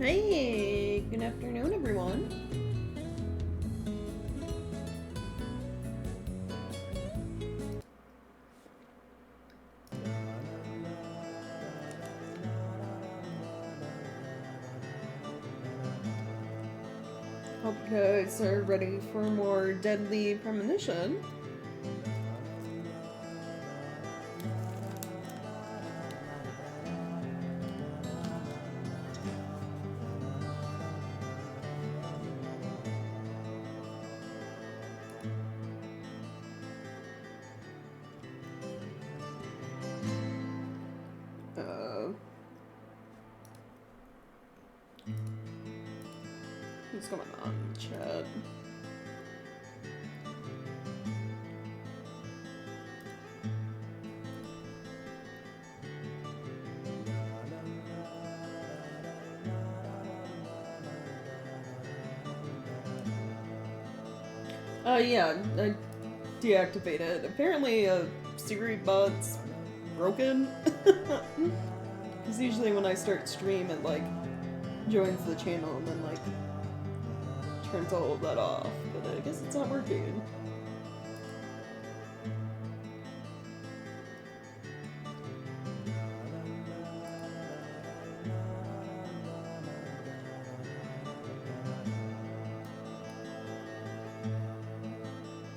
Hey, good afternoon, everyone. Hope you guys are ready for more deadly premonition. What's going on in the chat? Yeah, I deactivated. Apparently, Siri bot's broken. Because usually when I start stream, it, like, joins the channel and then, like, turns all of that off. But I guess it's not working.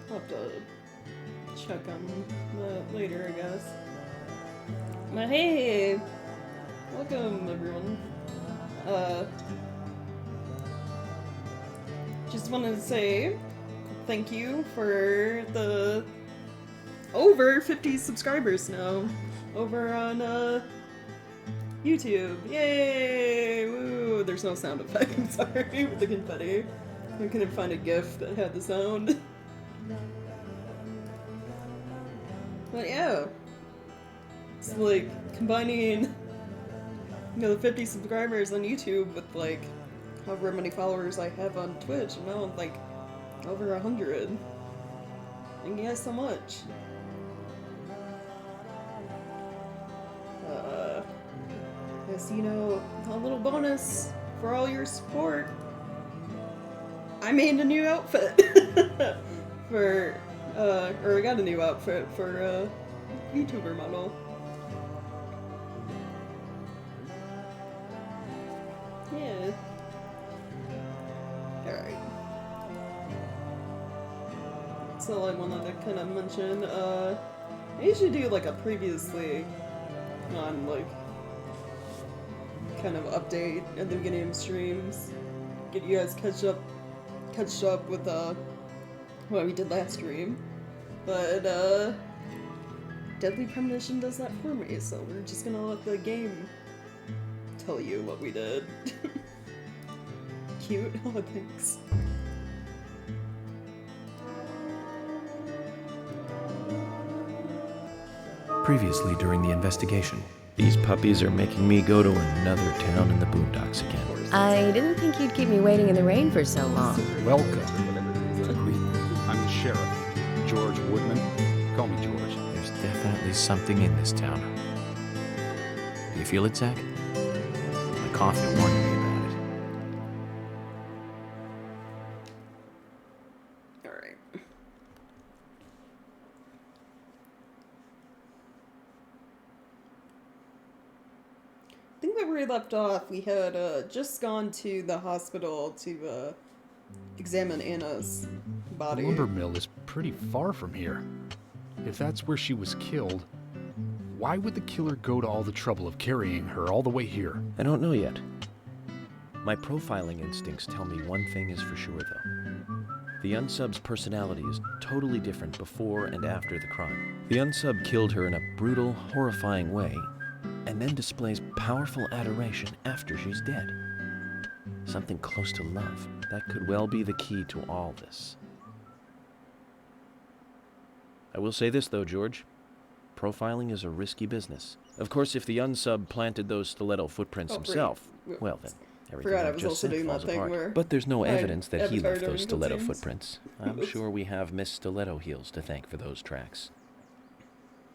I'll have to check on that later, I guess. But hey! Welcome, everyone. Just wanted to say thank you for the over 50 subscribers now over on YouTube. Yay! Woo! There's no sound effect, I'm sorry, with the confetti. I couldn't find a GIF that had the sound. But yeah, it's like combining, you know, the 50 subscribers on YouTube with like however many followers I have on Twitch, and now I'm like over 100. Thank you guys so much. As you know, a little bonus for all your support. I made a new outfit for, or I got a new outfit for VTuber model. Yeah. Alright. That's all I wanted to kind of mention. I usually do like a previously on like kind of update at the beginning of streams. Get you guys catch up with what we did last stream. But Deadly Premonition does that for me, so we're just gonna let the game tell you what we did. Cute. Oh, thanks. Previously during the investigation. These puppies are making me go to another town in the boondocks again. I didn't think you'd keep me waiting in the rain for so long. Welcome. I'm the sheriff, George Woodman. Call me George. There's definitely something in this town. Do you feel it, Zach? My coffee warned me about it. Alright. I think where we left off, we had just gone to the hospital to examine Anna's body. The lumber mill is pretty far from here. If that's where she was killed, why would the killer go to all the trouble of carrying her all the way here? I don't know yet. My profiling instincts tell me one thing is for sure, though. The unsub's personality is totally different before and after the crime. The unsub killed her in a brutal, horrifying way, and then displays powerful adoration after she's dead. Something close to love. That could well be the key to all this. I will say this, though, George. Profiling is a risky business. Of course, if the unsub planted those stiletto footprints himself, well then, everything I've just said falls apart. But there's no evidence that he left those stiletto footprints. I'm sure we have Miss Stiletto Heels to thank for those tracks.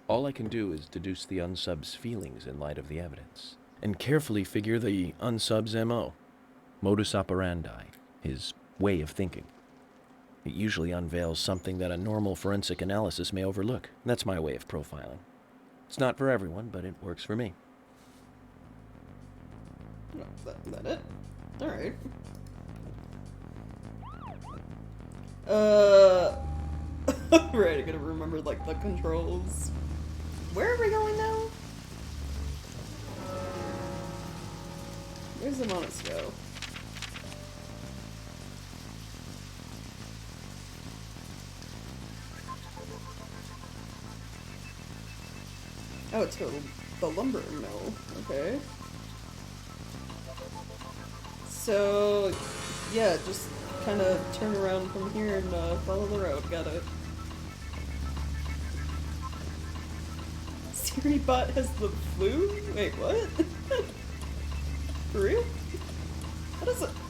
All I can do is deduce the unsub's feelings in light of the evidence, and carefully figure the unsub's MO. modus operandi, his way of thinking. It usually unveils something that a normal forensic analysis may overlook. That's my way of profiling. It's not for everyone, but it works for me. No, that it? Alright. Right, I gotta remember, like, the controls. Where are we going now? Where's the monks go? Oh, to the lumber mill. Okay. So, yeah, just kind of turn around from here and follow the road. Got it. Siri bot has the flu? Wait, what? For real?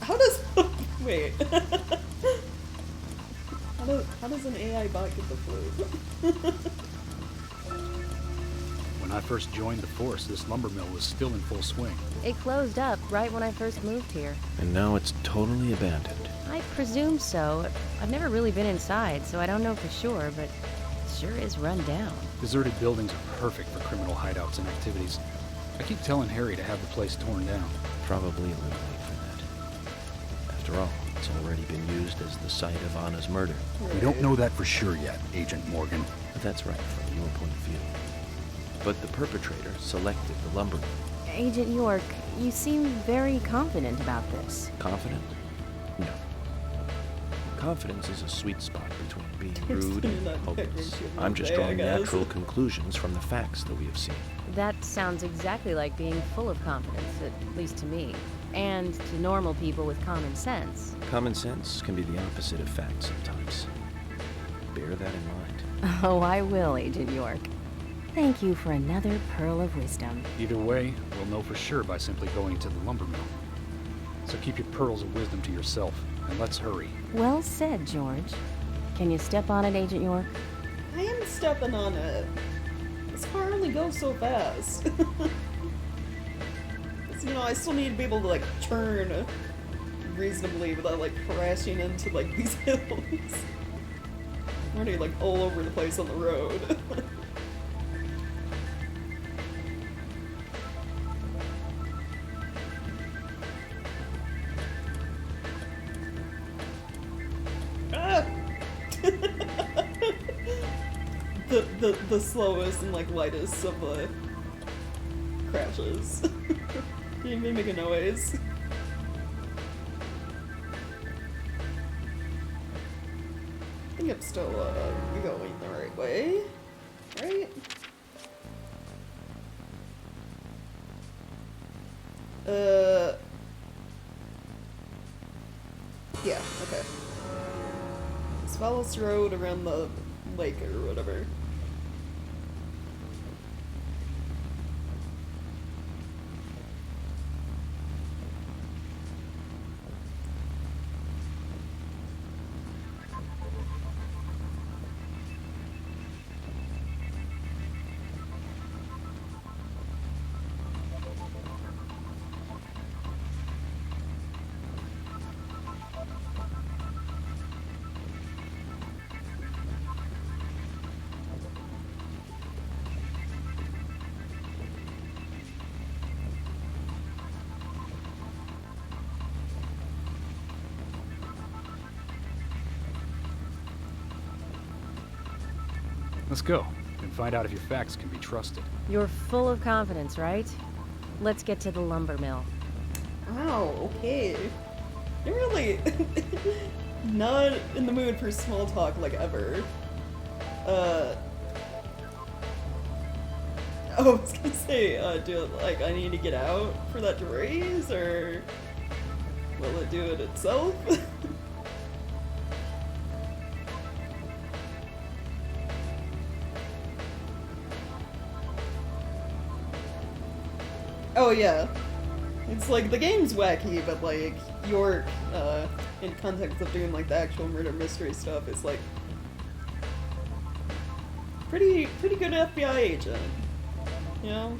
How does, wait. How does an AI bot get the flu? When I first joined the force, this lumber mill was still in full swing. It closed up right when I first moved here. And now it's totally abandoned. I presume so. I've never really been inside, so I don't know for sure, but it sure is run down. Deserted buildings are perfect for criminal hideouts and activities. I keep telling Harry to have the place torn down. Probably a little late for that. After all, it's already been used as the site of Anna's murder. We don't know that for sure yet, Agent Morgan. But that's right from your point of view. But the perpetrator selected the lumber mill. Agent York, you seem very confident about this. Confident? No. Confidence is a sweet spot between being rude and hopeless. I'm just drawing natural conclusions from the facts that we have seen. That sounds exactly like being full of confidence, at least to me. And to normal people with common sense. Common sense can be the opposite of fact sometimes. Bear that in mind. Oh, I will, Agent York. Thank you for another pearl of wisdom. Either way, we'll know for sure by simply going to the lumber mill. So keep your pearls of wisdom to yourself, and let's hurry. Well said, George. Can you step on it, Agent York? I am stepping on it. This car only goes so fast. You know, I still need to be able to, like, turn reasonably without, like, crashing into, like, these hills. I'm already, like, all over the place on the road. Ah! the slowest and, like, lightest of the crashes. Didn't even make a noise. I think I'm still going the right way, right? Yeah, okay. Let's follow this road around the lake or whatever. Let's go, and find out if your facts can be trusted. You're full of confidence, right? Let's get to the lumber mill. Wow, okay. You're really not in the mood for small talk like ever. I was gonna say, do like I need to get out for that to raise, or will it do it itself? Oh yeah. It's like, the game's wacky, but like, York, in context of doing like the actual murder mystery stuff, is like pretty good FBI agent. You know?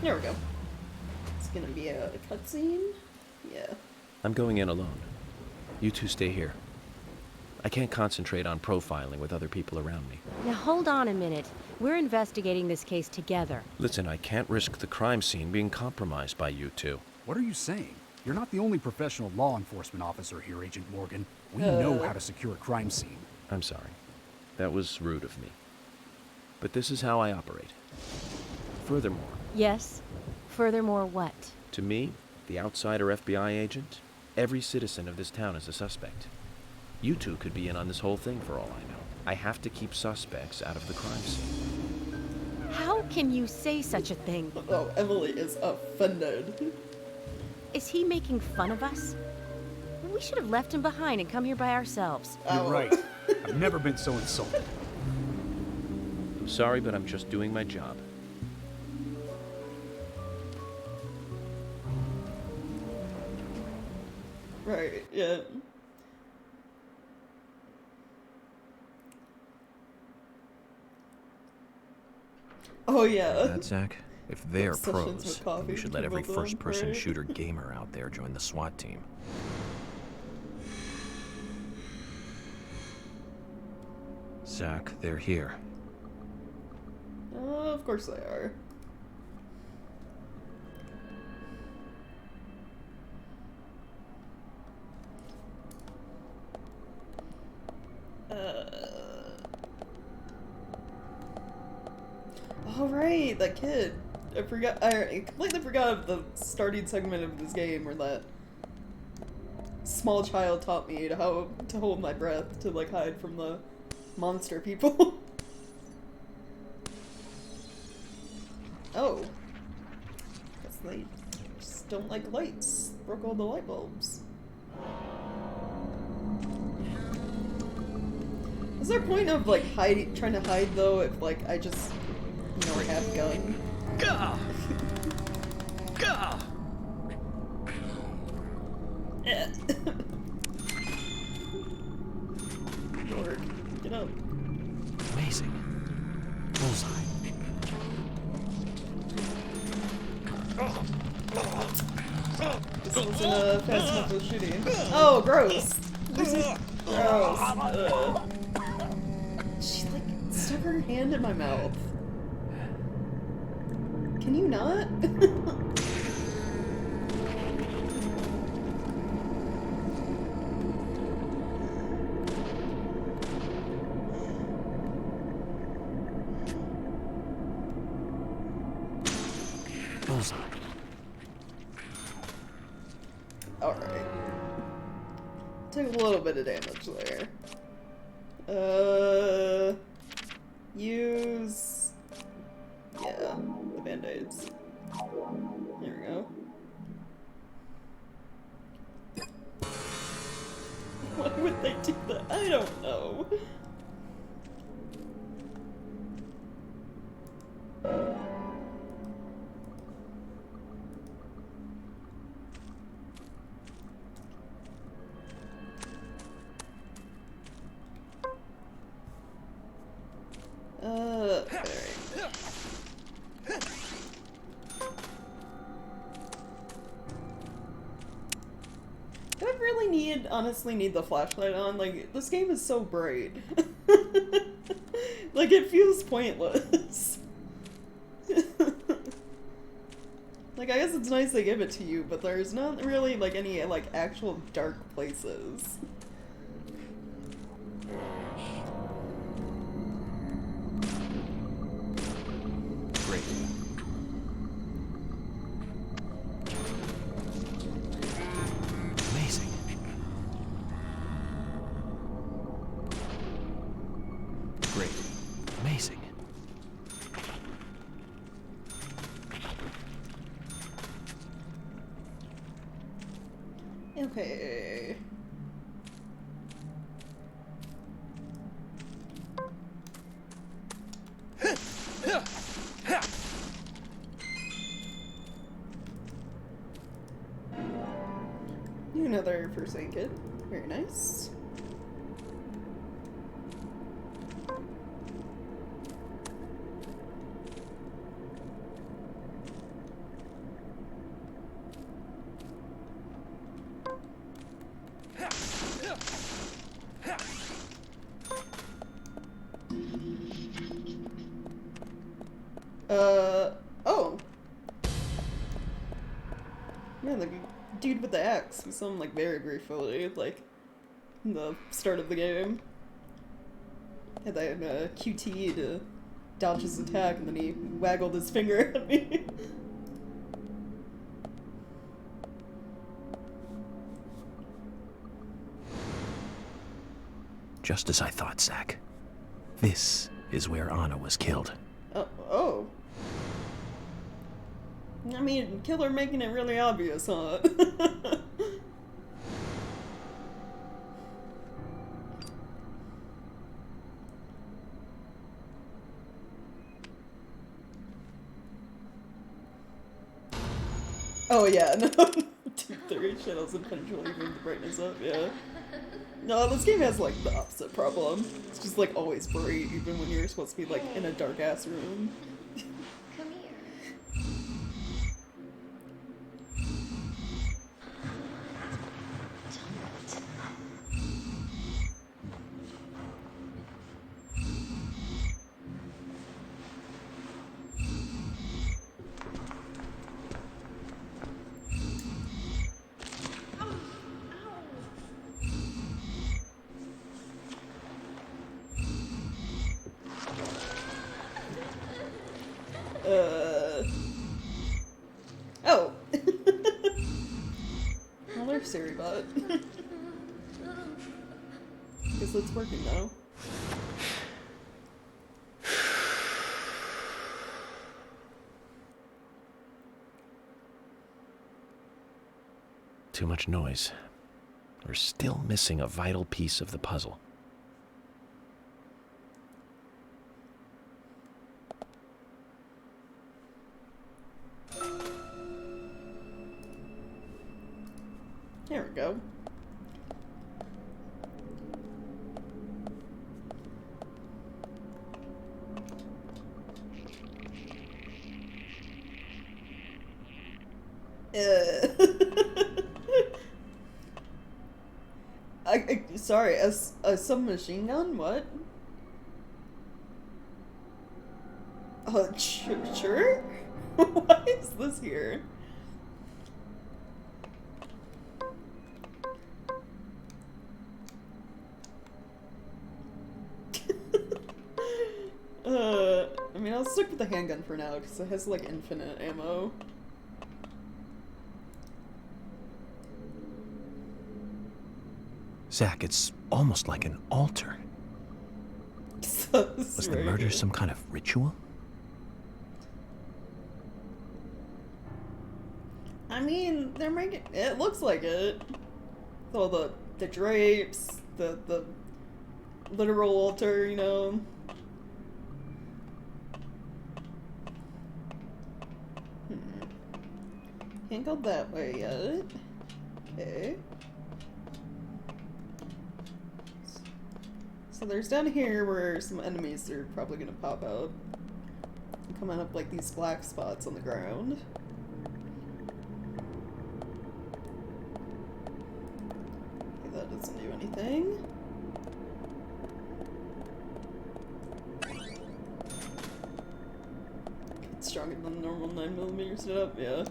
There we go. It's gonna be a cutscene. Yeah. I'm going in alone. You two stay here. I can't concentrate on profiling with other people around me. Now hold on a minute. We're investigating this case together. Listen, I can't risk the crime scene being compromised by you two. What are you saying? You're not the only professional law enforcement officer here, Agent Morgan. We know how to secure a crime scene. I'm sorry. That was rude of me. But this is how I operate. Furthermore, Yes? Furthermore, what? to me, the outsider FBI agent, every citizen of this town is a suspect. You two could be in on this whole thing for all I know. I have to keep suspects out of the crime scene. How can you say such a thing? Oh, Emily is offended. Is he making fun of us? We should have left him behind and come here by ourselves. You're right. I've never been so insulted. I'm sorry, but I'm just doing my job. Right, yeah. Oh, yeah. That, Zach? If they're Sessions with pros, coffee we should let every between both of them, first-person right? shooter gamer out there join the SWAT team. Zach, they're here. Of course they are. All right, that kid. I forgot. I completely forgot of the starting segment of this game where that small child taught me how to hold my breath to like hide from the monster people. Oh, guess they just don't like lights. Broke all the light bulbs. Is there a point of like hiding, trying to hide though, if like I just, you know, have a gun? Gah! Gah! Lord, get up. Amazing. Bullseye. This wasn't fast enough with shooting. Oh, gross. This is gross. Ugh. She like stuck her hand in my mouth. Can you not? Bullseye. Alright. Took a little bit of damage there. Use... yeah, the band-aids. There we go. Why would they do that? I don't know. Alright. Do I really honestly need the flashlight on? Like, this game is so bright. Like, it feels pointless. Like, I guess it's nice they give it to you, but there's not really, like, any, like, actual dark places. Great. Amazing. Great. Amazing. Okay. Another first aid kit. Very nice. Oh. Yeah, the dude with the axe. We saw him, like, very briefly, like, in the start of the game. Had that, QT to dodge his attack, and then he waggled his finger at me. Just as I thought, Zack. This is where Anna was killed. Oh. I mean, killer making it really obvious, huh? Oh yeah, no. 230 shadows and potentially leaving the brightness up, yeah. No, this game has like the opposite problem. It's just like always bright, even when you're supposed to be like in a dark ass room. Come here. Oh. Well, there's Siri bot. Guess it's working now. Too much noise. We're still missing a vital piece of the puzzle. There we go. Sorry, a submachine gun? What? Sure? Why is this here? I mean, I'll stick with the handgun for now, because it has, like, infinite ammo. Zack, it's almost like an altar. Was the murder some kind of ritual? I mean, they're making it looks like it. With all the drapes, the literal altar, you know. Can't go that way yet. Okay. So there's down here where some enemies are probably gonna pop out. And come out of like these black spots on the ground. Okay, that doesn't do anything. It's stronger than the normal 9mm setup, yeah.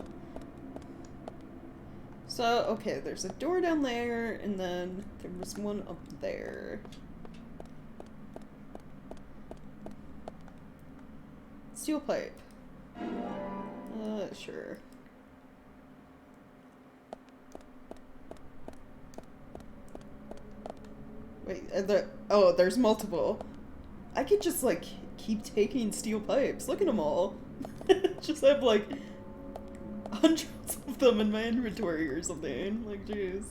So, okay, there's a door down there, and then there was one up there. Steel pipe. Sure. Wait, there's multiple. I could just, like, keep taking steel pipes. Look at them all. Just have, like, hundreds of them in my inventory or something. Like, jeez.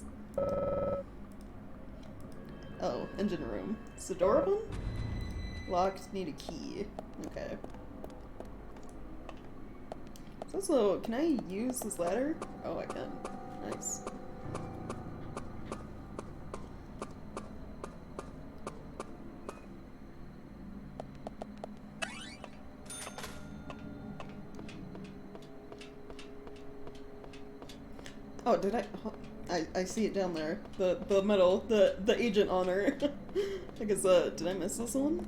Oh, engine room. Is the door open? Locked, need a key. Okay. Also, can I use this ladder? Oh, I can. Nice. Oh, did I see it down there. The metal, the agent honor. I guess, did I miss this one?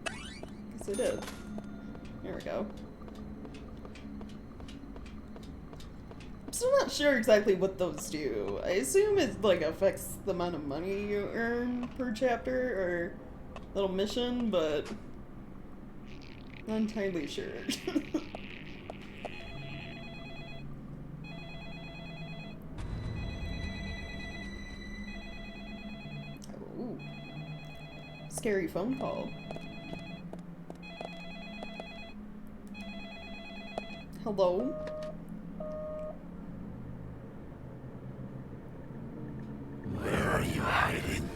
Guess I did. Here we go. I'm still not sure exactly what those do. I assume it like affects the amount of money you earn per chapter or little mission, but not entirely sure. Ooh. Scary phone call. Hello? Where are you hiding?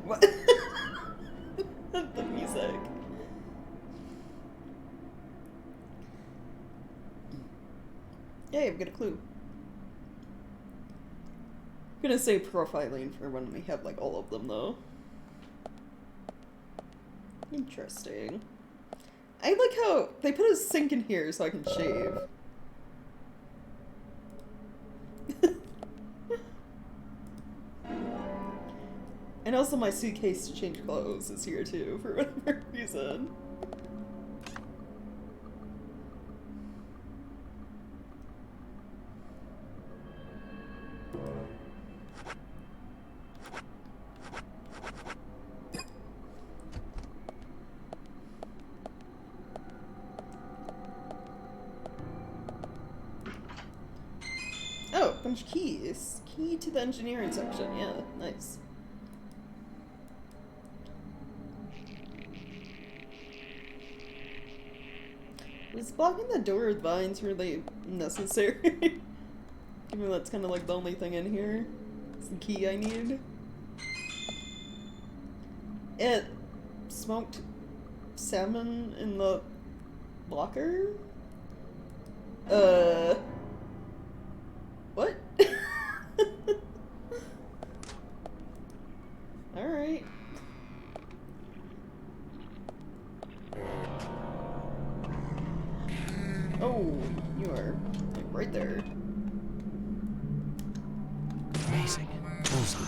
What? The music. Yay, I've got a clue. I'm gonna say profiling for when we have like all of them though. Interesting. I like how they put a sink in here so I can shave. And also my suitcase to change clothes is here too, for whatever reason. Oh, bunch of keys. Key to the engineering section, yeah, nice. Was blocking the door with vines really necessary? Given that's kind of like the only thing in here. It's the key I need. It smoked salmon in the locker? What? Alright. Oh, you are like right there. Amazing. Bullseye.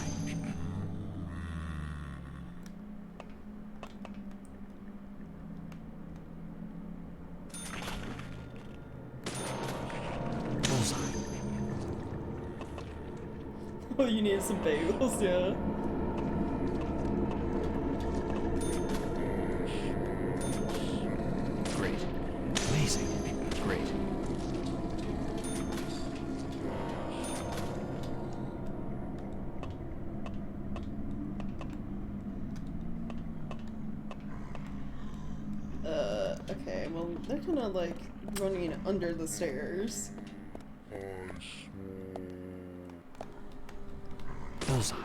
Bullseye. Oh, you need some bagels, yeah. Great. Amazing. Great. Okay, well, they're kind of like running under the stairs. Bullseye.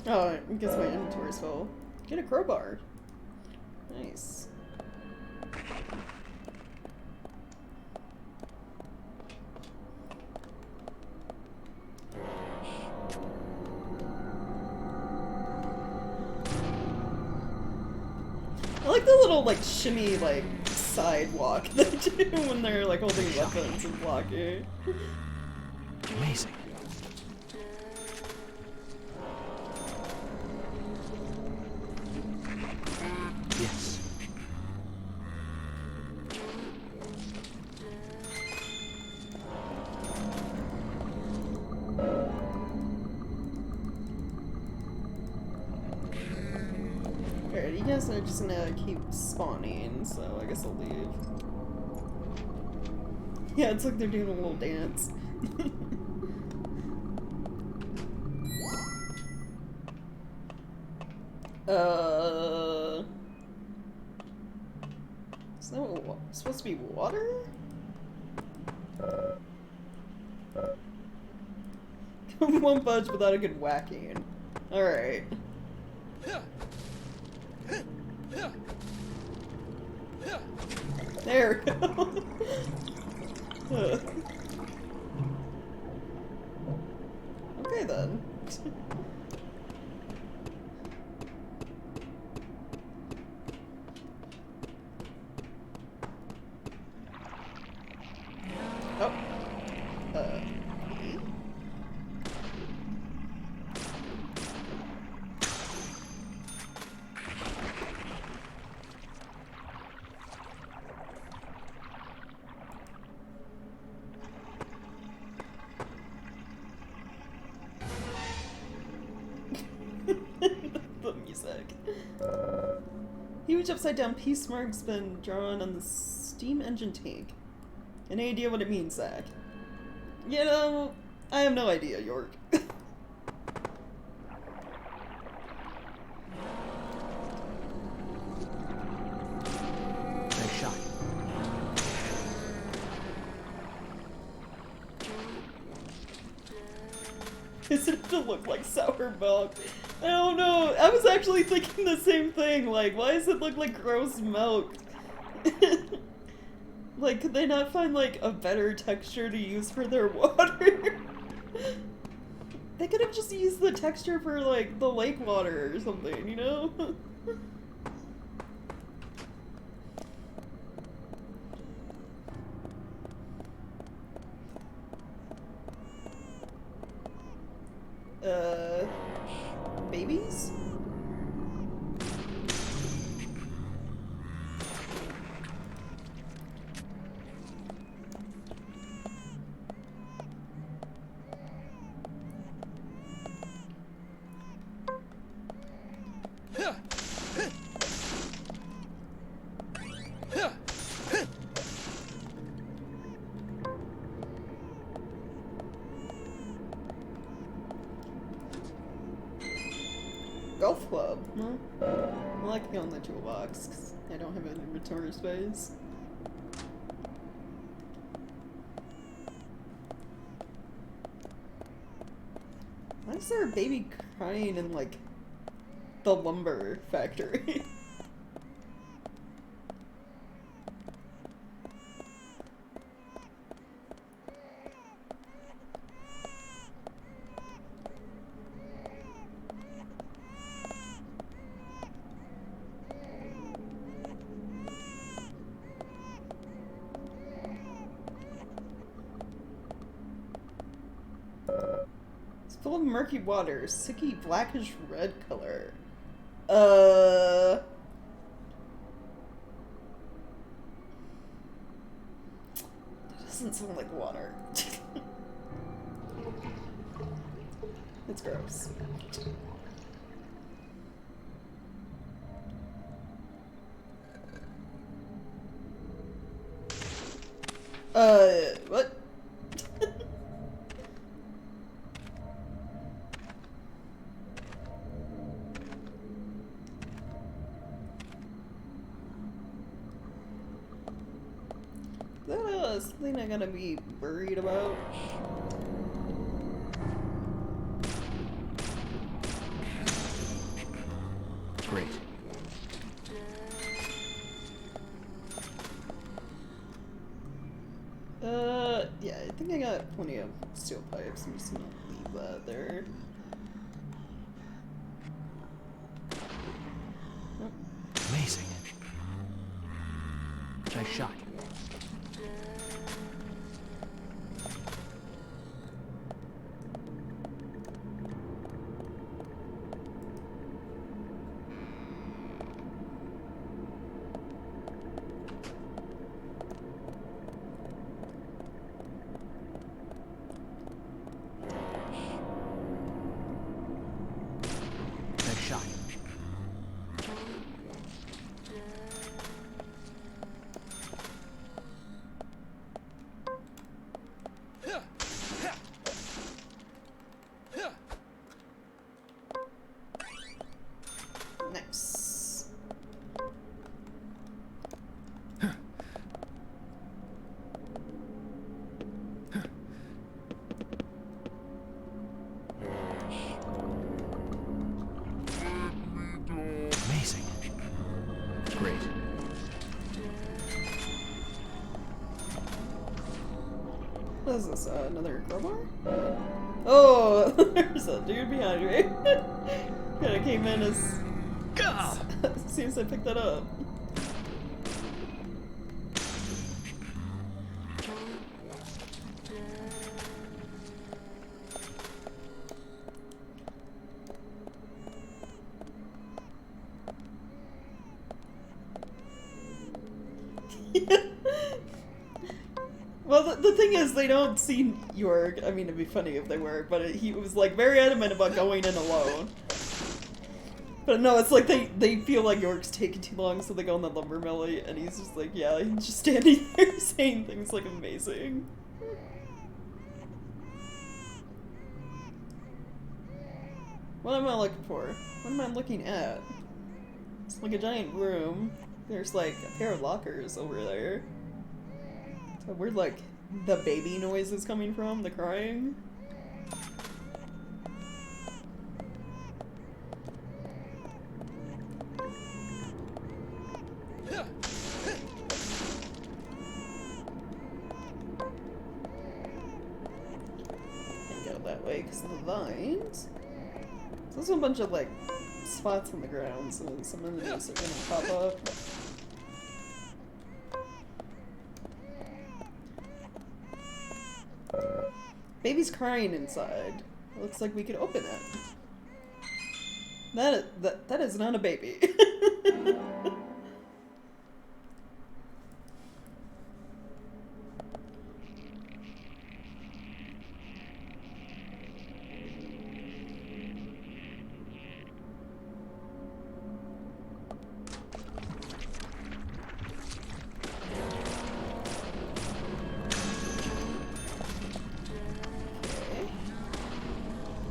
Oh, I guess my inventory's full. Get a crowbar. Nice. I like the little, like, shimmy, like, sidewalk they do when they're, like, holding weapons and blocking. Amazing. Yes. Alright, you guys are just gonna keep spawning, so I guess I'll leave. Yeah, it's like they're doing a little dance. Is that supposed to be water? Won't budge without a good whacking. Alright. There we go. Okay then. sick. Huge upside down peace mark's been drawn on the steam engine tank. Any idea what it means, Zach? You know, I have no idea, York. Nice shot. Does it have to look like sour milk? I don't know. I was actually thinking the same thing. Like, why does it look like gross milk? Like, could they not find, like, a better texture to use for their water? They could have just used the texture for, like, the lake water or something, you know? Babies? Golf club, huh? I like it on the toolbox, because I don't have an inventory space. Why is there a baby crying in, like, the lumber factory? It's full of murky water, sicky blackish red color. That doesn't sound like water. It's gross. What? Is that something I gotta be worried about? Great. Yeah, I think I got plenty of steel pipes. I'm just gonna leave that there. Nope. Amazing. Nice shot. Nice shot. Nice. Amazing. Great. What is this? Another crowbar? Oh, there's a dude behind me. Kinda came in as soon as I picked that up. Well, the thing is, they don't see York. I mean, it'd be funny if they were, but he was like very adamant about going in alone. But no, it's like they feel like York's taking too long, so they go on the lumber mill, and he's just like, yeah, he's just standing there saying things like amazing. What am I looking for? What am I looking at? It's like a giant room. There's like a pair of lockers over there. So where like the baby noise is coming from, the crying. Can't go that way because of the vines. So there's a bunch of like spots on the ground, so some enemies are gonna pop up. Baby's crying inside. It looks like we could open it. That is not a baby.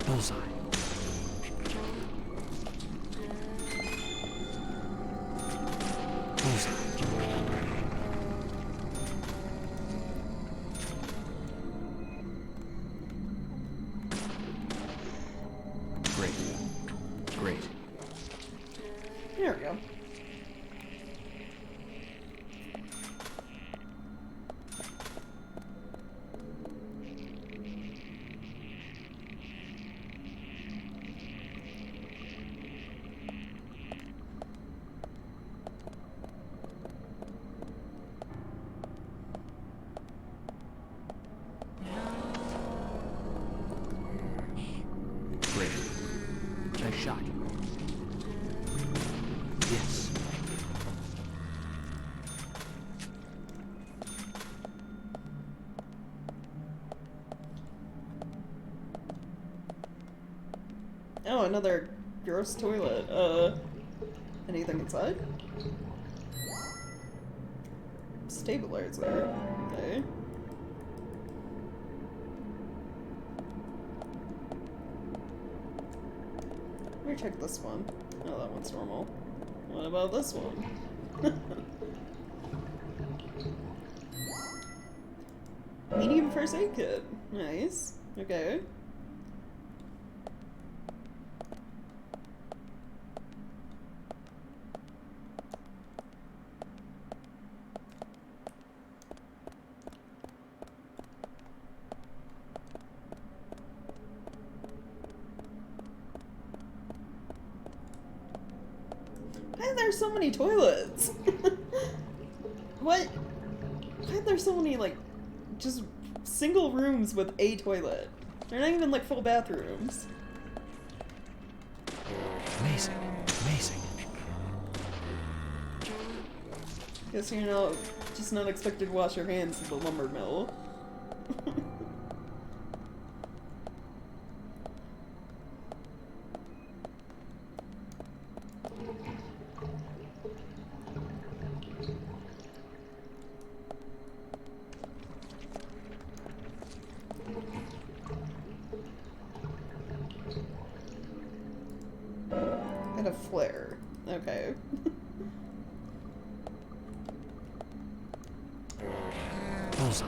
Bullseye. Bullseye. Great. Great. There we go. Great. Nice shot. Yes. Oh, another gross toilet. Anything inside? Stabilizer. Okay. Let me check this one. Oh, that one's normal. What about this one? Medium first aid kit. Nice. Okay. Why are there so many toilets? What? Why are there so many, like, just single rooms with a toilet? They're not even, like, full bathrooms. Amazing. Amazing. Guess you're just not expected to wash your hands at the lumber mill. And a flare. Okay. Bullseye.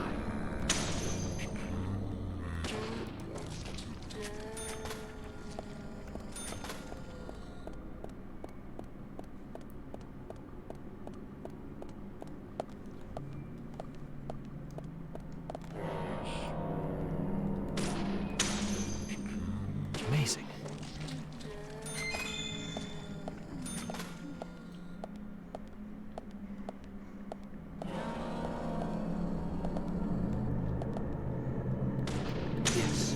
Amazing. Yes.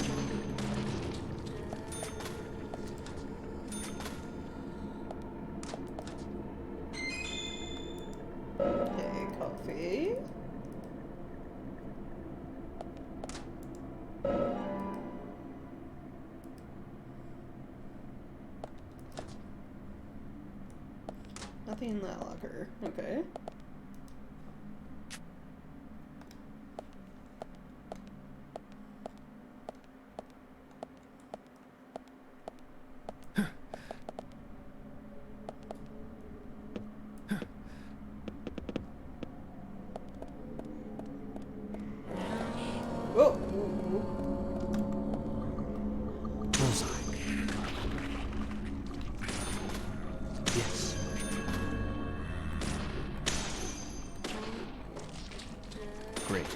Okay, coffee. Nothing in that locker. Okay. Whoa! Bullseye. Yes. Great.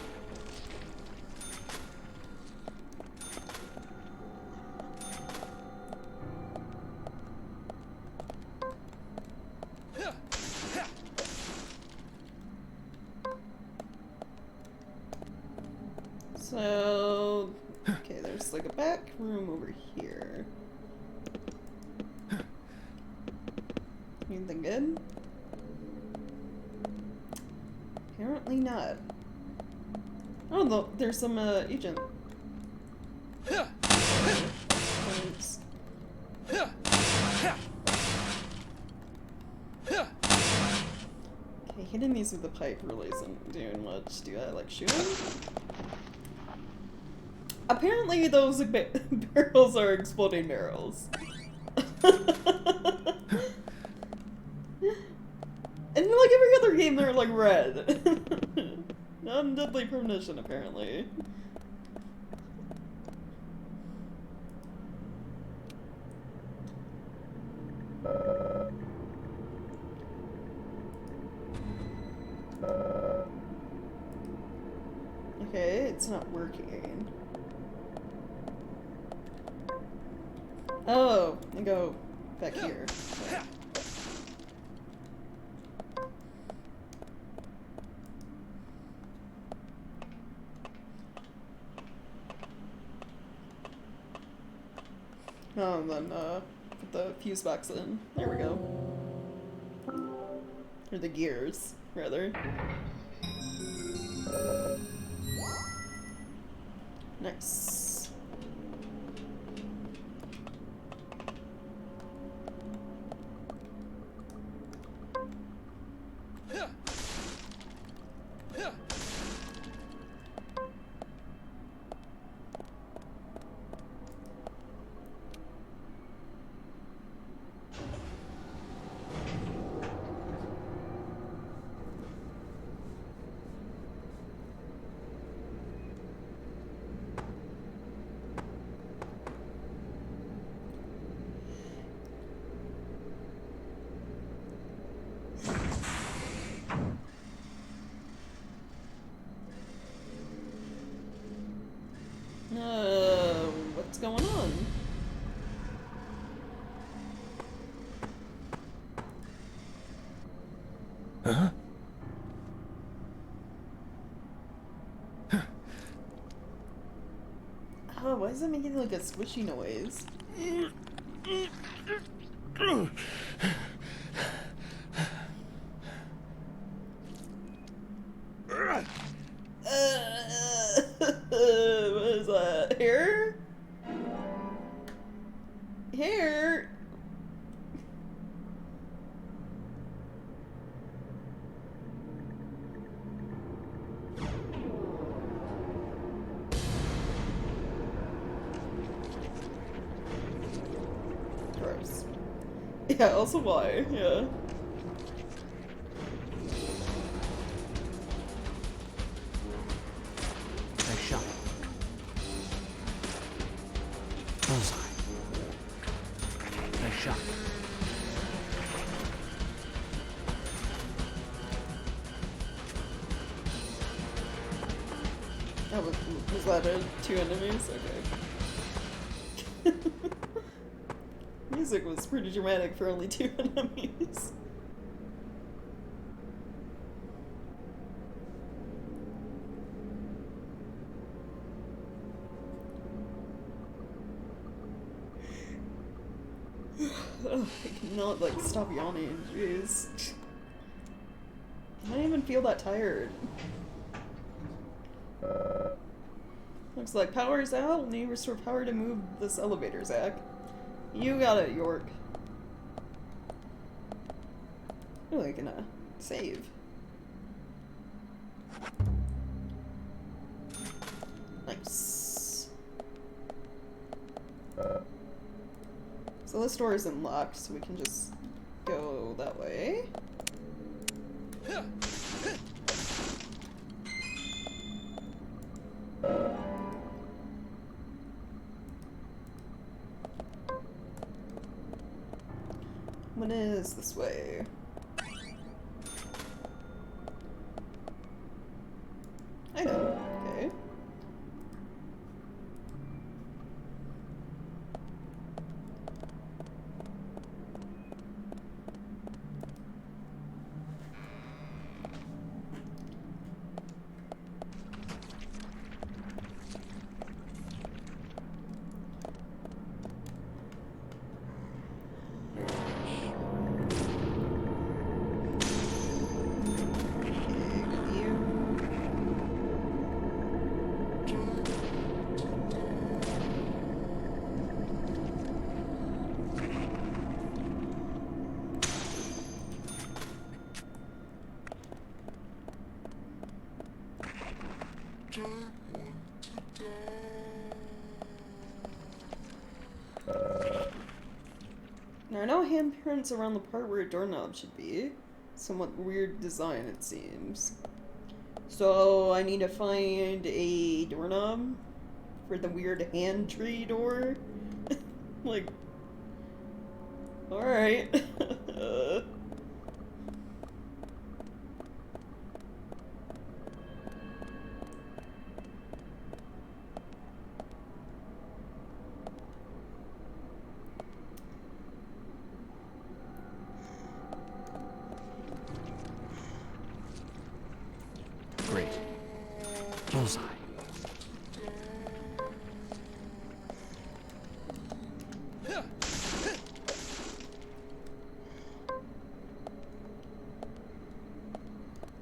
So, okay, there's like a back room over here. Anything good? Apparently not. Oh, no, there's some agent. Thanks. Okay, hitting these with the pipe really isn't doing much. Do I like shoot him? Apparently those barrels are exploding barrels. And like every other game, they're like red. Non-deadly premonition, apparently. Okay, it's not working. Oh, I go back here. Okay. Oh, and then put the fuse box in. There we go. Or the gears, rather. Nice. What's going on? Huh? Oh, why is it making like a squishy noise? What is that? Hair? Hair? Gross. Yeah, also why? Yeah. Nice shot. Bullseye. Nice shot. Oh, was that two enemies? Okay. Music was pretty dramatic for only two enemies. Ugh, I cannot like stop yawning, jeez. I don't even feel that tired. Looks like power's out. Need to restore power to move this elevator, Zach. You got it, York. Oh, I can save. Nice. So this door isn't locked, so we can just go that way. What is this way? I know. Okay. There are no handprints around the part where a doorknob should be. Somewhat weird design, it seems. So I need to find a doorknob for the weird hand tree door? Like, alright. Great. Bullseye.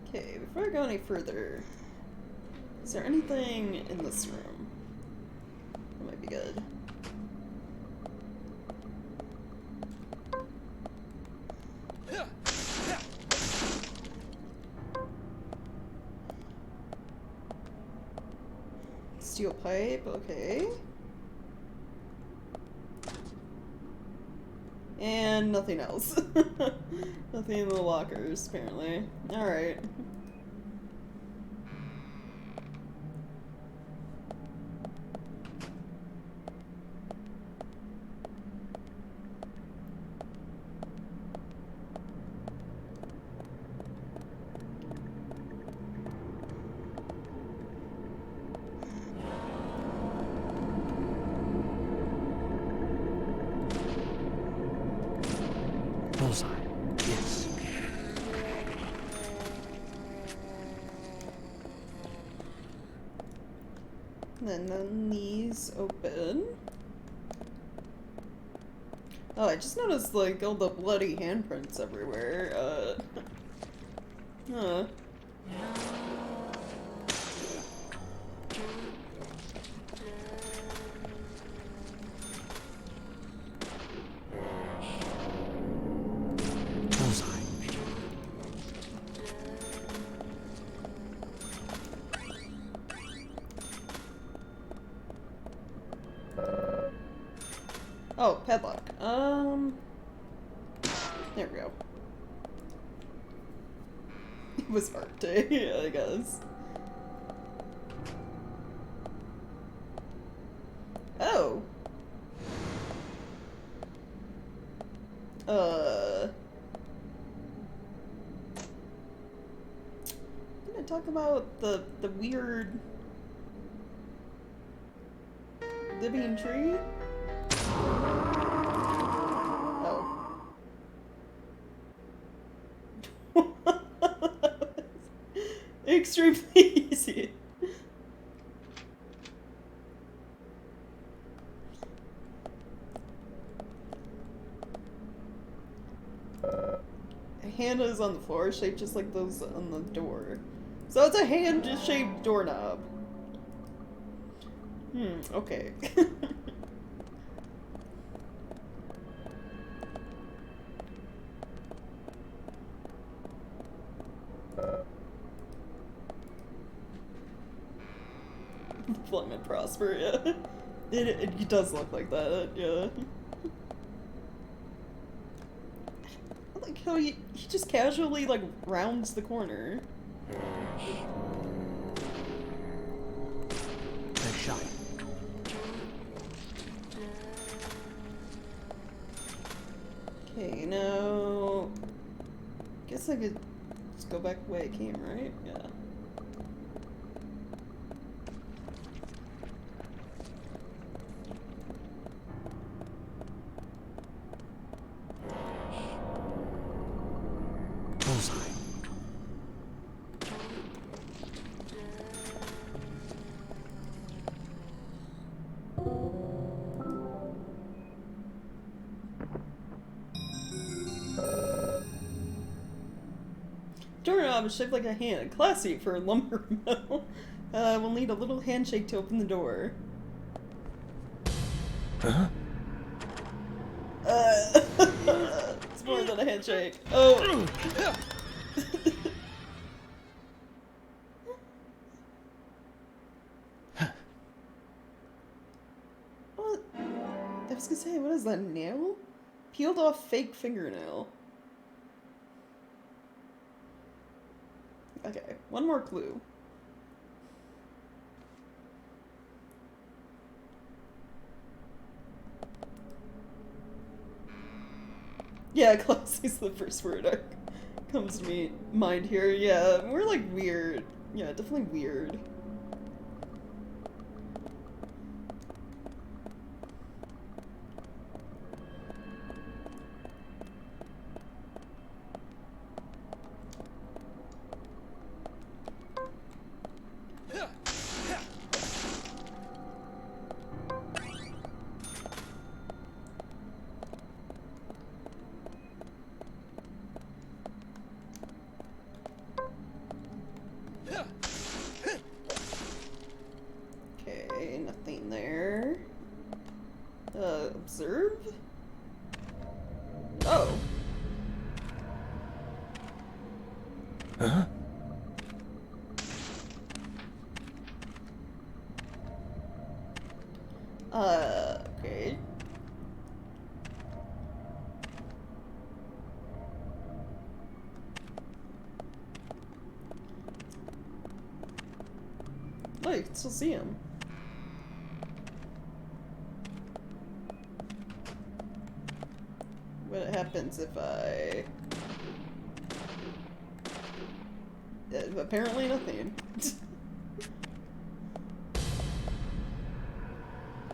Okay, before I go any further, is there anything in this room? That might be good. Steel pipe, okay. And nothing else. Nothing in the lockers, apparently. Alright. Bullseye. Yes. And then these open. Oh, I just noticed, like, all the bloody handprints everywhere. Huh. Bullseye. Oh, padlock. There we go. It was hard to, yeah, I guess. Oh. Gonna talk about the weird living tree? Oh. Extremely easy. Hand is on the floor, shaped just like those on the door. So it's a hand-shaped doorknob. Okay. Clement Prosper, yeah. It does look like that, yeah. I like how he just casually, like, rounds the corner. Nice shot. Okay, now... Guess I could just go back the way I came, right? Yeah. Bullseye. Doorknob is shaped like a hand. Classy for a lumber mill. We'll need a little handshake to open the door. Huh? It's more than a handshake. Oh! What? I was gonna say, what is that, nail? Peeled off fake fingernail. Okay, one more clue. Yeah, Classy's the first word that comes to me mind here. Yeah, we're like weird. Yeah, definitely weird. Okay, nothing there. Observe? Oh. Huh? Okay. Oh, you can still see him. What happens if I... apparently nothing.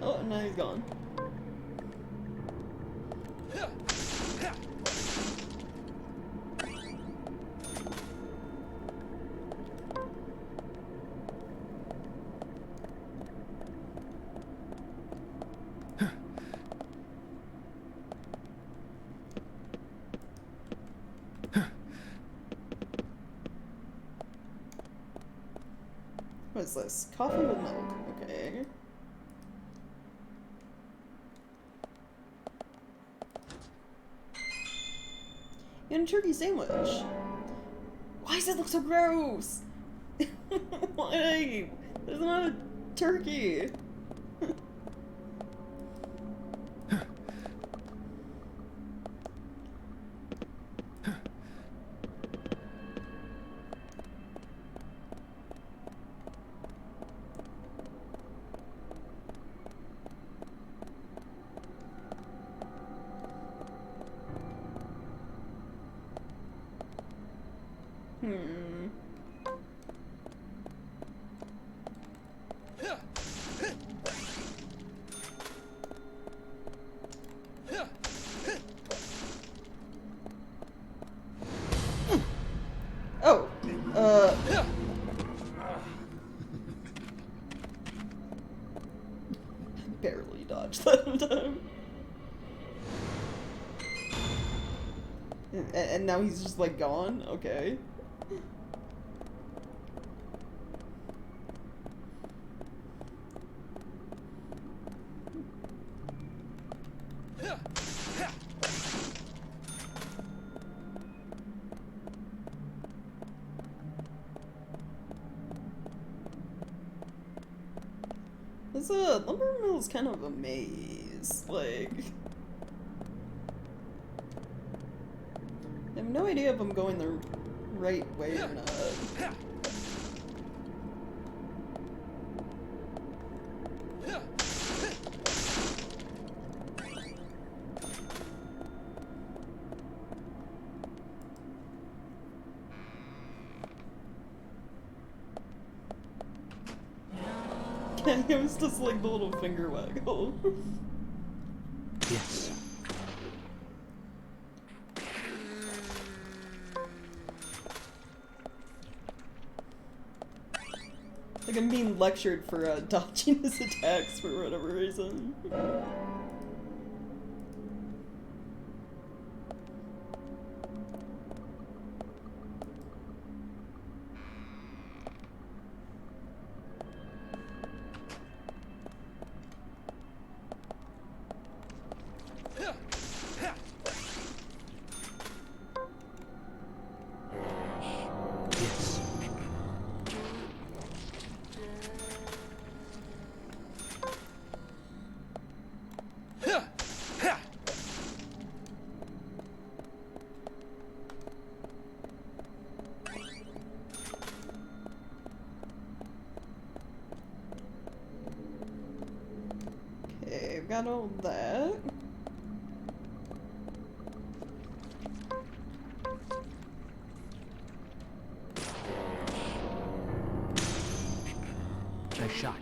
Oh, and now he's gone. What is this? Coffee with milk. Okay. And a turkey sandwich. Why does it look so gross? Why? There's not a turkey. Oh, barely dodged that time. And now he's just like gone? Okay. This lumber mill is kind of a maze. Like, I have no idea if I'm going the right way or not. It was just like the little finger waggle. Yes. Like I'm being lectured for dodging his attacks for whatever reason. Yes. Okay, I've got all that. Nice shot.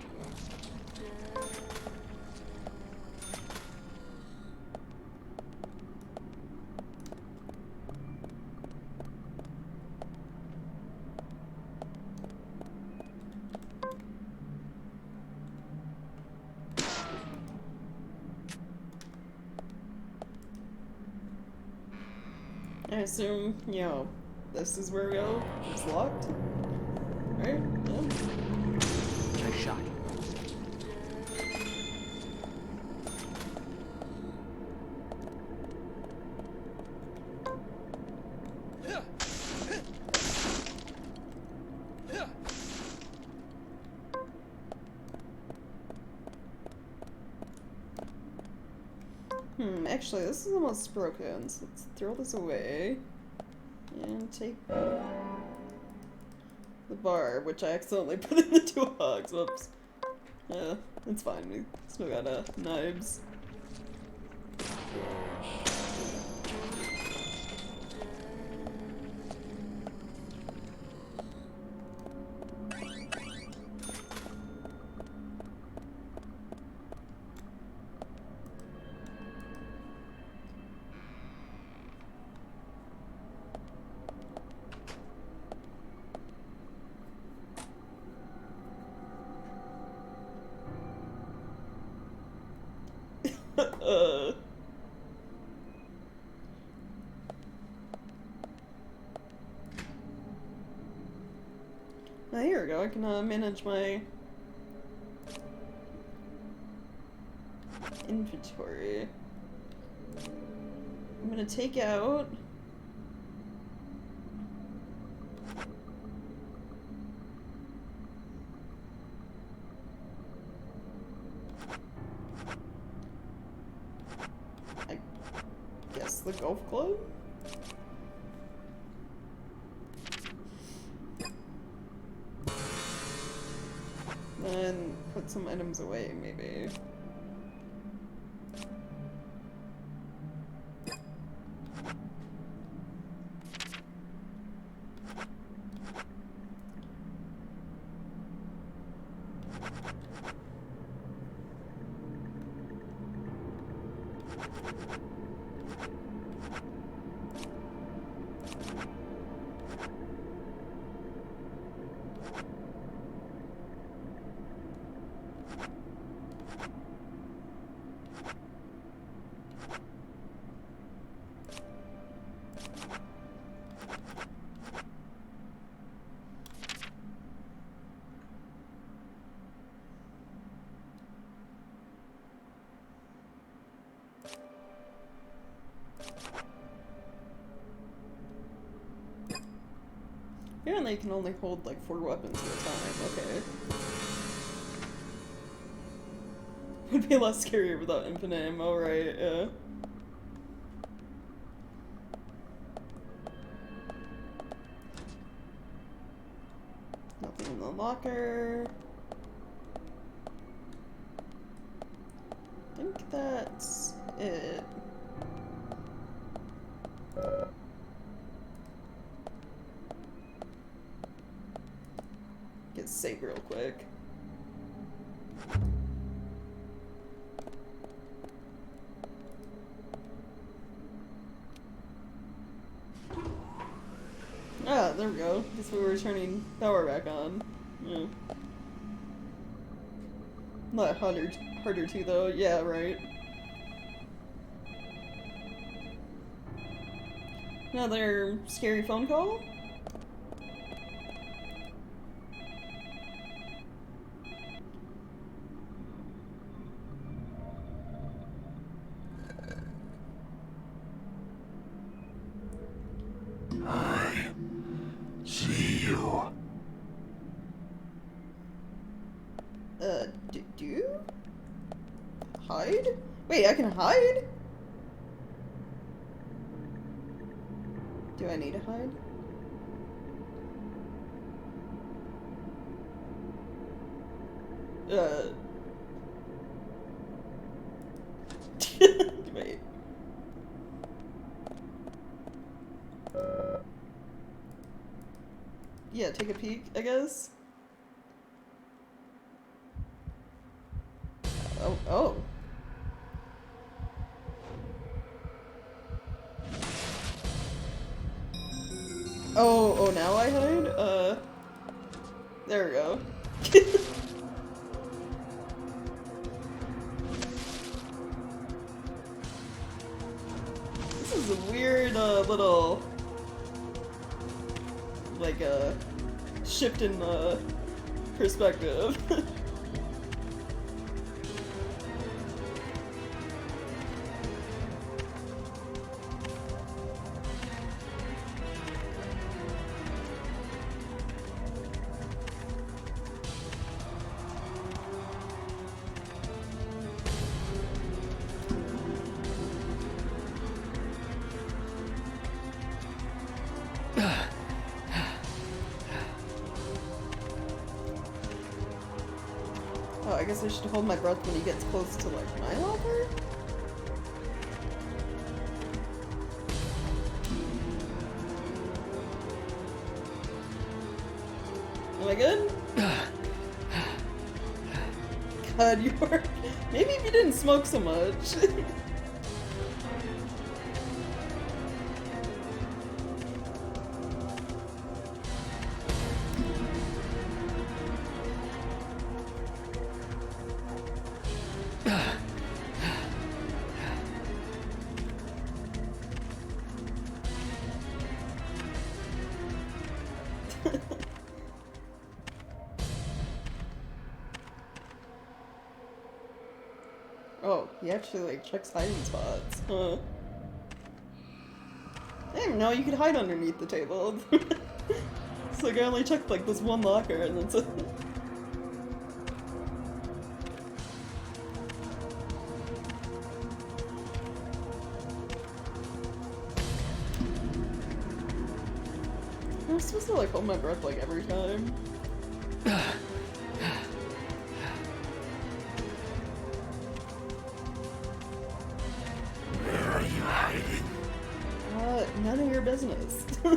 I assume, you know, this is where we go. It's locked. Right? Yeah. Nice shot. Actually, this is almost broken, so let's throw this away. And take the bar, which I accidentally put in the toolbox. Whoops. Yeah, it's fine. We still got knives. Now here we go, I can manage my inventory. I'm gonna take out I guess the golf club? And put some items away, maybe. Apparently you can only hold like 4 weapons at a time, okay. be less scary without infinite ammo, right? Yeah. Nothing in the locker. I think that's it. Get saved real quick. Ah, there we go. Guess we were turning power back on. Yeah. Not harder to though. Yeah, right. Another scary phone call? I see you. Do you? Hide? Wait, I can hide? Do I need to hide? Wait. Yeah, take a peek, I guess. Oh. Oh, now I hide? There we go. This is a weird, little, like, shift in, perspective. Oh, I guess I should hold my breath when he gets close to, like, my locker? Am I good? God, you are... Maybe if you didn't smoke so much. Oh, he actually, like, checks hiding spots. Huh. I didn't even know you could hide underneath the table. It's like I only checked, like, this one locker and that's it. I'm supposed to, like, hold my breath, like, every time. Where are you hiding? None of your business. Oh,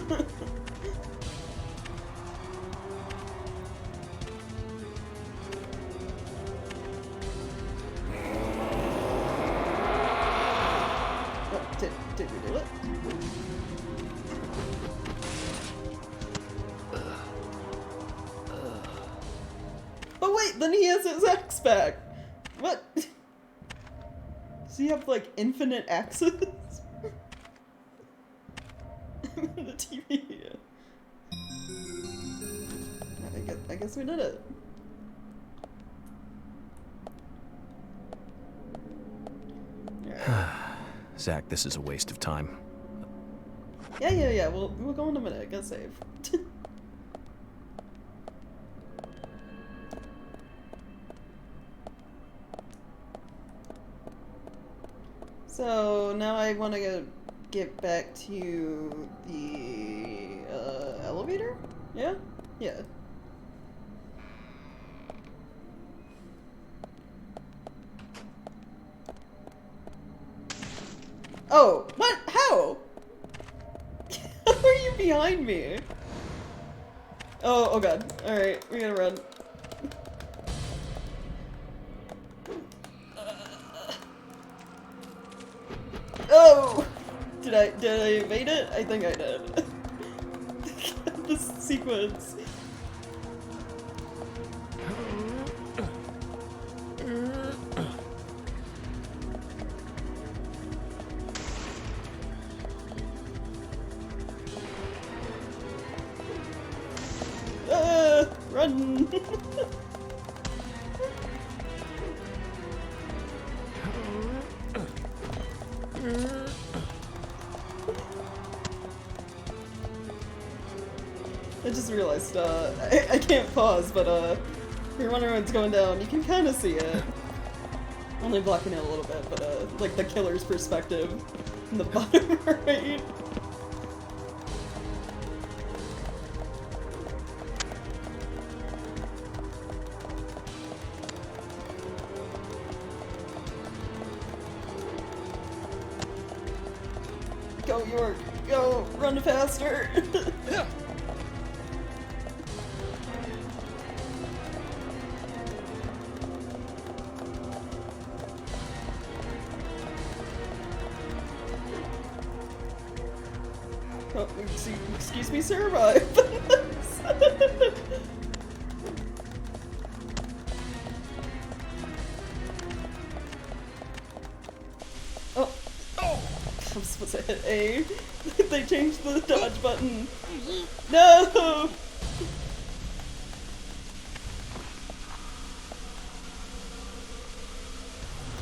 did we do it? Oh wait, then he has his axe back. What? Does he have, like, infinite axes? The TV. I guess we did it. Zach, this is a waste of time. Yeah. We'll go in a minute. Get saved. So now I want to get back to the elevator? Yeah? Yeah. Oh, what? How? How are you behind me? Oh god. Alright, we gotta run. Oh! Did I evade it? I think I did. This sequence. Run! I just realized, I can't pause, but, if you're wondering what's going down, you can kind of see it. Only blocking it a little bit, but, like the killer's perspective in the bottom right. Go, York! Go! Run faster! Oh, excuse me, sir, Oh. I'm supposed to hit A. They changed the dodge button. No!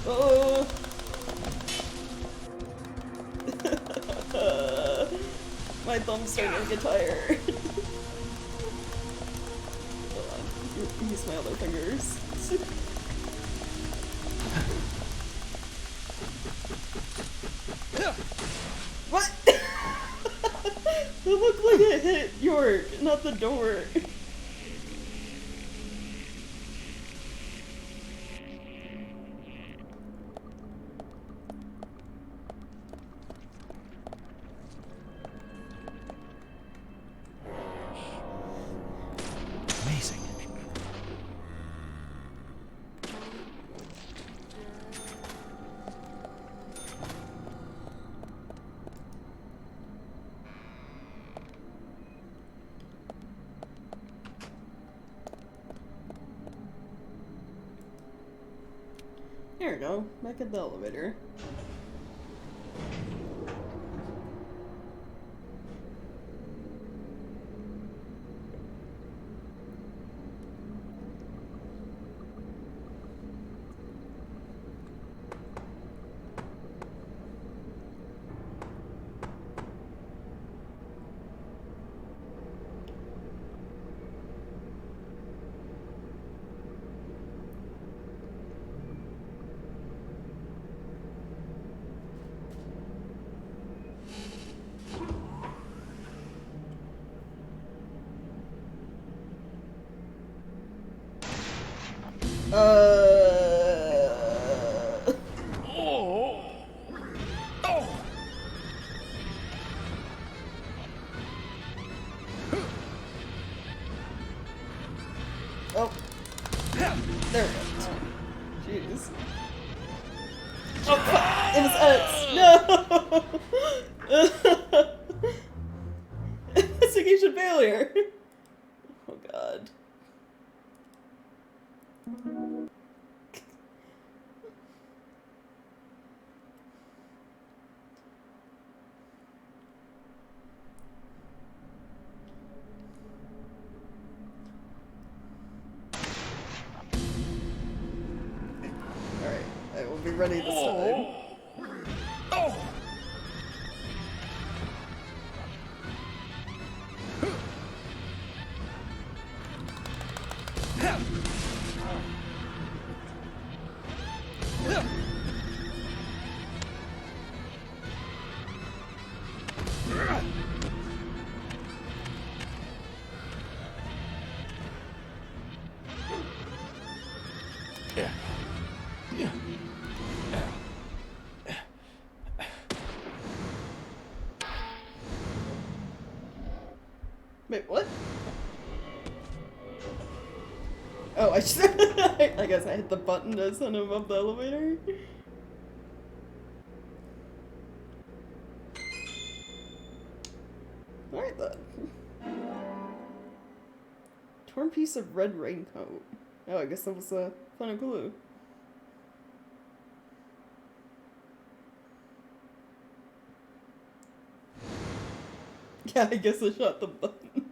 Oh. My thumb's starting to get tired. Hold on. Use my other fingers. What? It looked like it hit York, not the door. Amazing. Here we go, back at the elevator. Oh. There we go. Jeez. Oh, fuck! It was X! No! Investigation failure! Oh god. Alright, I will be ready this time. Wait, what? Oh, I just I guess I hit the button to send him up the elevator. Alright then. Torn piece of red raincoat. Oh, I guess that was a final clue. Yeah, I guess I shot the button.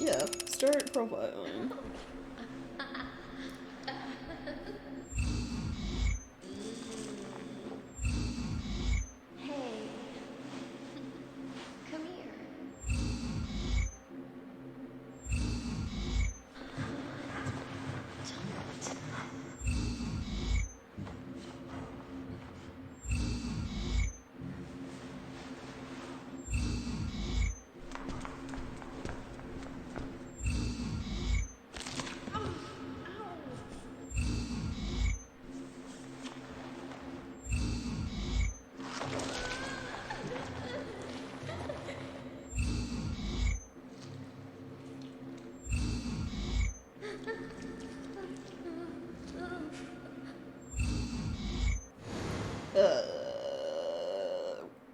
Yeah, start profiling. Hey. Come here.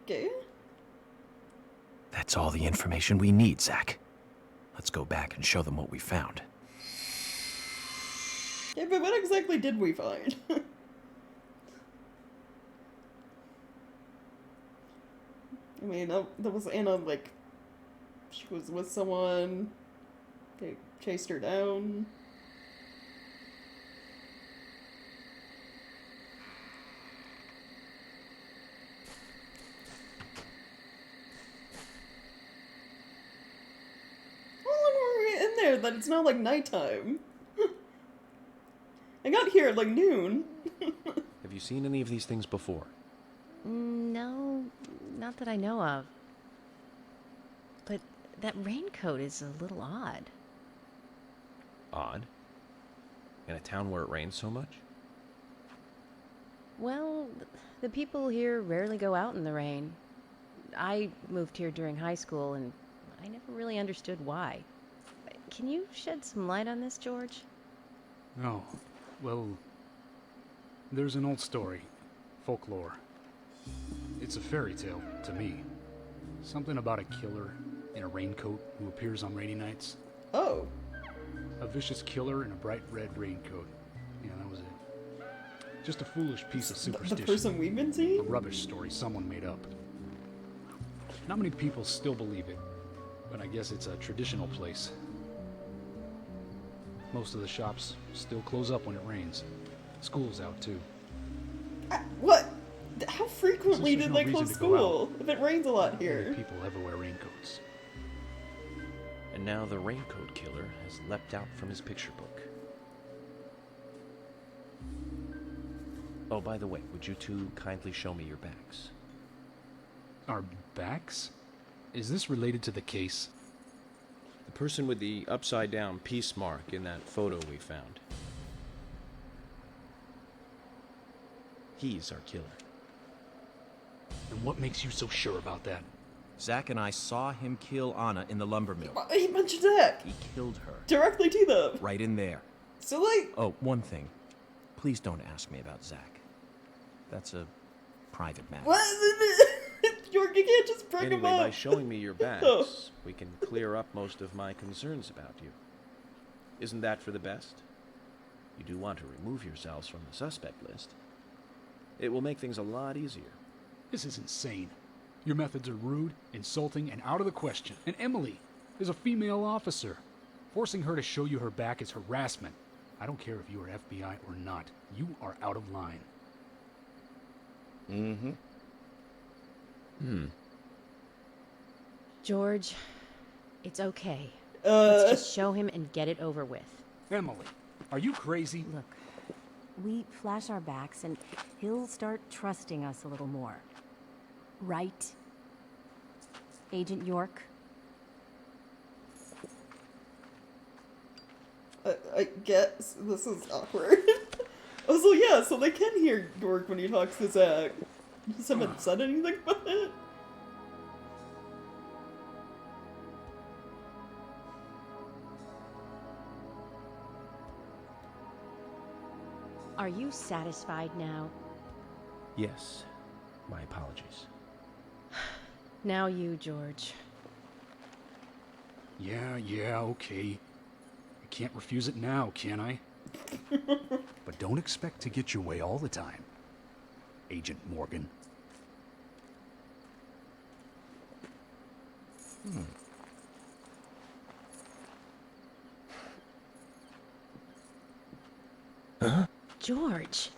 Okay. That's all the information we need, Zach. Let's go back and show them what we found. Yeah, but what exactly did we find? I mean, that was Anna, like, she was with someone, they chased her down. How long were we in there that it's not like nighttime? I got here at like noon. Have you seen any of these things before? No, not that I know of. But that raincoat is a little odd. Odd? In a town where it rains so much? Well, the people here rarely go out in the rain. I moved here during high school, and I never really understood why. Can you shed some light on this, George? Oh, well, there's an old story, folklore. It's a fairy tale to me. Something about a killer in a raincoat who appears on rainy nights. Oh. A vicious killer in a bright red raincoat. Yeah, that was it. Just a foolish piece of superstition. The person we've been A seeing? rubbish story someone made up. Not many people still believe it, but I guess it's a traditional place. Most of the shops still close up when it rains. School's out too. What? How frequently Since did there's they no close reason to go school? If it rains a lot Not here. many people ever wear raincoats. And now the raincoat killer has leapt out from his picture book. Oh, by the way, would you two kindly show me your backs? Our backs? Is this related to the case? The person with the upside-down peace mark in that photo we found. He's our killer. And what makes you so sure about that? Zach and I saw him kill Anna in the lumber mill. He mentioned Zach. He killed her. Directly to them. Right in there. So, like, Oh, one thing. Please don't ask me about Zach. That's a private matter. what? York, you can't just bring him Anyway, by up. showing me your backs, we can clear up most of my concerns about you. Isn't that for the best? You do want to remove yourselves from the suspect list. It will make things a lot easier. This is insane. Your methods are rude, insulting, and out of the question. And Emily is a female officer. Forcing her to show you her back is harassment. I don't care if you are FBI or not. You are out of line. George, it's okay. Uh, Let's just show him and get it over with. Emily, are you crazy? Look, we flash our backs and he'll start trusting us a little more. Right? Agent York? I guess this is awkward. Also, yeah, so they can hear York when he talks to Zach. Just haven't said anything about it. Are you satisfied now? Yes. My apologies. Now you, George. Yeah, okay. I can't refuse it now, can I? But don't expect to get your way all the time, Agent Morgan. George.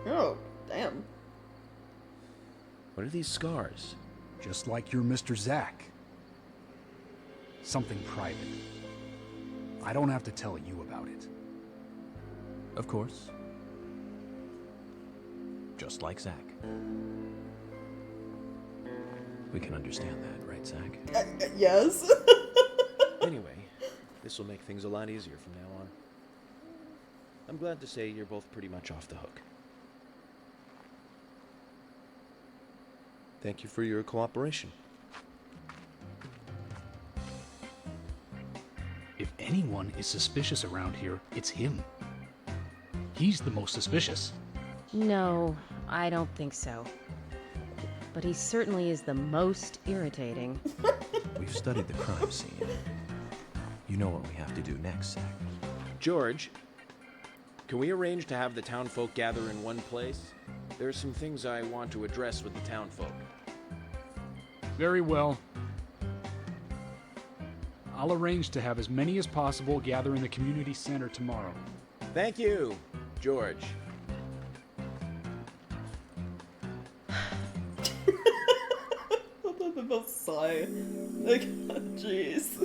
Oh, damn. What are these scars? Just like your Mr. Zack. Something private. I don't have to tell you about it. Of course. Just like Zack. We can understand that, right, Zack? Yes. Anyway, this will make things a lot easier from now on. I'm glad to say you're both pretty much off the hook. Thank you for your cooperation. If anyone is suspicious around here, it's him. He's the most suspicious. No, I don't think so. But he certainly is the most irritating. We've studied the crime scene. You know what we have to do next, Zack. George, can we arrange to have the townfolk gather in one place? There are some things I want to address with the townfolk. Very well. I'll arrange to have as many as possible gather in the community center tomorrow. Thank you, George. I thought they both sigh. Like, jeez.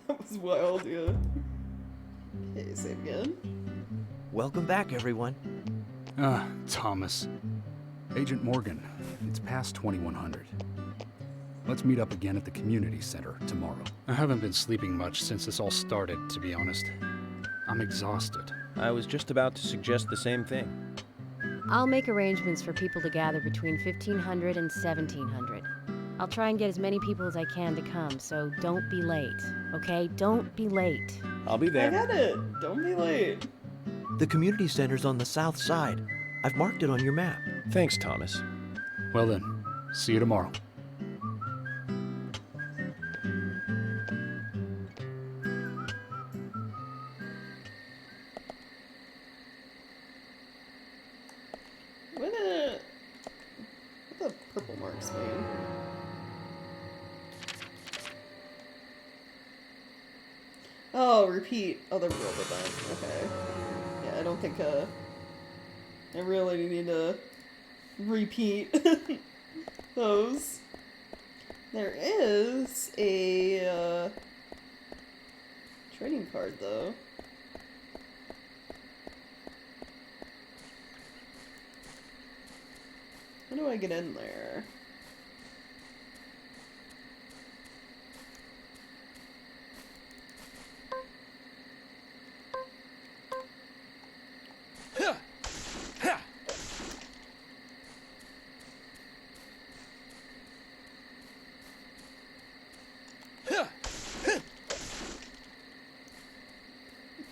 That was wild, yeah. Okay, save again. Welcome back, everyone. Thomas. Agent Morgan, it's past 2100. Let's meet up again at the community center tomorrow. I haven't been sleeping much since this all started, to be honest. I'm exhausted. I was just about to suggest the same thing. I'll make arrangements for people to gather between 1500 and 1700. I'll try and get as many people as I can to come, so don't be late, okay? Don't be late. I'll be I there. got it. Don't be late. The community center's on the south side. I've marked it on your map. Thanks, Thomas. Well then, see you tomorrow. What the purple marks mean? Oh, repeat other world event. Okay. Yeah, I don't think I really need to repeat those. There is a trading card though. How do I get in there?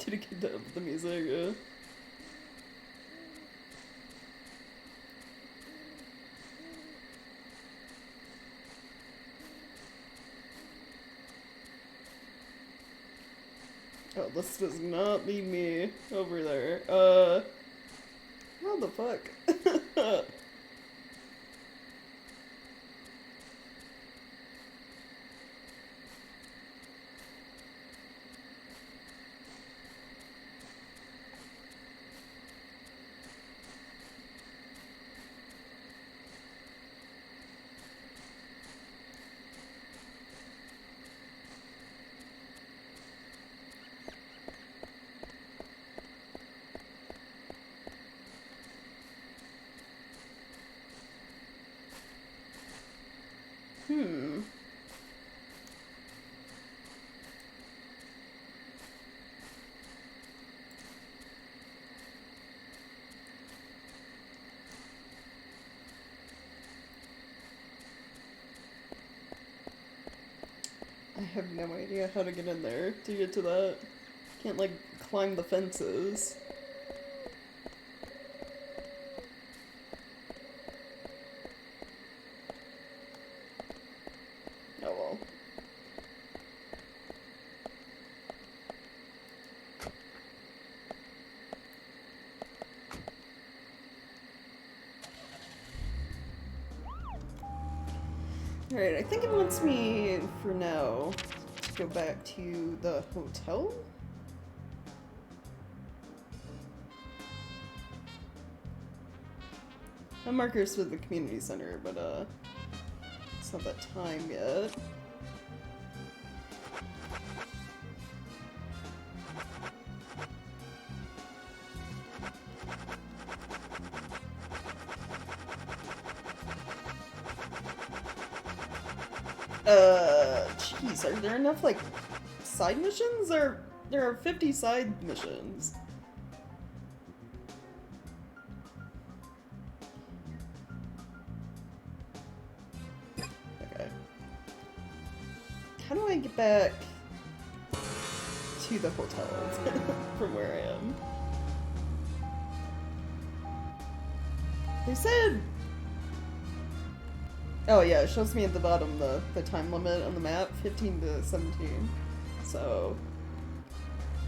Did it get the music? Oh, this does not lead me over there. How the fuck? have no idea how to get in there to get to that. Can't, like, climb the fences. Oh well. Alright, I think it wants me, for now, to go back to the hotel? My marker's with the community center, but, it's not that time yet. Jeez, are there enough, like, side missions? There are 50 side missions. Okay. How do I get back to the hotel from where I am? They said... Oh yeah, it shows me at the bottom the time limit on the map, 15 to 17. So,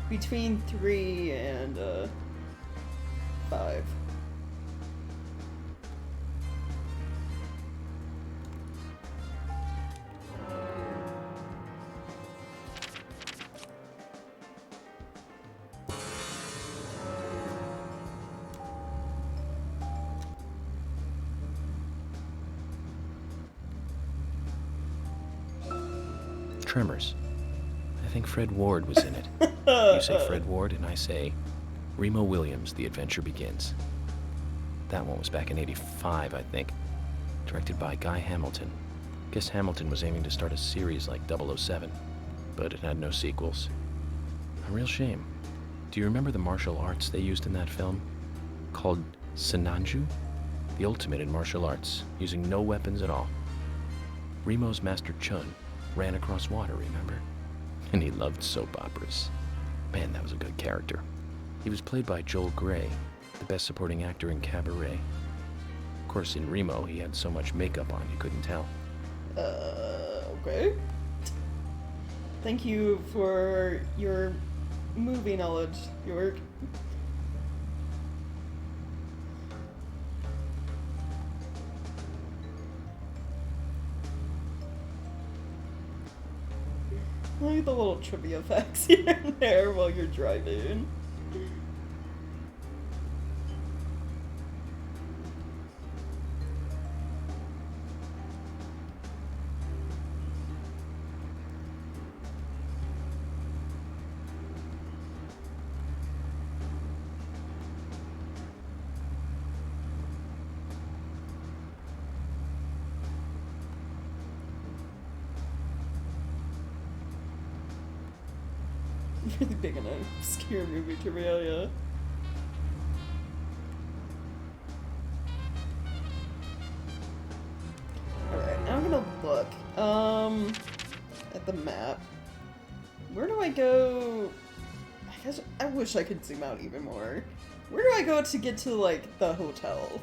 between 3 and 5. Tremors. I think Fred Ward was in it. You say Fred Ward, and I say Remo Williams, The Adventure Begins. That one was back in '85, I think. Directed by Guy Hamilton. Guess Hamilton was aiming to start a series like 007, but it had no sequels. A real shame. Do you remember the martial arts they used in that film? Called Senanju? The ultimate in martial arts, using no weapons at all. Remo's Master Chun ran across water, remember? And he loved soap operas. Man, that was a good character. He was played by Joel Grey, the best supporting actor in Cabaret. Of course, in Remo, he had so much makeup on you couldn't tell. Okay. Thank you for your movie knowledge, York. Like the little trivia facts here and there while you're driving. Really big in a obscure movie trivia, yeah. Alright, now I'm gonna look, at the map. Where do I go? I guess I wish I could zoom out even more. Where do I go to get to, like, the hotel?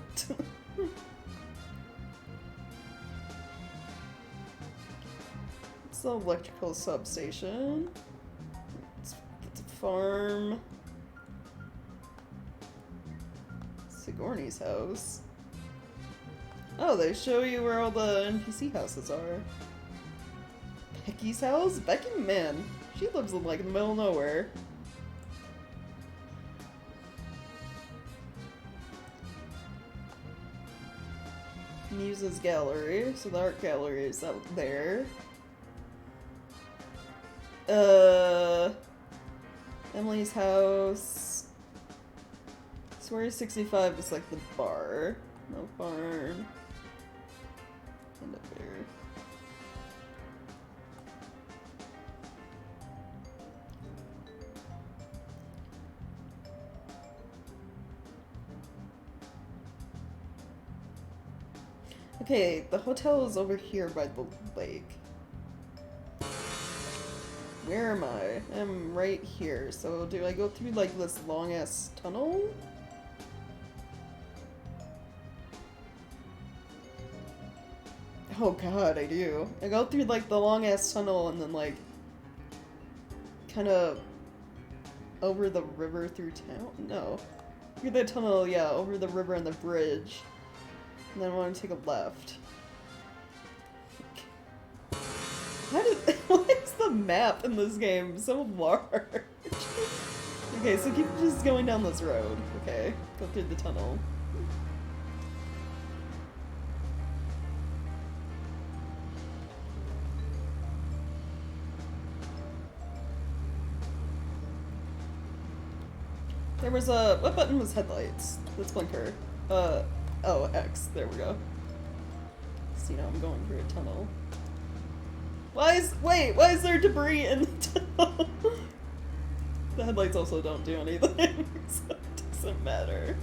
It's the electrical substation. It's a farm. Sigourney's house. Oh, they show you where all the NPC houses are. Becky's house? Becky, man, she lives in, like, the middle of nowhere. Muse's gallery, so the art gallery is out there. Emily's house. Swear 65 is like the bar. No barn. And up here. Okay, the hotel is over here by the lake. Where am I? I'm right here. So do I go through like this long ass tunnel? Oh god, I do. I go through like the long ass tunnel and then like kind of over the river through town? No. Through the tunnel, yeah, over the river and the bridge. And then I want to take a left. Why is the map in this game so large? Okay, so keep just going down this road. Okay, go through the tunnel. There was a... What button was headlights? Let's blinker. Oh, X. There we go. See, now I'm going through a tunnel. Why is there debris in the tunnel? The headlights also don't do anything, so it doesn't matter.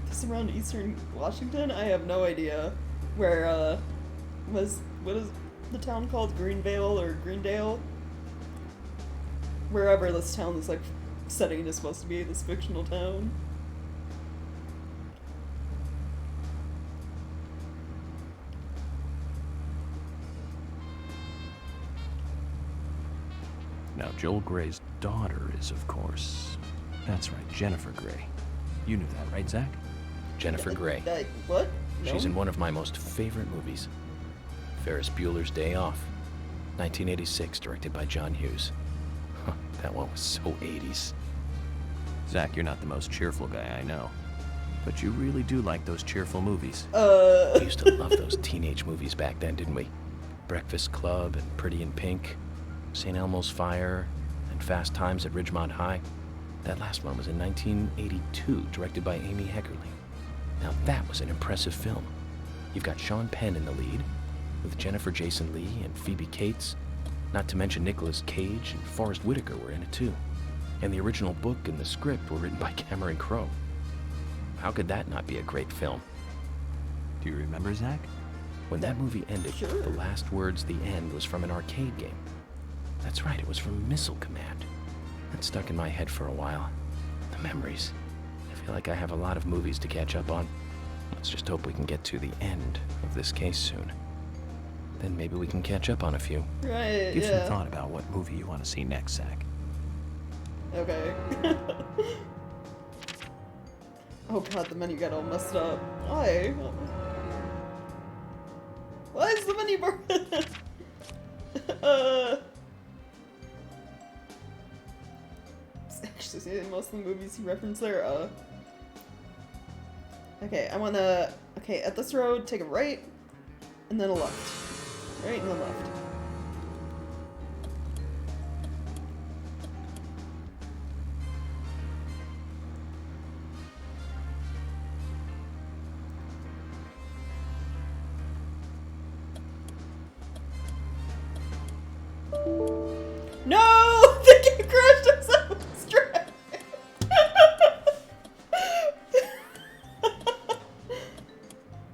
Just around Eastern Washington? I have no idea where, what is the town called? Greenvale or Greendale? Wherever this town is, like, setting is supposed to be, this fictional town. Now, Joel Gray's daughter is, of course... That's right, Jennifer Gray. You knew that, right, Zach? Jennifer Gray. What? She's No? in one of my most favorite movies. Ferris Bueller's Day Off. 1986, directed by John Hughes. That one was so 80s. Zach, you're not the most cheerful guy I know. But you really do like those cheerful movies. We used to love those teenage movies back then, didn't we? Breakfast Club and Pretty in Pink, St. Elmo's Fire, and Fast Times at Ridgemont High. That last one was in 1982, directed by Amy Heckerling. Now that was an impressive film. You've got Sean Penn in the lead, with Jennifer Jason Leigh and Phoebe Cates. Not to mention Nicolas Cage and Forrest Whitaker were in it too. And the original book and the script were written by Cameron Crowe. How could that not be a great film? Do you remember, Zach? When that movie ended, Sure. the last words, the end, was from an arcade game. That's right, it was from Missile Command. That stuck in my head for a while. The memories. I feel like I have a lot of movies to catch up on. Let's just hope we can get to the end of this case soon. Then maybe we can catch up on a few. Right, Give yeah. some thought about what movie you want to see next, Zach. Okay. Oh god, the menu got all messed up. Why? Why is the menu broken? Actually, see, most of the movies you reference there, Okay, I wanna... Okay, at this road, take a right, and then a left. Right and then left. No! The game crashed as I was driving!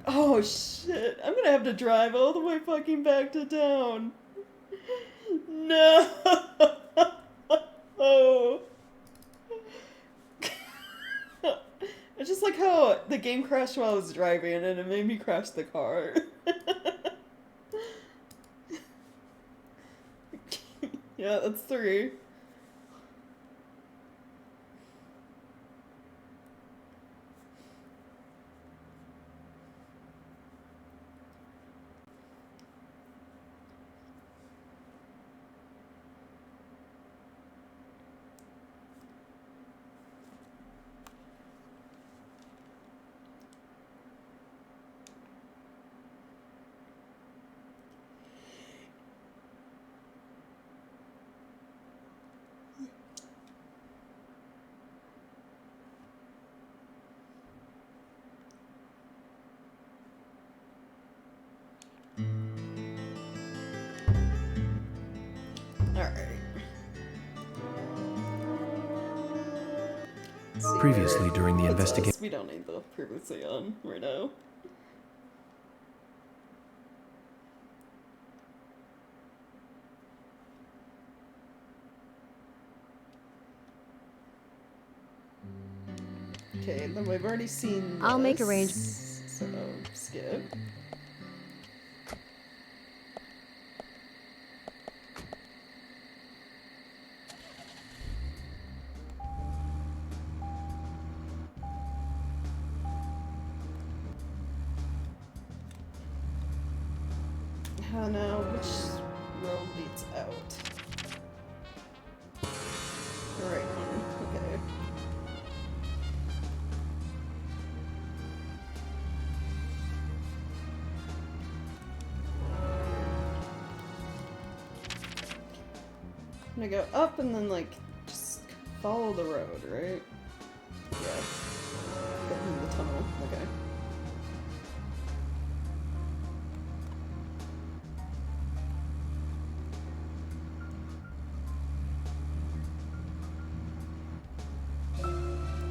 Oh shit, I'm gonna have to drive all the way fucking back to town. No! Oh. It's just like how the game crashed while I was driving and it made me crash the car. Yeah, that's 3. Alright. Previously during the investigation. We don't need the previously on right now. Okay, then we've already seen I'll make this, arrangements. So, skip. Now, which road leads out? The right one, okay. I'm gonna go up and then, like, just follow the road, right? Yeah. Go through the tunnel, okay.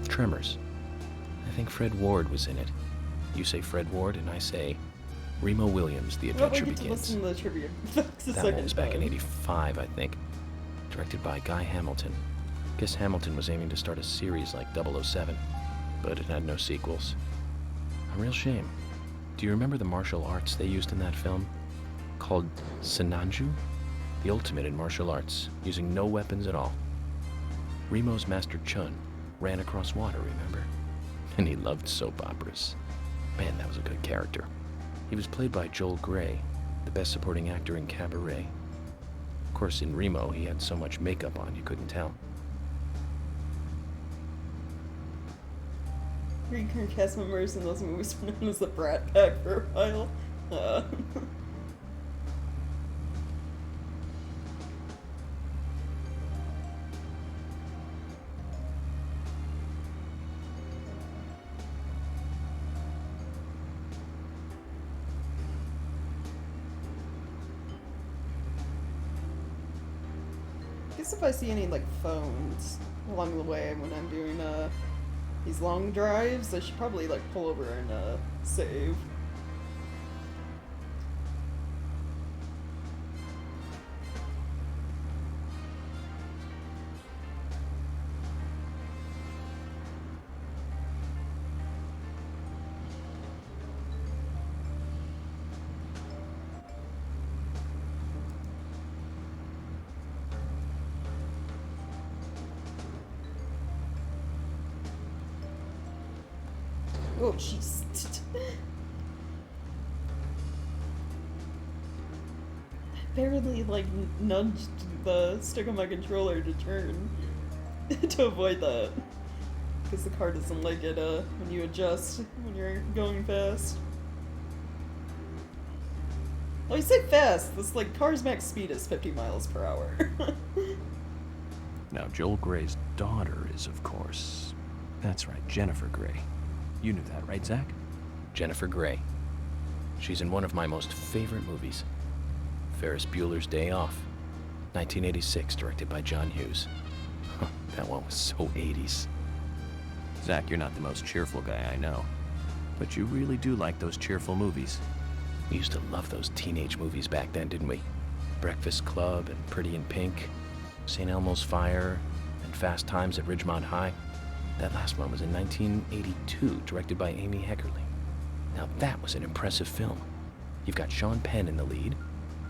Tremors. I think Fred Ward was in it. You say Fred Ward, and I say Remo Williams, The Well, we Adventure get to Begins. listen to the trivia facts a That second one was back in time. '85, I think. Directed by Guy Hamilton. Guess Hamilton was aiming to start a series like 007, but it had no sequels. A real shame. Do you remember the martial arts they used in that film? Called Sinanju? The ultimate in martial arts, using no weapons at all. Remo's master Chun ran across water, remember? And he loved soap operas. Man, that was a good character. He was played by Joel Grey, the best supporting actor in Cabaret. Of course, in Remo, he had so much makeup on you couldn't tell. Recurring cast members in those movies were known as the Brat Pack for a while. Guess if I see any like phones along the way when I'm doing these long drives, I should probably like pull over and save. Oh, jeez. I barely, like, nudged the stick on my controller to turn to avoid that. Because the car doesn't like it when you adjust when you're going fast. Oh, you say fast. This, like, car's max speed is 50 miles per hour. Now, Joel Grey's daughter is, of course... That's right, Jennifer Grey. You knew that, right, Zach? Jennifer Grey. She's in one of my most favorite movies. Ferris Bueller's Day Off. 1986, directed by John Hughes. That one was so 80s. Zach, you're not the most cheerful guy I know. But you really do like those cheerful movies. We used to love those teenage movies back then, didn't we? Breakfast Club and Pretty in Pink, St. Elmo's Fire, and Fast Times at Ridgemont High. That last one was in 1982, directed by Amy Heckerling. Now that was an impressive film. You've got Sean Penn in the lead,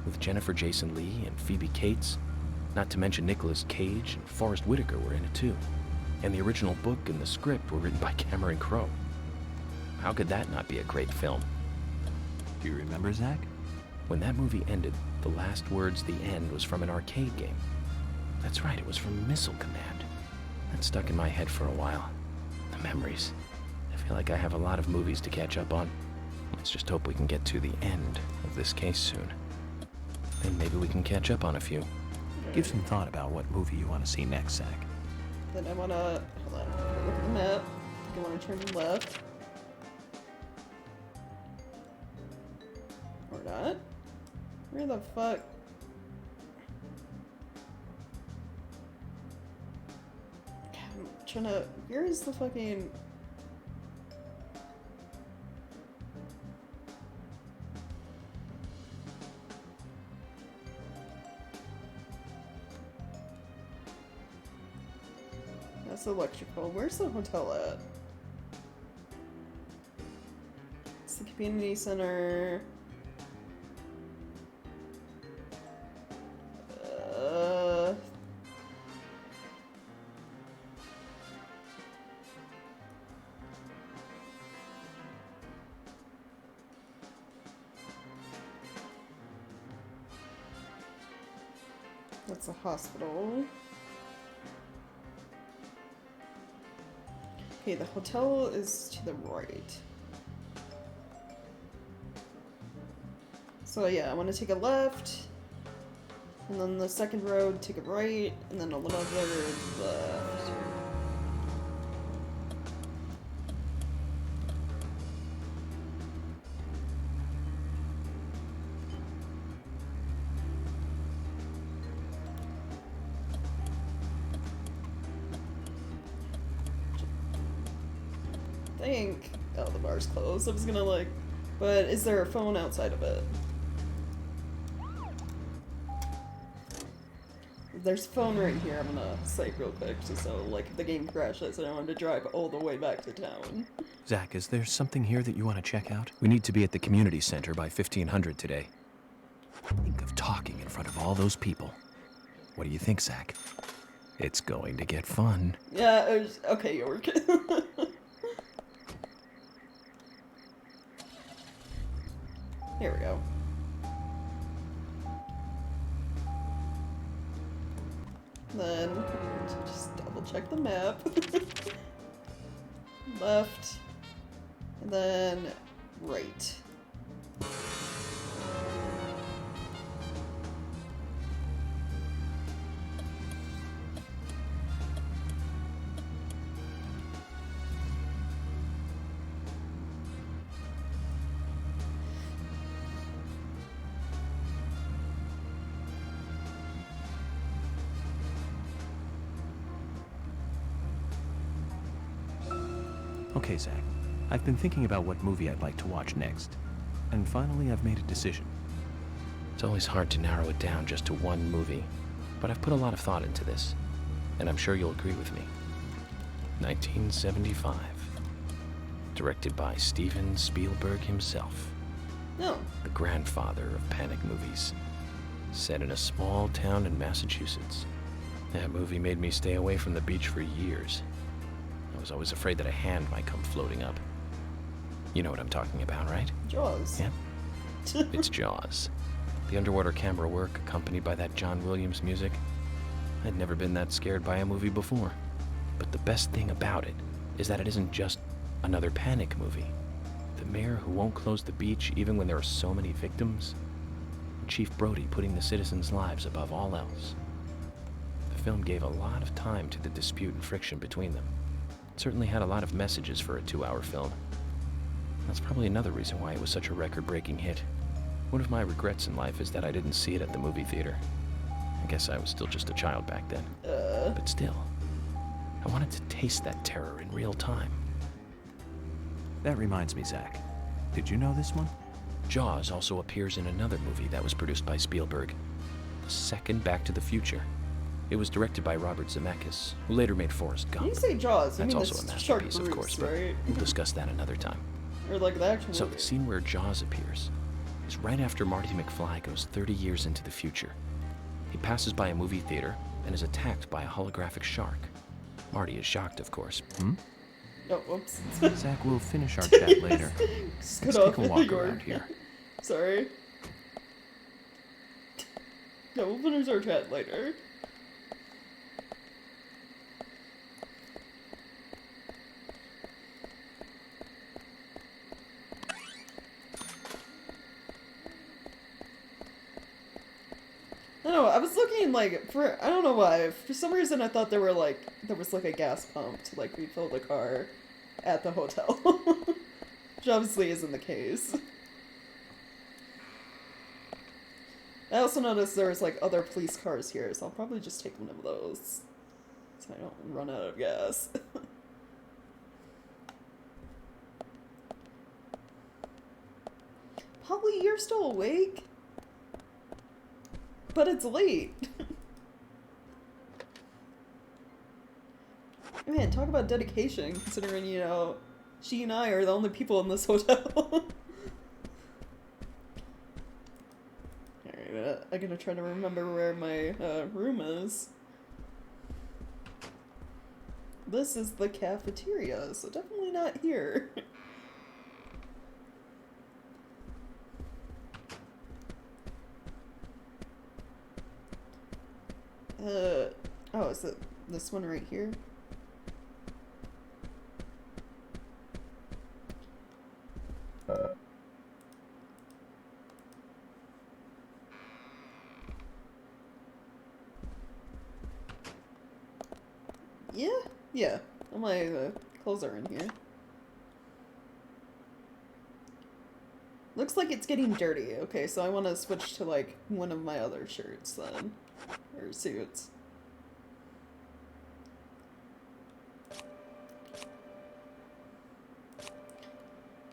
with Jennifer Jason Leigh and Phoebe Cates, not to mention Nicolas Cage and Forrest Whitaker were in it too. And the original book and the script were written by Cameron Crowe. How could that not be a great film? Do you remember, Zach? When that movie ended, the last words, the end, was from an arcade game. That's right, it was from Missile Command. That stuck in my head for a while. The memories. I feel like I have a lot of movies to catch up on. Let's just hope we can get to the end of this case soon. Then maybe we can catch up on a few. Give some thought about what movie you want to see next, Zach. Then I wanna... Hold on. Look at the map. I think I wanna turn left. Or not. Where the fuck? I'm trying to... Where is the fucking... That's electrical. Where's the hotel at? Community center. That's a hospital. Okay, the hotel is to the right. So yeah, I want to take a left, and then the second road, take a right, and then a little further left. Oh, the bar's closed. I was gonna like, but is there a phone outside of it? There's a phone right here. I'm gonna say real quick, just so like if the game crashes, I don't want to drive all the way back to town. Zach, is there something here that you want to check out? We need to be at the community center by 1500 today. Think of talking in front of all those people. What do you think, Zach? It's going to get fun. Yeah, okay, York. Here we go. Then, just double check the map. Left. And then, right. Okay, Zach. I've been thinking about what movie I'd like to watch next. And finally, I've made a decision. It's always hard to narrow it down just to one movie, but I've put a lot of thought into this, and I'm sure you'll agree with me. 1975. Directed by Steven Spielberg himself. No. The grandfather of panic movies. Set in a small town in Massachusetts. That movie made me stay away from the beach for years. I was always afraid that a hand might come floating up. You know what I'm talking about, right? Jaws. Yeah. It's Jaws. The underwater camera work accompanied by that John Williams music. I'd never been that scared by a movie before. But the best thing about it is that it isn't just another panic movie. The mayor who won't close the beach even when there are so many victims. And Chief Brody putting the citizens' lives above all else. The film gave a lot of time to the dispute and friction between them. It certainly had a lot of messages for a 2-hour film. That's probably another reason why it was such a record-breaking hit. One of my regrets in life is that I didn't see it at the movie theater. I guess I was still just a child back then. But still, I wanted to taste that terror in real time. That reminds me, Zach. Did you know this one? Jaws also appears in another movie that was produced by Spielberg, the second Back to the Future. It was directed by Robert Zemeckis, who later made Forrest Gump. When you say Jaws, you That's mean also a the masterpiece, shark of course, Bruce, but right? we'll discuss that another time. Or like the actual So movie. the scene where Jaws appears is right after Marty McFly goes 30 years into the future. He passes by a movie theater and is attacked by a holographic shark. Marty is shocked, of course. Oh, whoops. Zach, we'll finish our chat later. Just Let's cut take a off walk your- around here. Sorry. No, we'll finish our chat later. I don't know, I was looking like for I don't know why. For some reason I thought there was like a gas pump to like refill the car at the hotel. Which obviously isn't the case. I also noticed there was like other police cars here, so I'll probably just take one of those. So I don't run out of gas. Polly, you're still awake? But it's late. Man, talk about dedication, considering, you know, she and I are the only people in this hotel. I gotta try to remember where my room is. This is the cafeteria, so definitely not here. Oh, is it this one right here? Yeah, yeah. All my clothes are in here. Looks like it's getting dirty. Okay, so I want to switch to like one of my other shirts then, or suits.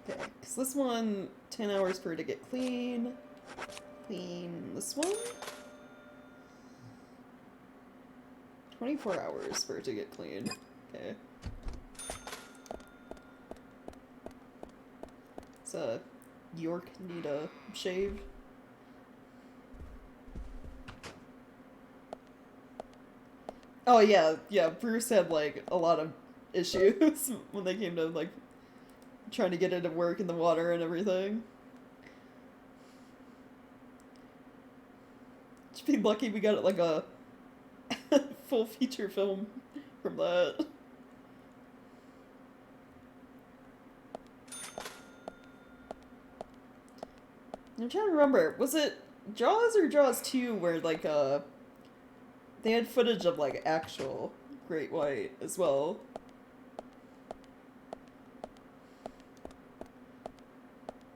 Okay, because this one, 10 hours for it to get clean. Clean this one. 24 hours for it to get clean. Okay. So, York need a shave. Oh yeah, yeah, Bruce had like a lot of issues when they came to like trying to get it to work in the water and everything. Should be lucky we got like a full feature film from that. I'm trying to remember, was it Jaws or Jaws 2 where like they had footage of like actual great white as well?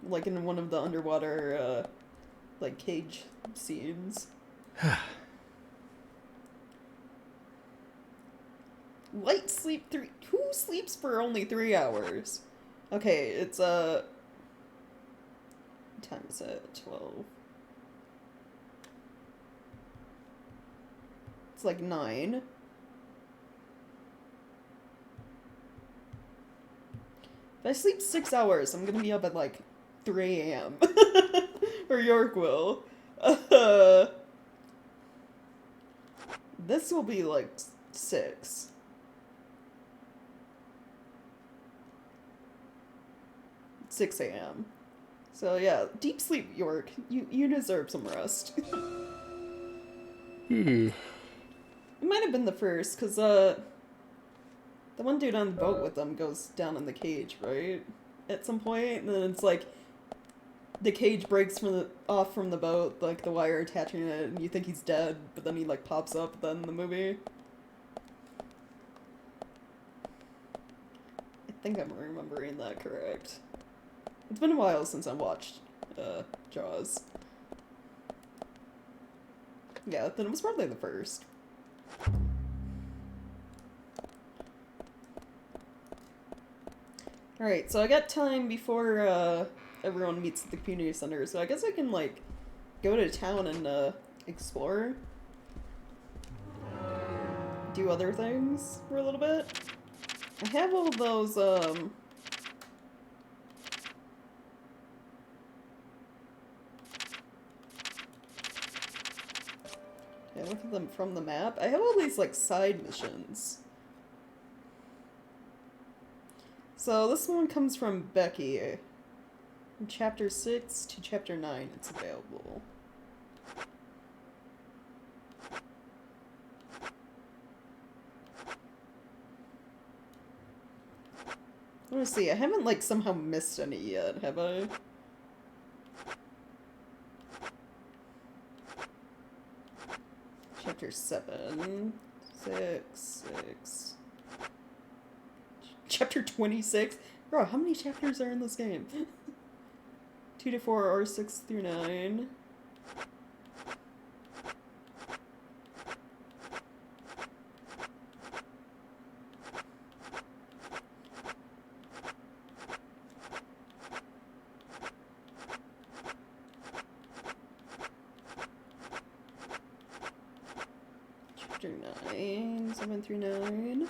Like in one of the underwater like cage scenes. Light sleep 3. Who sleeps for only 3 hours? Okay, it's what time is it? 12. It's like 9. If I sleep 6 hours, I'm gonna be up at like 3 a.m. Or York will. This will be like 6. a.m. So yeah, deep sleep, York. You deserve some rest. It might have been the first, because the one dude on the boat with them goes down in the cage, right? At some point, and then it's like the cage breaks off from the boat, like the wire attaching it, and you think he's dead, but then he like pops up then in the movie. I think I'm remembering that correct. It's been a while since I watched Jaws. Yeah, then it was probably the first. Alright, so I got time before everyone meets at the community center, so I guess I can, like, go to town and explore. Do other things for a little bit. I have all those, yeah, look at them from the map. I have all these, like, side missions. So this one comes from Becky. From chapter 6 to chapter 9 it's available. Let me see, I haven't, like, somehow missed any yet, have I? Chapter 7, 6. Chapter 26? Bro, how many chapters are in this game? 2 to 4 or 6 through 9. Chapter 9, 7 through 9.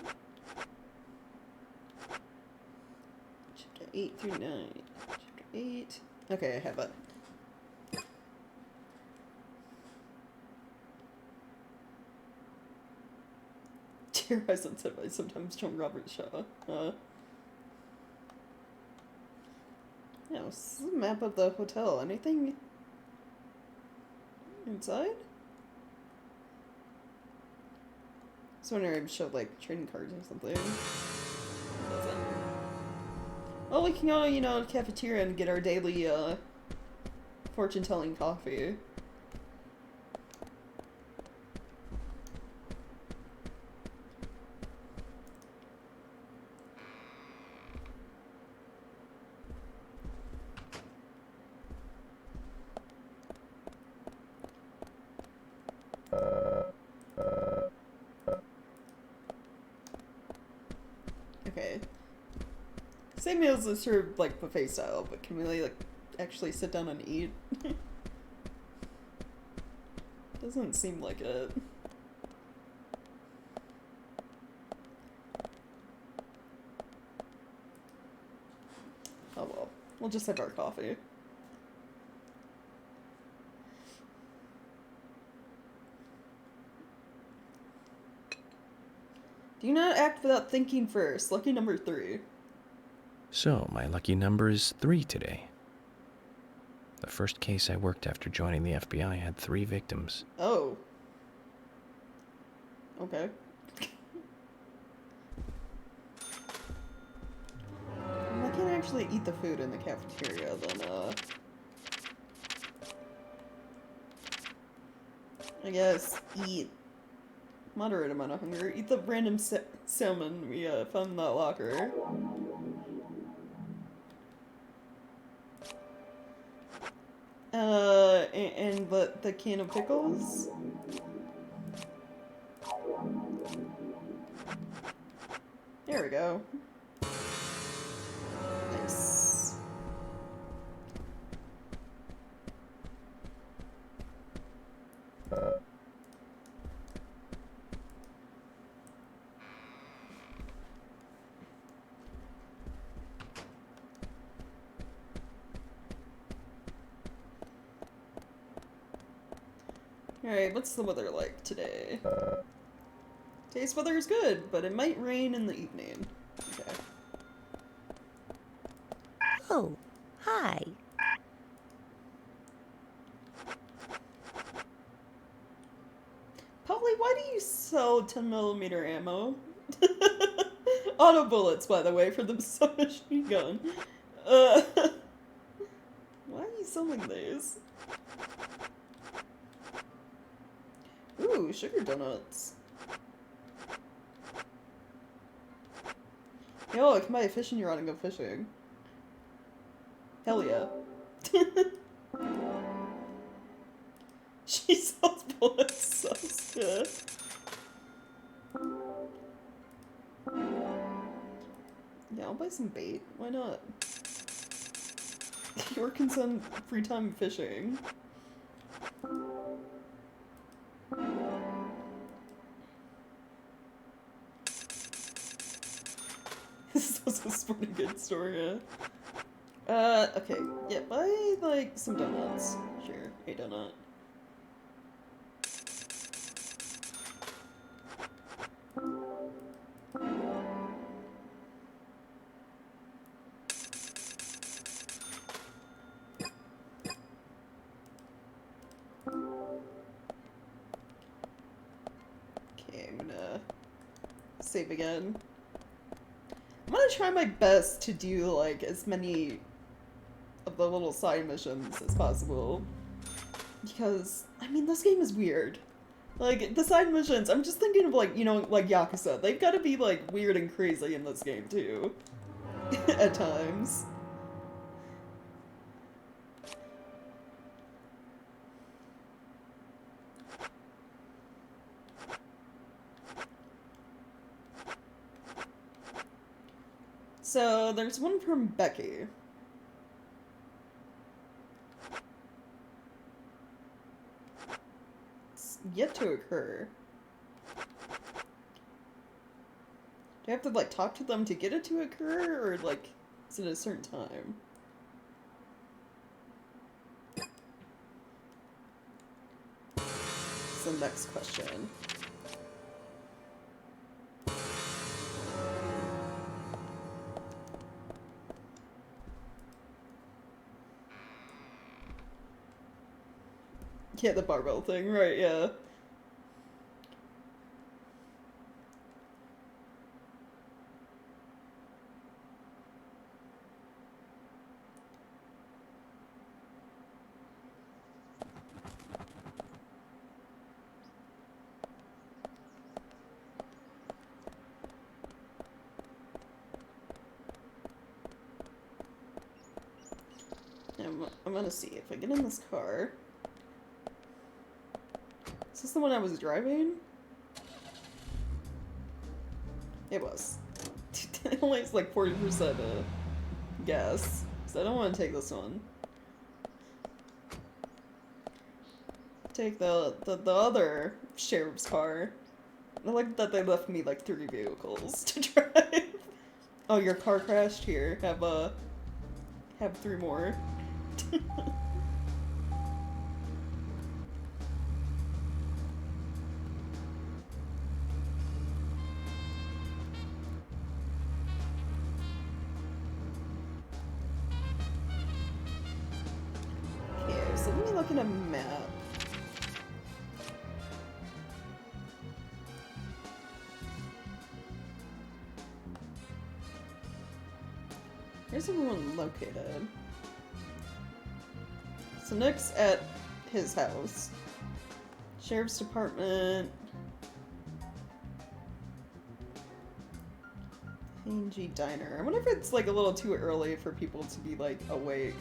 Chapter 8 through 9. Chapter 8. Okay, I have it. Terrorized on set by sometimes John Robert Shaw. Yeah, this is a map of the hotel. Anything inside? I was wondering if it showed like trading cards or something. It doesn't. Well, we can go, you know, to the cafeteria and get our daily fortune-telling coffee. Okay. Same meals is served like buffet style, but can we like actually sit down and eat? Doesn't seem like it. Oh well, we'll just have our coffee. Do not act without thinking first. Lucky number 3. So, my lucky number is 3 today. The first case I worked after joining the FBI had 3 victims. Oh. Okay. I can't actually eat the food in the cafeteria, then, I guess eat moderate amount of hunger. Eat the random salmon we found in that locker. And the can of pickles. There we go. Nice. Alright, what's the weather like today? Today's weather is good, but it might rain in the evening. Okay. Oh, hi. Polly, why do you sell 10mm ammo? Auto bullets, by the way, for the submachine gun. Why are you selling these? Ooh, sugar donuts. Yo, I can buy a fishing rod and go fishing. Hell yeah. She sells bullets, so good. Yeah, I'll buy some bait. Why not? Your can spend free time fishing. This is also a sporting goods store, yeah. Okay. Yeah, buy, like, some donuts. Sure, a donut. Okay, I'm gonna save again. I'm gonna try my best to do, like, as many of the little side missions as possible. Because, I mean, this game is weird. Like, the side missions, I'm just thinking of, like, you know, like Yakuza. They've gotta be, like, weird and crazy in this game, too. At times. So, there's one from Becky. It's yet to occur. Do I have to, like, talk to them to get it to occur, or, like, is it at a certain time? That's the next question. Yeah, the barbell thing, right, yeah. I'm gonna see if I get in this car. Is this the one I was driving? It was. It only has like 40% gas, so I don't want to take this one. Take the other sheriff's car. I like that they left me like 3 vehicles to drive. Oh, your car crashed here. Have 3 more. Okay, so let me look at a map. Where's everyone located? So Nick's at his house. Sheriff's Department. A&G Diner. I wonder if it's like a little too early for people to be like awake.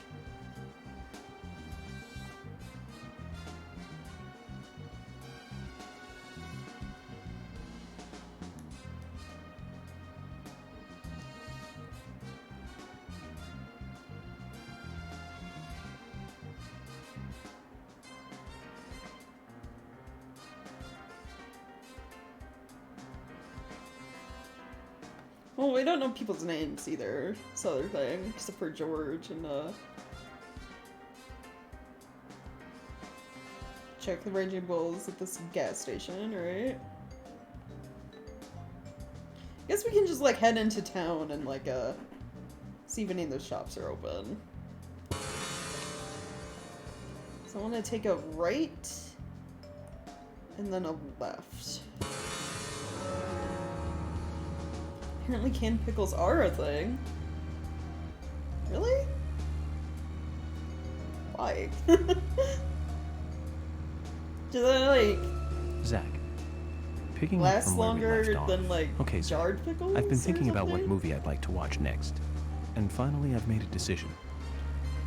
Well, we don't know people's names either. It's the other thing, except for George and check the Raging Bulls at this gas station, right? Guess we can just like head into town and like see if any of those shops are open. So I want to take a right and then a left. Apparently canned pickles are a thing. Really? Why? Do they like Zach, picking up last from where we longer left off. than like Okay, so jarred pickles? I've been or thinking about what something? movie I'd like to watch next. And finally, I've made a decision.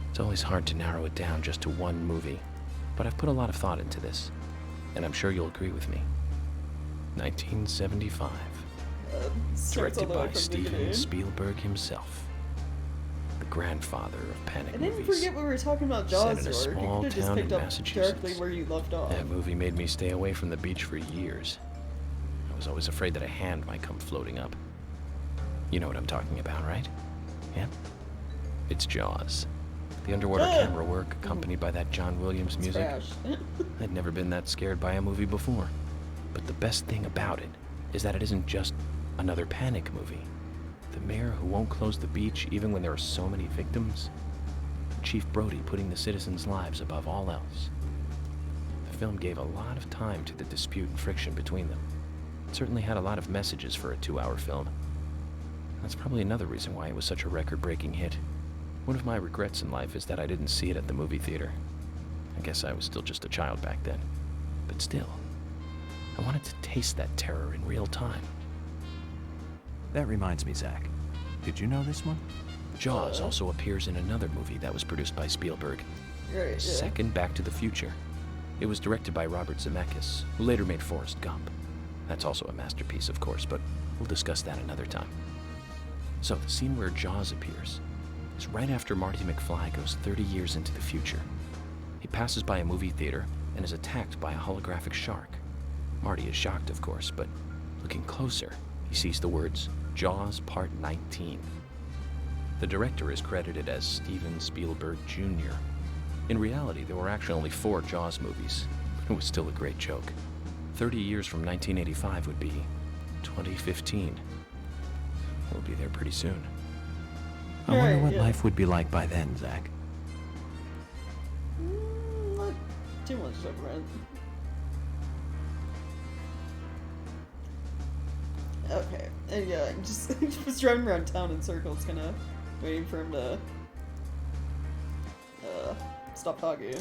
It's always hard to narrow it down just to one movie, but I've put a lot of thought into this, and I'm sure you'll agree with me. 1975. Starts all Directed the way by from the Steven beginning. Spielberg himself. The grandfather of panic I didn't movies. forget we were talking about Set Jaws, in a George. You small could have just town in picked up Massachusetts. directly where you left off. That movie made me stay away from the beach for years. I was always afraid that a hand might come floating up. You know what I'm talking about, right? Yeah? It's Jaws. The underwater camera work, accompanied by that John Williams It's music. trash. I'd never been that scared by a movie before. But the best thing about it is that it isn't just another panic movie. The mayor who won't close the beach even when there are so many victims. Chief Brody putting the citizens' lives above all else. The film gave a lot of time to the dispute and friction between them. It certainly had a lot of messages for a 2-hour film. That's probably another reason why it was such a record-breaking hit. One of my regrets in life is that I didn't see it at the movie theater. I guess I was still just a child back then. But still, I wanted to taste that terror in real time. That reminds me, Zach. Did you know this one? Jaws also appears in another movie that was produced by Spielberg, Right, yeah. the second Back to the Future. It was directed by Robert Zemeckis, who later made Forrest Gump. That's also a masterpiece, of course, but we'll discuss that another time. So, the scene where Jaws appears is right after Marty McFly goes 30 years into the future. He passes by a movie theater and is attacked by a holographic shark. Marty is shocked, of course, but looking closer, he sees the words, Jaws Part 19. The director is credited as Steven Spielberg Jr. In reality, there were actually only 4 Jaws movies. It was still a great joke. 30 years from 1985 would be 2015. We'll be there pretty soon. I wonder Right, what yeah. life would be like by then, Zach. Not too much different. Okay, and yeah, just driving around town in circles, kind of waiting for him to stop talking.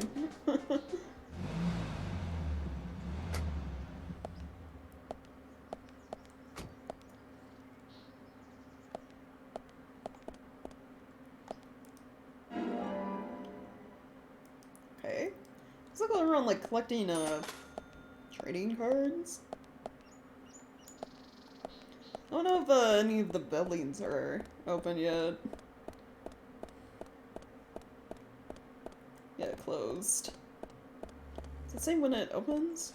Okay, he's like going around like collecting trading cards. I don't know if any of the buildings are open yet. Yeah, closed. Does it say when it opens?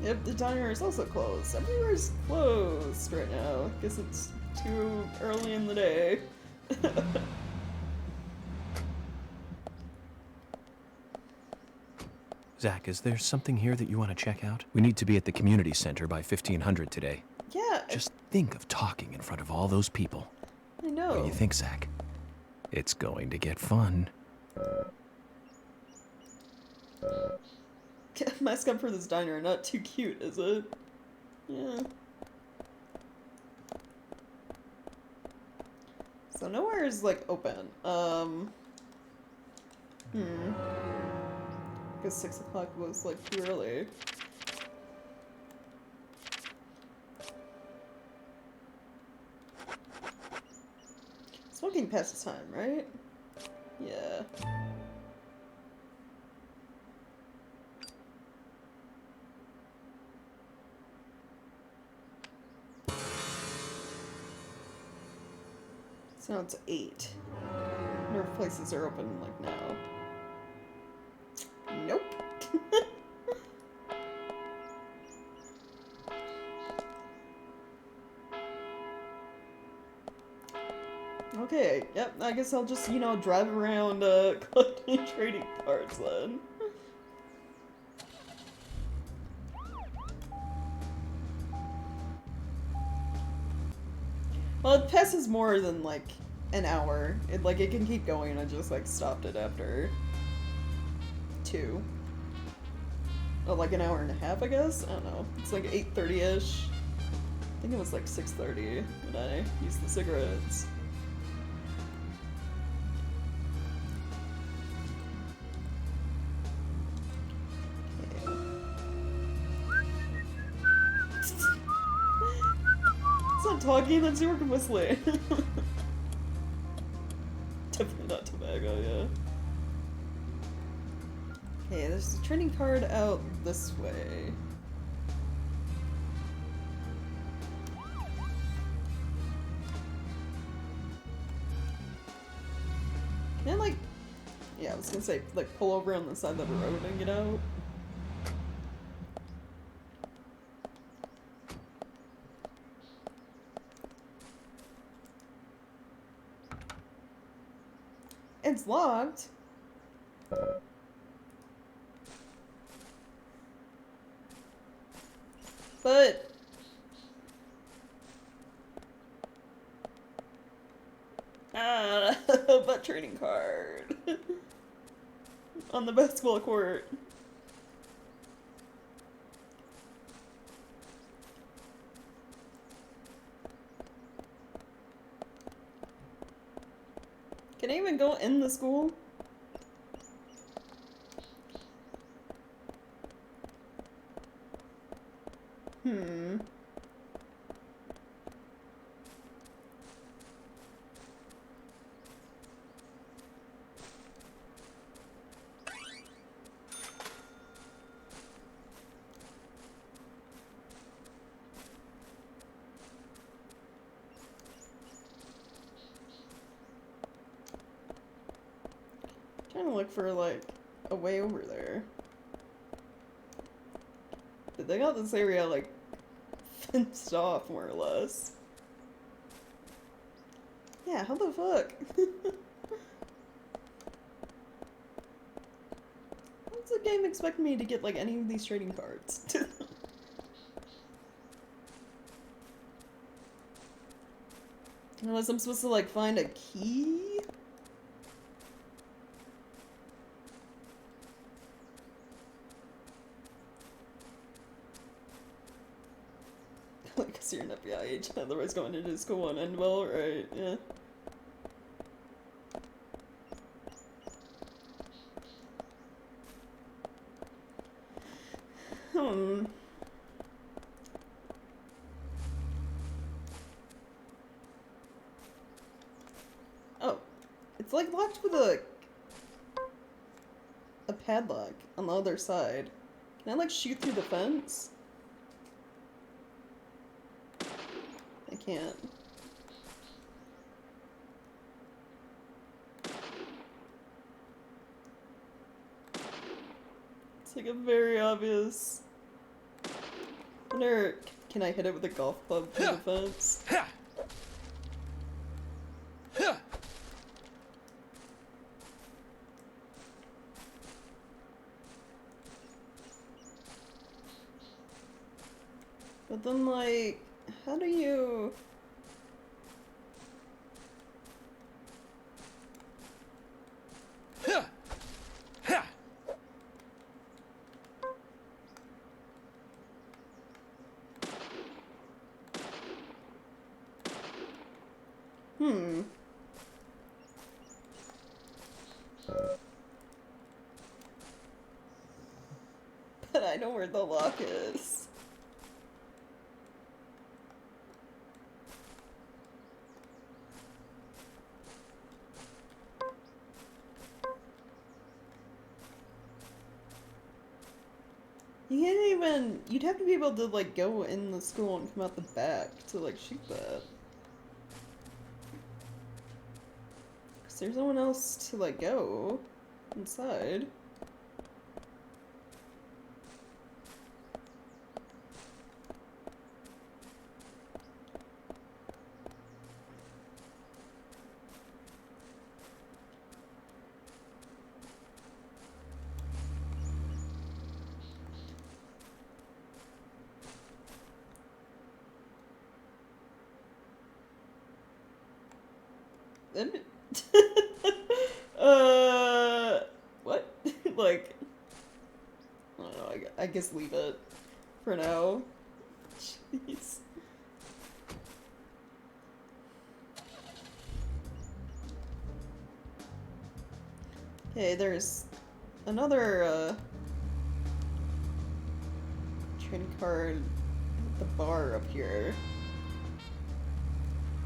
Yep, the diner is also closed. Everywhere's closed right now. Guess it's too early in the day. Zach, is there something here that you want to check out? We need to be at the community center by 1500 today. Yeah, Just think of talking in front of all those people. I know. What do you think, Zach? It's going to get fun. Mascot for this diner, not too cute, is it? Yeah. So nowhere is like open. Because 6 o'clock was like too early. Smoking passes time, right? Yeah. So now it's 8. I wonder if places are open like now. Nope. Okay, yep, I guess I'll just, drive around collecting trading cards then. Well, it passes more than, like, an hour. It can keep going. I just, stopped it after 2. Oh, like an hour and a half, I guess? I don't know. It's like 8:30-ish. I think it was like 6:30 when I used the cigarettes. Okay. It's not talking, that's your whistling. Definitely not tobacco, yeah. Okay, there's a trading card out this way. Can I, yeah, I was gonna say, pull over on the side of the road and get out? It's locked. But but trading card on the basketball court. Can I even go in the school? Trying to look for, like, a way over there. But they got this area, like, fenced off, more or less. Yeah, how the fuck? How's the game expect me to get, like, any of these trading cards? Unless I'm supposed to, like, find a key? Because you're an FBI agent, otherwise going into school won't end well, right? Yeah. Oh. It's like locked with a padlock on the other side. Can I like shoot through the fence? I can't. It's like a very obvious. Wonder, can I hit it with a golf club through the fence? But then, like, how do you... But I know where the lock is. You can't even... You'd have to be able to, like, go in the school and come out the back to, like, shoot that. Because there's no one else to, like, go inside. What? Like, I don't know, I guess leave it for now. Jeez. Okay, there's another, trading card at the bar up here.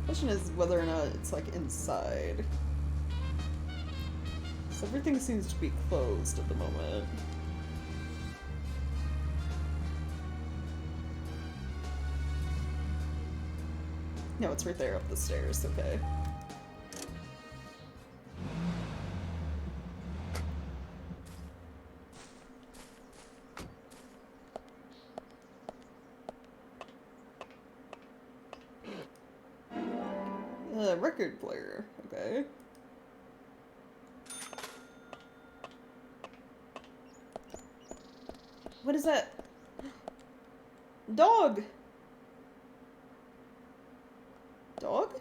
Question is whether or not it's like inside. So everything seems to be closed at the moment. No, it's right there up the stairs, okay. Record player, okay. What is that? Dog! Dog?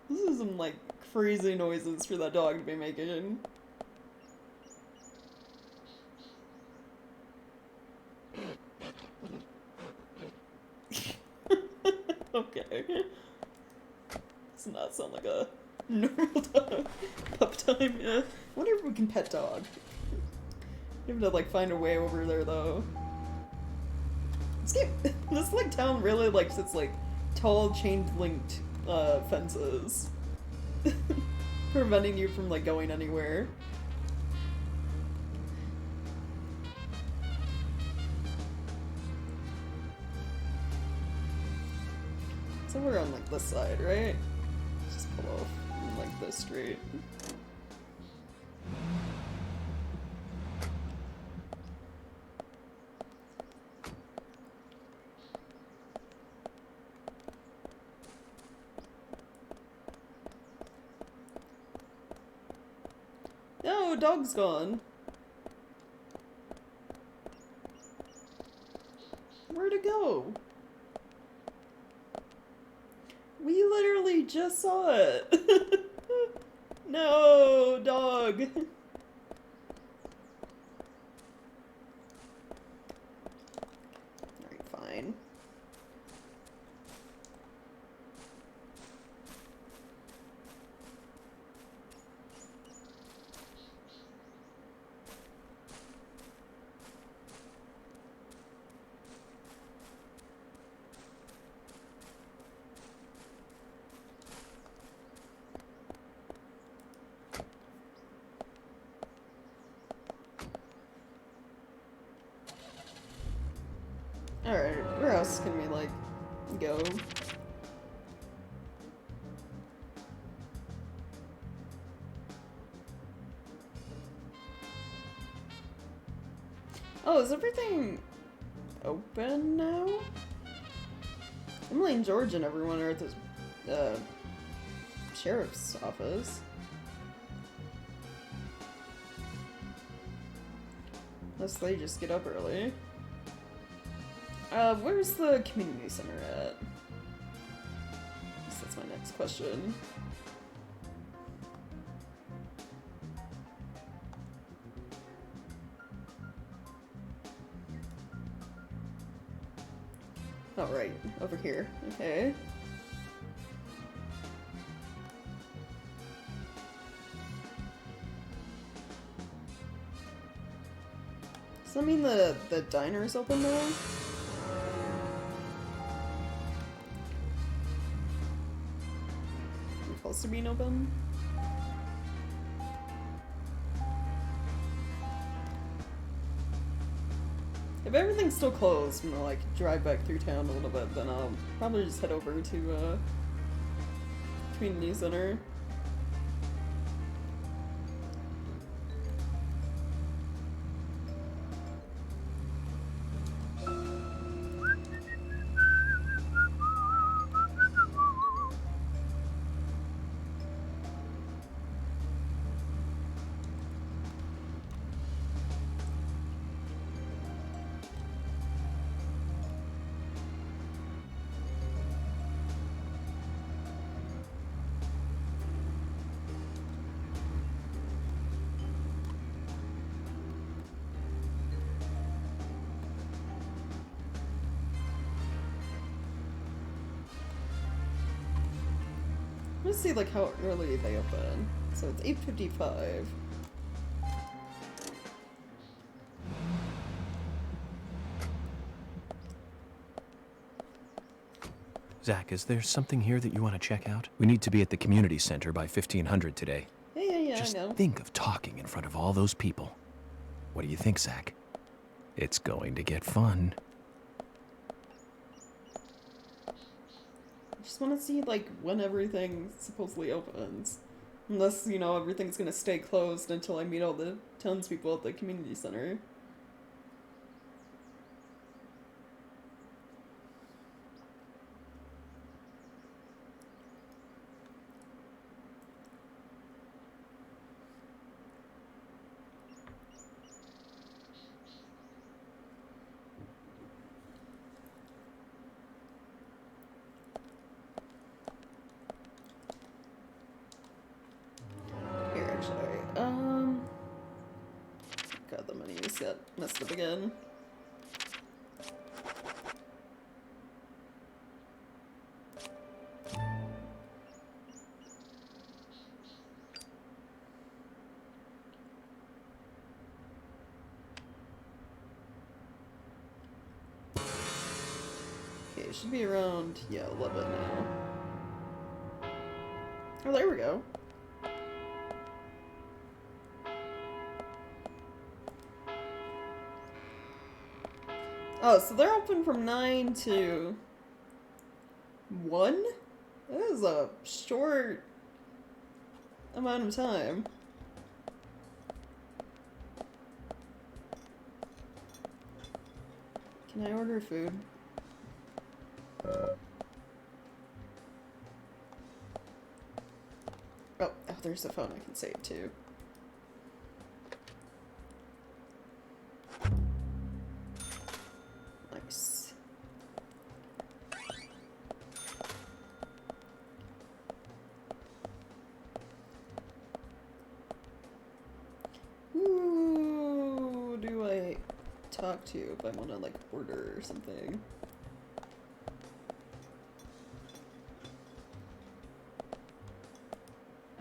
This is some, like, crazy noises for that dog to be making. Okay. Does not sound like a normal dog. Pup time, yeah. I wonder if we can pet dog. We have to, like, find a way over there, though. This, like, town really likes its, like, tall, chain-linked, fences. Preventing you from, like, going anywhere. So we're on like this side, right? Just pull off on, like this street. No, dog's gone. Where'd it go? We literally just saw it. No, dog. Alright, fine. Alright, where else can we, like, go? Oh, is everything open now? Emily and George and everyone are at the sheriff's office. Unless they just get up early. Where's the community center at? I guess that's my next question. Oh, right. Over here. Okay. Does that mean the diner's open now? Close to being open? If everything's still closed, I'm gonna like drive back through town a little bit, then I'll probably just head over to community center. Let's see like how early they open. So it's 8:55. Zach, is there something here that you want to check out? We need to be at the community center by 1500 today. Yeah, Just I know. think of talking in front of all those people. What do you think, Zach? It's going to get fun. I just want to see like when everything supposedly opens. Unless, you know, everything's gonna stay closed until I meet all the townspeople at the community center. Here, actually, God, the menus got messed up again. Okay, it should be around, yeah, 11 now. Oh, there we go. Oh, so they're open from 9 to 1? is a short amount of time. Can I order food? Oh, there's the phone I can save too. Nice. Who do I talk to if I want to like order or something?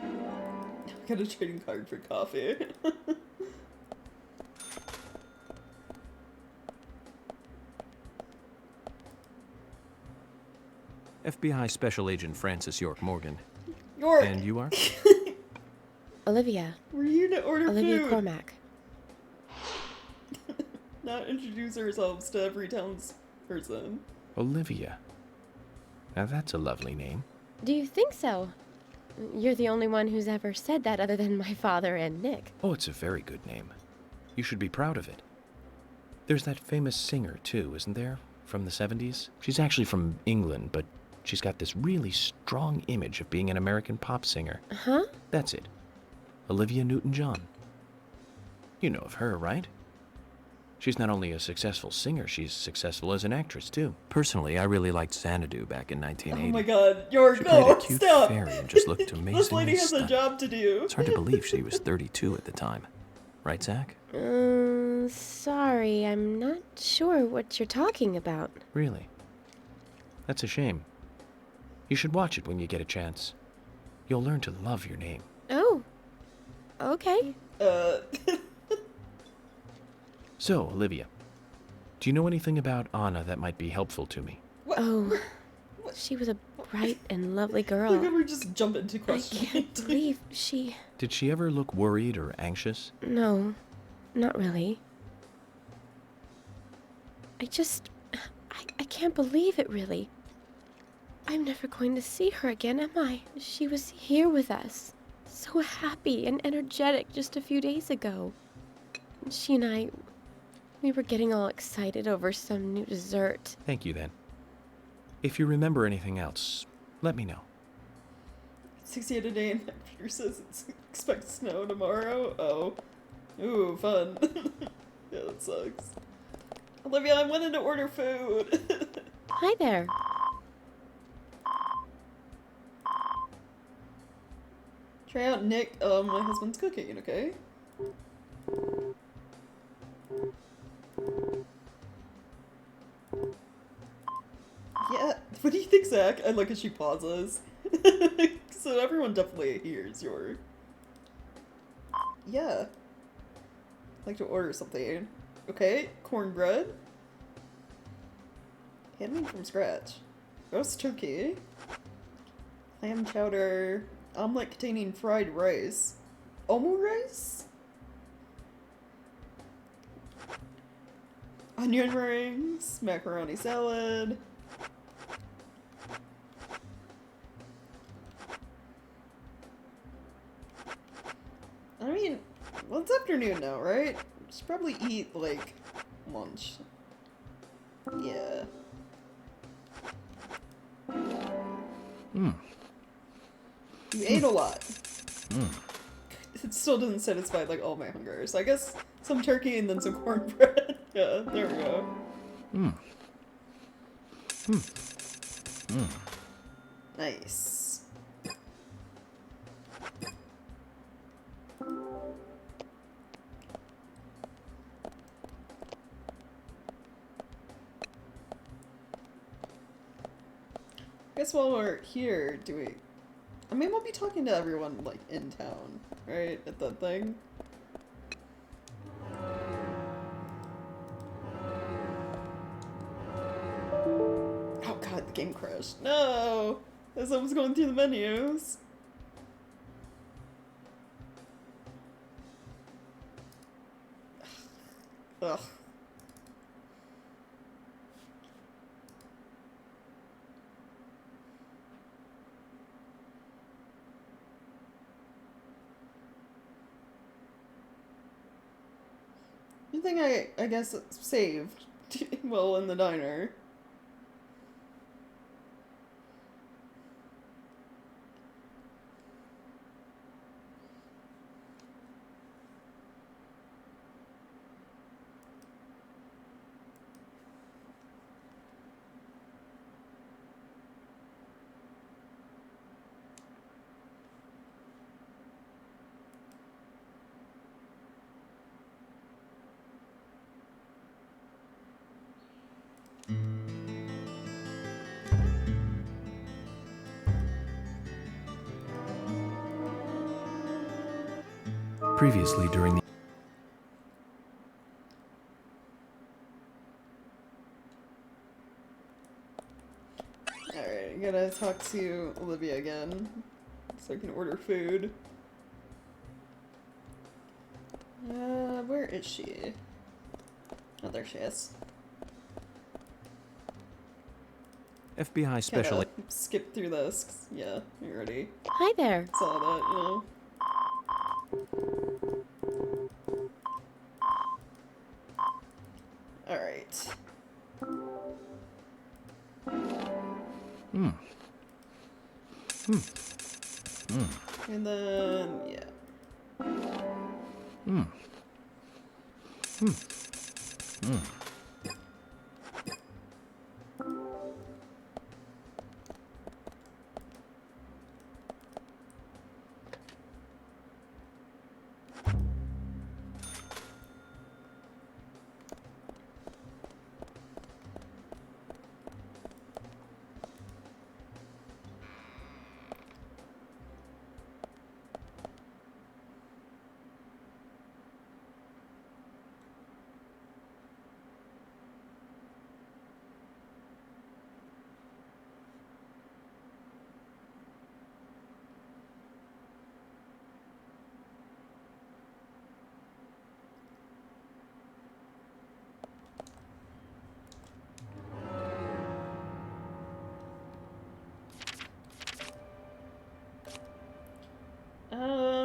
I got a trading card for coffee. FBI Special Agent Francis York Morgan. York! And you are? Olivia. We're here to order Olivia food! Cormack. Not introduce ourselves to every townsperson. Olivia. Now that's a lovely name. Do you think so? You're the only one who's ever said that other than my father and Nick. Oh, it's a very good name. You should be proud of it. There's that famous singer, too, isn't there? From the 70s? She's actually from England, but she's got this really strong image of being an American pop singer. Huh? That's it. Olivia Newton-John. You know of her, right? She's not only a successful singer, she's successful as an actress, too. Personally, I really liked Xanadu back in 1980. Oh my god, York, She played no, a cute stop! fairy and just looked amazingly This lady has a stunning. job to do. It's hard to believe she was 32 at the time. Right, Zach? Sorry, I'm not sure what you're talking about. Really? That's a shame. You should watch it when you get a chance. You'll learn to love your name. Oh. Okay. So, Olivia, do you know anything about Anna that might be helpful to me? Oh. She was a bright and lovely girl. Like, ever just jump into I questions. can't believe she... Did she ever look worried or anxious? No, not really. I can't believe it, really. I'm never going to see her again, am I? She was here with us. So happy and energetic just a few days ago. She and I, we were getting all excited over some new dessert. Thank you, then. If you remember anything else, let me know. 68 a day and Peter says it's expect snow tomorrow. Oh. Ooh, fun. Yeah, that sucks. Olivia, I wanted to order food. Hi there. Try out Nick, my husband's cooking, okay? Yeah, what do you think, Zach? I like as she pauses. So everyone definitely hears your... Yeah. I'd like to order something. Okay, cornbread. Handmade from scratch. Roast turkey. Clam chowder. Omelet containing fried rice. Omu rice? Onion rings. Macaroni salad. I mean, well, it's afternoon now, right? Should probably eat, like, lunch. Yeah. You ate a lot. It still doesn't satisfy, like, all my hunger. So I guess some turkey and then some cornbread. Yeah, there we go. Nice. Guess while we're here, I mean, we'll be talking to everyone, like, in town, right? At the thing. Oh god, the game crashed. No! As I was going through the menus. Ugh. Everything I guess saved well in the diner. Previously, during the Alright, I gotta talk to Olivia again so I can order food. Where is she? Oh, there she is. FBI special. Kinda skip through this, 'cause, yeah, you already Hi there. saw that, you know. Alright. And then, yeah.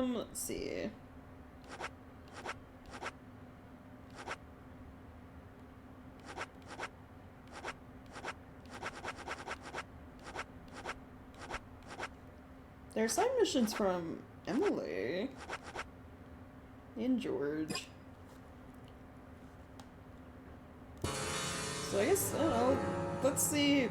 Let's see. There are side missions from Emily and George. So I guess, I don't know, let's see.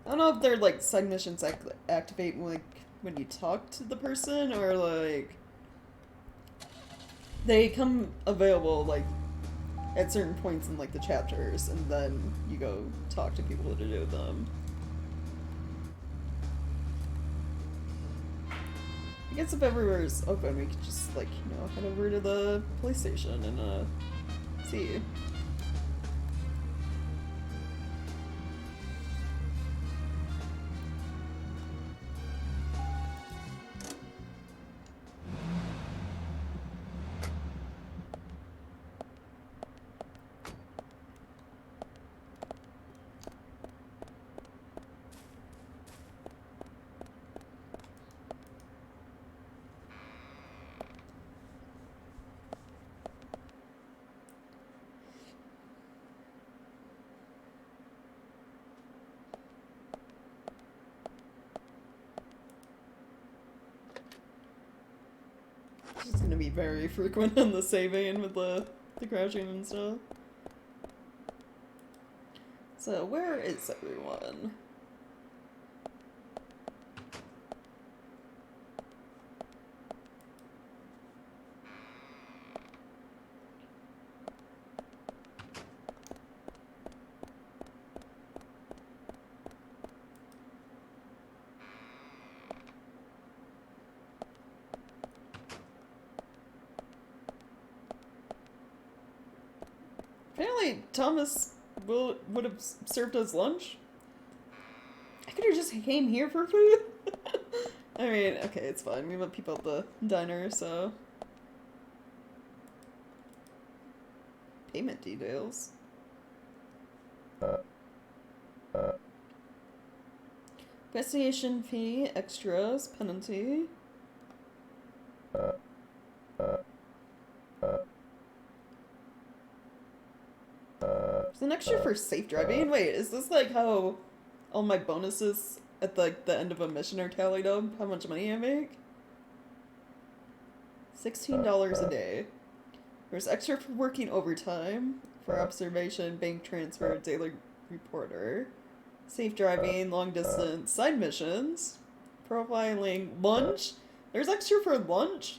I don't know if they're like side missions activate like when you talk to the person, or like they come available like at certain points in like the chapters, and then you go talk to people to do them. I guess if everywhere is open, we could just like, you know, head over to the police station and see. It's gonna be very frequent in the saving with the crouching and stuff. So where is everyone? Apparently, Thomas would have served us lunch. I could have just came here for food. I mean, okay, it's fine. We met people at the diner, so. Payment details. Investigation fee, extras, penalty. There's an extra for safe driving. Wait, is this like how all my bonuses at like the end of a mission are tallied up? How much money I make? $16 a day. There's extra for working overtime, for observation, bank transfer, daily reporter, safe driving, long distance, side missions, profiling, lunch. There's extra for lunch.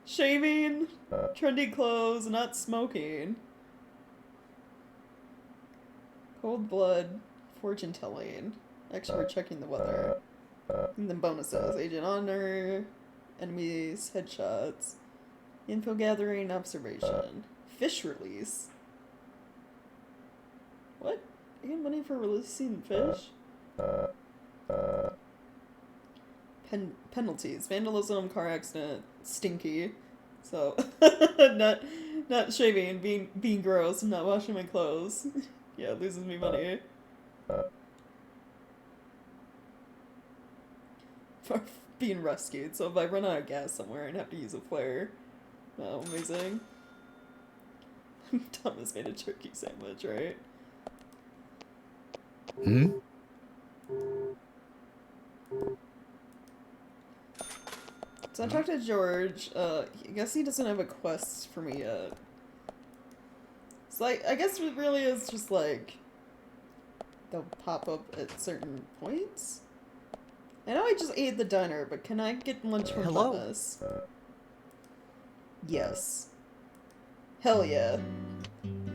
Shaving, trendy clothes, not smoking. Cold blood, fortune telling, extra for checking the weather. And then bonuses, agent honor, enemies, headshots, info gathering, observation, fish release. What? You get money for releasing fish? Penalties, vandalism, car accident, stinky. So, not shaving, being gross, not washing my clothes. Yeah, it loses me money. For being rescued, so if I run out of gas somewhere and have to use a flare. Oh, amazing. Thomas made a turkey sandwich, right? Hmm? So I talked to George. I guess he doesn't have a quest for me yet. It's like, I guess it really is just like, they'll pop up at certain points. I know I just ate at the diner, but can I get lunch from Hello? Thomas? Yes. Hell yeah.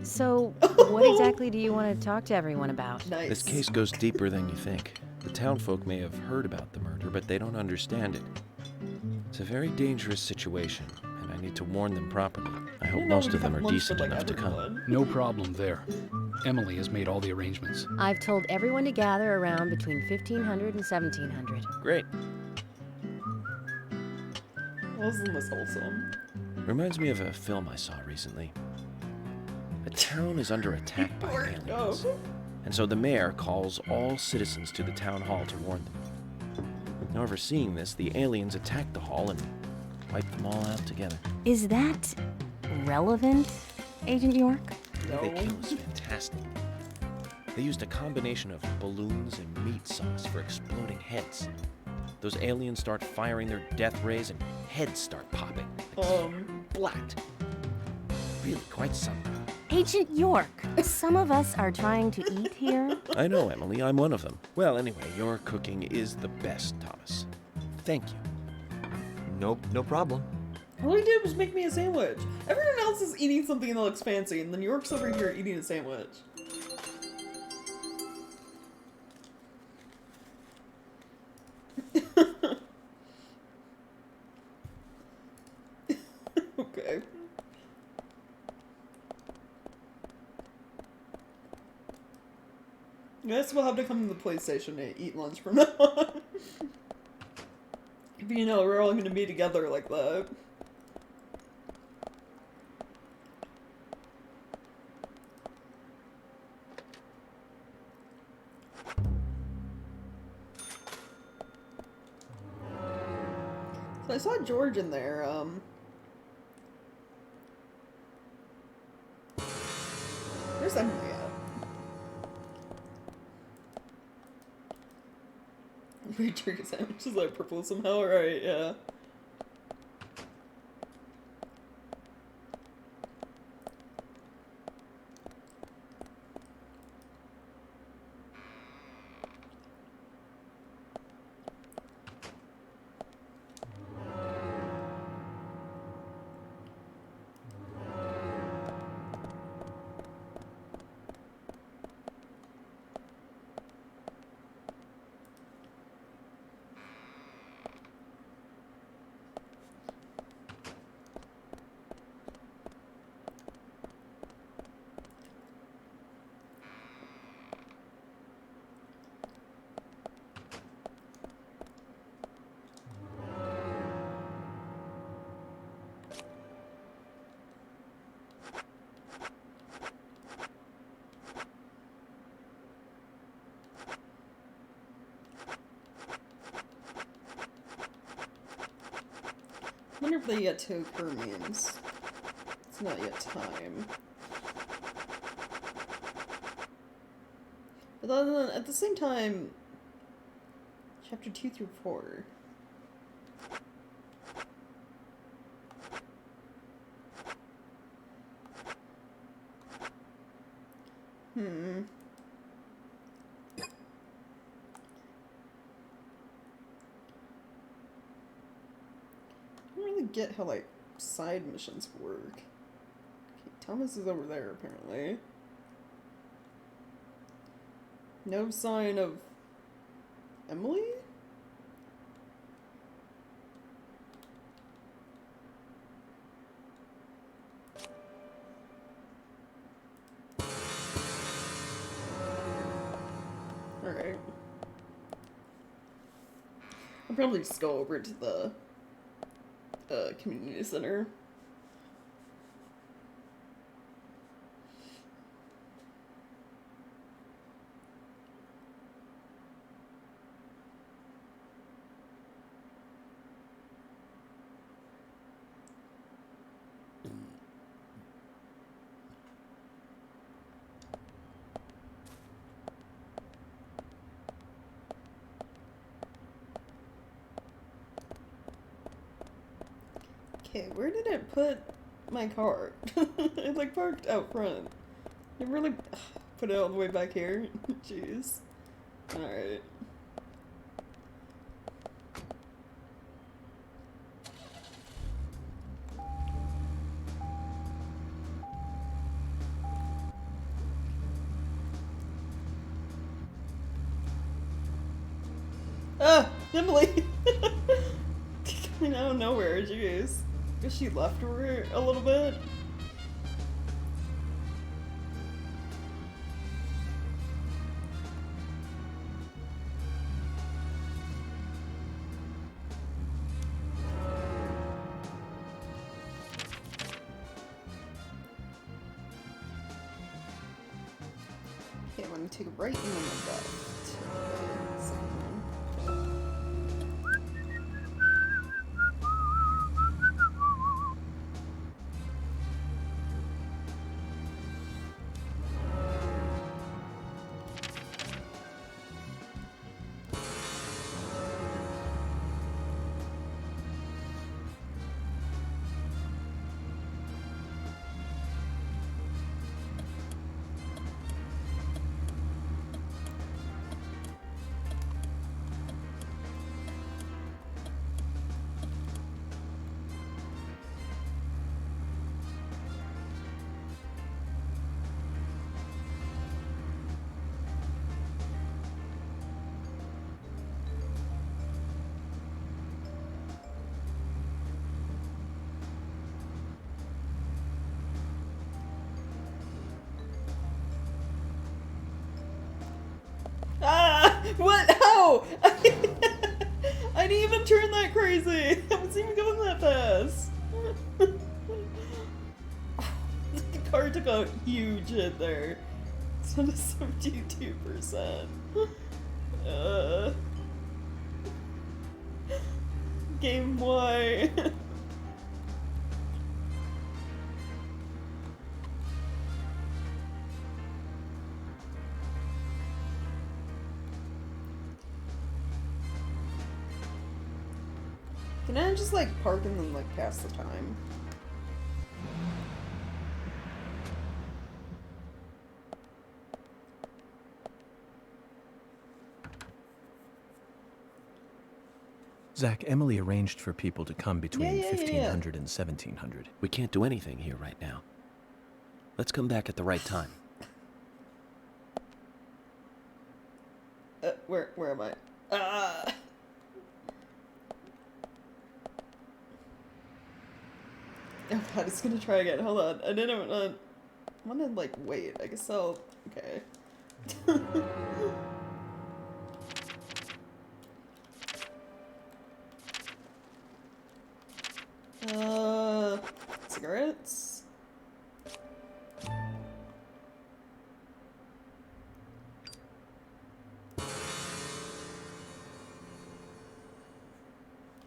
So, what exactly do you want to talk to everyone about? Nice. This case goes deeper than you think. The townfolk may have heard about the murder, but they don't understand it. It's a very dangerous situation, and I need to warn them properly. I hope You know, most we of them have are lunch decent with, like, enough to come. everyone. No problem there. Emily has made all the arrangements. I've told everyone to gather around between 1500 and 1700. Great. Wasn't this wholesome? Reminds me of a film I saw recently. A town is under attack by Or aliens, no. and so the mayor calls all citizens to the town hall to warn them. However, seeing this, the aliens attack the hall and wipe them all out together. Is that relevant, Agent York? The way they kill is fantastic. They used a combination of balloons and meat sauce for exploding heads. Those aliens start firing their death rays and heads start popping. Splat. Really quite something. Agent York, some of us are trying to eat here. I know, Emily, I'm one of them. Well, anyway, your cooking is the best, Thomas. Thank you. No problem. All he did was make me a sandwich. Everyone else is eating something that looks fancy, and then York's over here eating a sandwich. Okay. I guess we'll have to come to the PlayStation to eat lunch from now on. But you know, we're all gonna be together like that. So I saw George in there, where's Emily at? Weird turkey sandwich is like purple somehow, right? Yeah. I wonder if they yet took her memes. It's not yet time. But then at the same time, chapter 2 through 4. I don't really get how, like, side missions work. Okay, Thomas is over there, apparently. No sign of Emily? Alright. I'll probably just go over to the community center. Okay, where did it put my car? It like parked out front. It really put it all the way back here. Jeez. Alright. Ah! Emily! Coming out of nowhere, jeez. Guess she left her a little bit. Okay, I'm gonna take a right and then a left. Second one. Ah! What? How? I didn't even turn that crazy. I wasn't even going that fast. The car took a huge hit there. It's on to 72%. Game why? Can I just like park and then like pass the time? Zach, Emily arranged for people to come between Yeah. 1500 and 1700. We can't do anything here right now. Let's come back at the right time. Where am I? Ah! Oh god, it's gonna try again. Hold on. I didn't wanna like wait. I guess I'll okay. Cigarettes?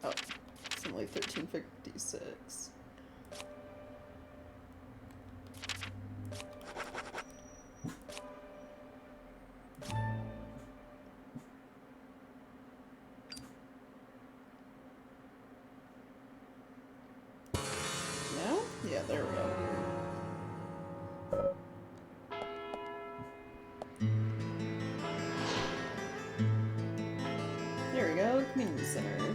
Oh, it's only 1356. Yeah, there we go. There we go, community center.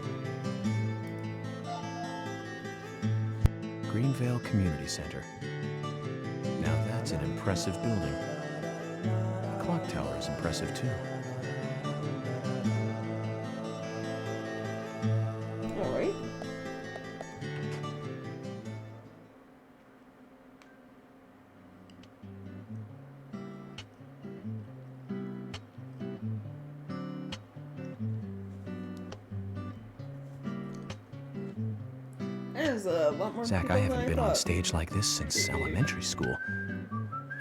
Greenvale Community Center. Now that's an impressive building. The clock tower is impressive too. Alright. There's a lot more Zach, people I than haven't been on thought. stage like this since elementary school.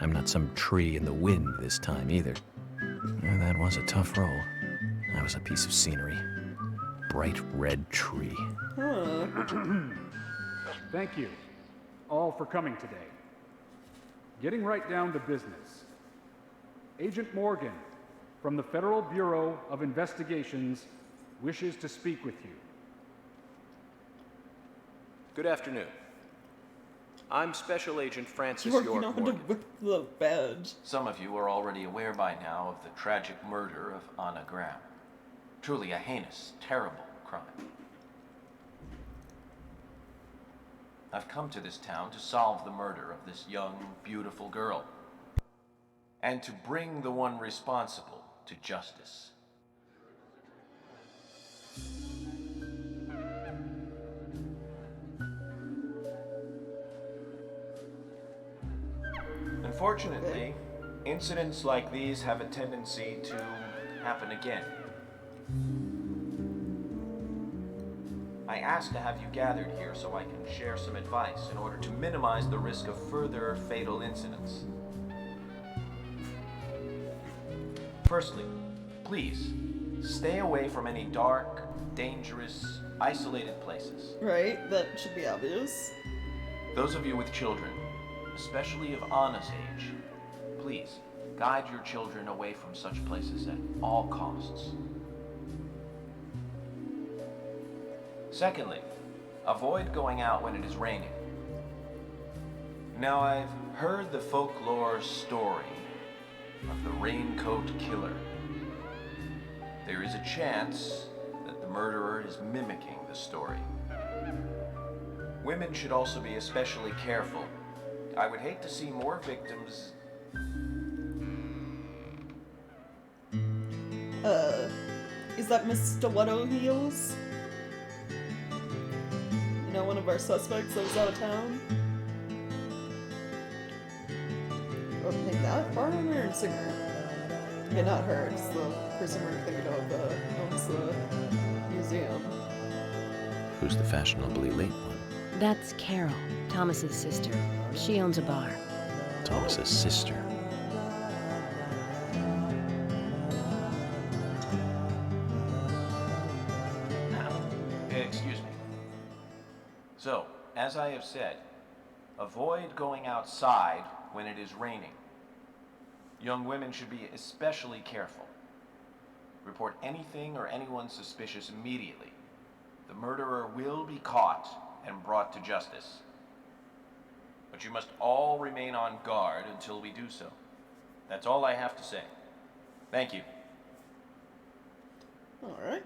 I'm not some tree in the wind this time either. That was a tough role. I was a piece of scenery. Bright red tree. Huh. Thank you all for coming today. Getting right down to business. Agent Morgan from the Federal Bureau of Investigations wishes to speak with you. Good afternoon. I'm Special Agent Francis You're York not Morgan. with the badge. Some of you are already aware by now of the tragic murder of Anna Graham. Truly a heinous, terrible crime. I've come to this town to solve the murder of this young, beautiful girl, and to bring the one responsible to justice. Unfortunately, incidents like these have a tendency to happen again. I asked to have you gathered here so I can share some advice in order to minimize the risk of further fatal incidents. Firstly, please, stay away from any dark, dangerous, isolated places. Right, that should be obvious. Those of you with children, especially of Anna's age, please guide your children away from such places at all costs. Secondly, avoid going out when it is raining. Now, I've heard the folklore story of the raincoat killer. There is a chance that the murderer is mimicking the story. Women should also be especially careful. I would hate to see more victims. Is that Miss Stiletto Heels? You know, one of our suspects that was out of town? Oh, maybe that bar owner or singer? Yeah, not her, it's the person we're thinking of that owns the museum. Who's the fashionably late one? That's Carol, Thomas's sister. She owns a bar. Thomas's sister. Excuse me. So, as I have said, avoid going outside when it is raining. Young women should be especially careful. Report anything or anyone suspicious immediately. The murderer will be caught and brought to justice. But you must all remain on guard until we do so. That's all I have to say. Thank you. Alright.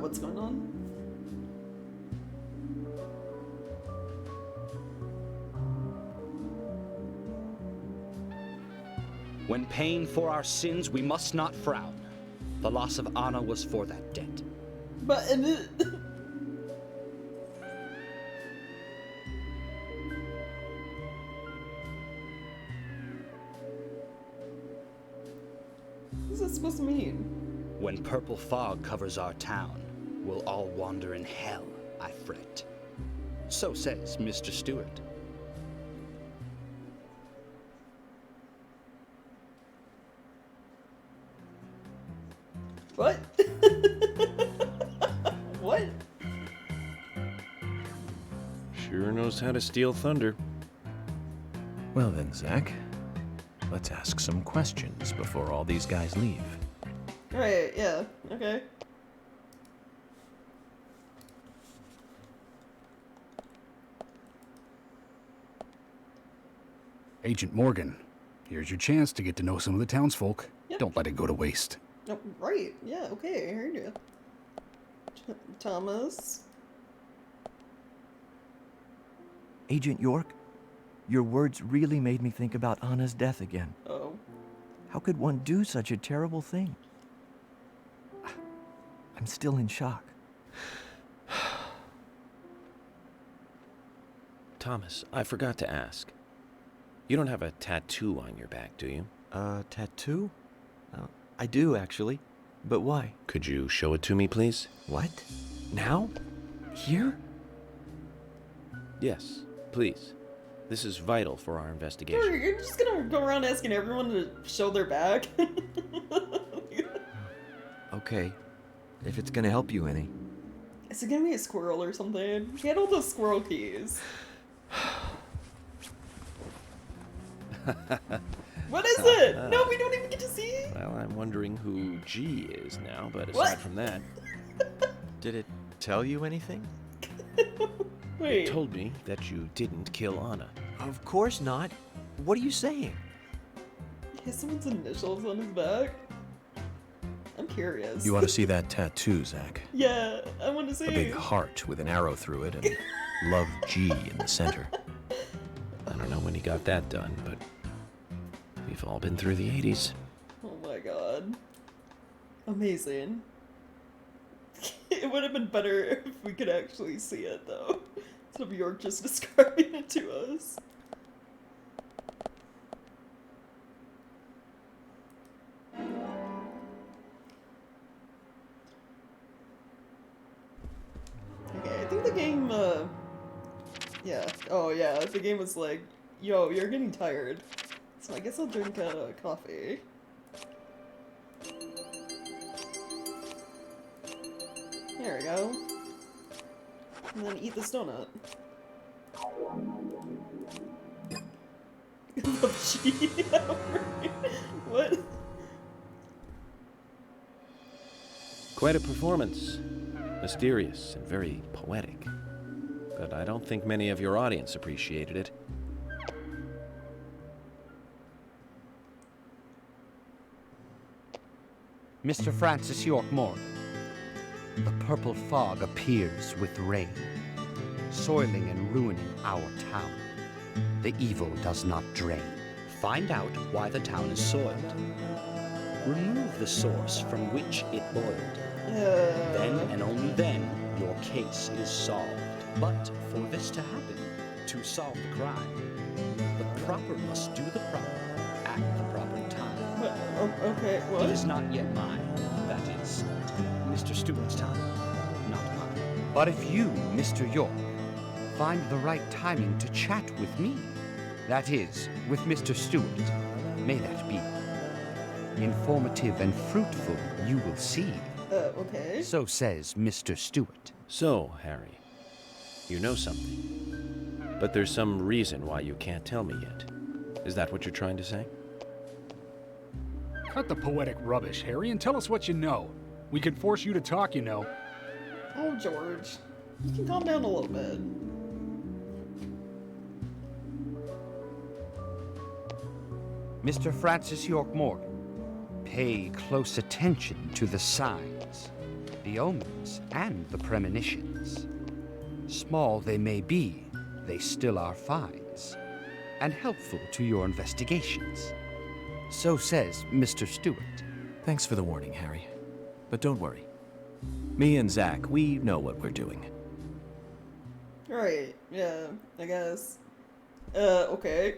What's going on? When paying for our sins, we must not frown. The loss of Anna was for that debt. But and it what's that supposed to mean? When purple fog covers our town, we'll all wander in hell, I fret. So says Mr. Stewart. What? knows how to steal thunder. Well then, Zach, let's ask some questions before all these guys leave. Right, yeah, okay. Agent Morgan, here's your chance to get to know some of the townsfolk. Yep. Don't let it go to waste. Oh, right, yeah, okay, I heard you. Thomas? Agent York, your words really made me think about Anna's death again. Oh. How could one do such a terrible thing? I'm still in shock. Thomas, I forgot to ask. You don't have a tattoo on your back, do you? Tattoo? I do, actually. But why? Could you show it to me, please? What? Now? Here? Yes, please. This is vital for our investigation. You're just gonna go around asking everyone to show their back? Okay. If it's gonna help you any. Is it gonna be a squirrel or something? He had all those squirrel keys. What is it? No, we don't even get to see. Well, I'm wondering who G is now, but aside What? from that, Did it tell you anything? Wait. it told me that you didn't kill Anna. Of course not. What are you saying? He has someone's initials on his back. I'm curious. You want to see that tattoo, Zach? Yeah, I want to see. A big heart with an arrow through it and Love G in the center. I don't know when he got that done, but we've all been through the 80s. Oh my god. Amazing. It would have been better if we could actually see it, though. Instead of York just describing it to us. Okay, I think the game, yeah. Oh, yeah, the game was like, yo, you're getting tired. So I guess I'll drink coffee. There we go. And then eat this donut. What? Quite a performance. Mysterious and very poetic. But I don't think many of your audience appreciated it. Mr. Francis York Morgan, the purple fog appears with rain, soiling and ruining our town. The evil does not drain. Find out why the town is soiled. Remove the source from which it boiled. Then and only then your case is solved. But for this to happen, to solve the crime, the proper must do the proper at the proper time. What? Oh, okay, what? It is not yet mine. That is Mr. Stewart's time, not mine. But if you, Mr. York, find the right timing to chat with me, that is, with Mr. Stewart, may that be. Informative and fruitful, you will see. Okay. So says Mr. Stewart. So, Harry, you know something. But there's some reason why you can't tell me yet. Is that what you're trying to say? Cut the poetic rubbish, Harry, and tell us what you know. We can force you to talk, you know. Oh, George. You can calm down a little bit. Mr. Francis York Morgan, pay close attention to the signs, the omens, and the premonitions. Small they may be, they still are finds, and helpful to your investigations. So says Mr. Stewart. Thanks for the warning, Harry. But don't worry. Me and Zach, we know what we're doing. Right, yeah, I guess. Okay.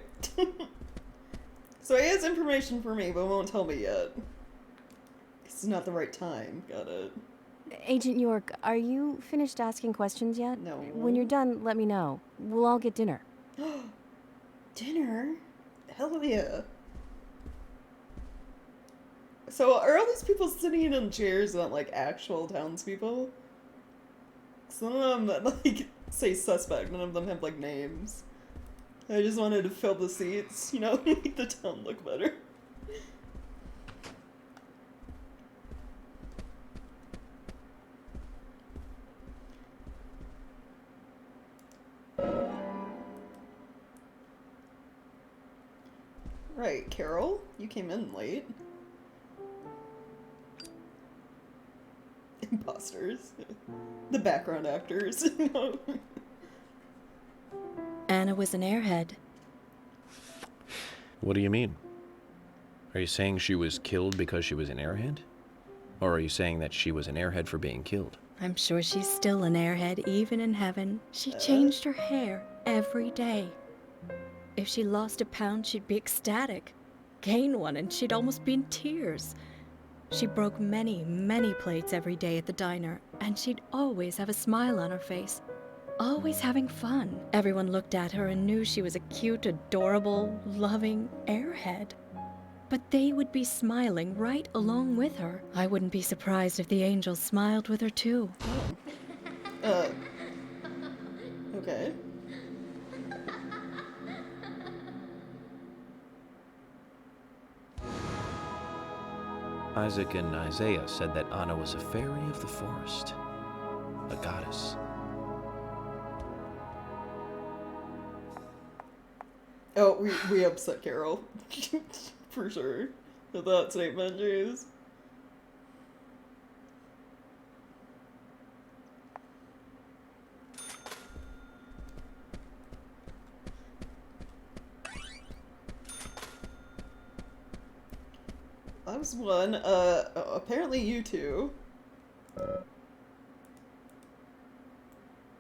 So he has information for me, but won't tell me yet. It's not the right time. Got it. Agent York, are you finished asking questions yet? No. When you're done, let me know. We'll all get dinner. Dinner? Hell yeah. So are all these people sitting in chairs not like actual townspeople? Some of them like say suspect. None of them have like names. I just wanted to fill the seats, you know, make the town look better. Right, Carol, you came in late. Imposters. The background actors. Anna was an airhead. What do you mean? Are you saying she was killed because she was an airhead? Or are you saying that she was an airhead for being killed? I'm sure she's still an airhead, even in heaven. She changed her hair every day. If she lost a pound, she'd be ecstatic. Gain one, and she'd almost be in tears. She broke many, many plates every day at the diner, and she'd always have a smile on her face. Always having fun. Everyone looked at her and knew she was a cute, adorable, loving airhead. But they would be smiling right along with her. I wouldn't be surprised if the angels smiled with her too. Okay. Isaac and Isaiah said that Anna was a fairy of the forest, a goddess. Oh, we upset Carol. For sure. With that statement, jeez. That was one. Apparently you two.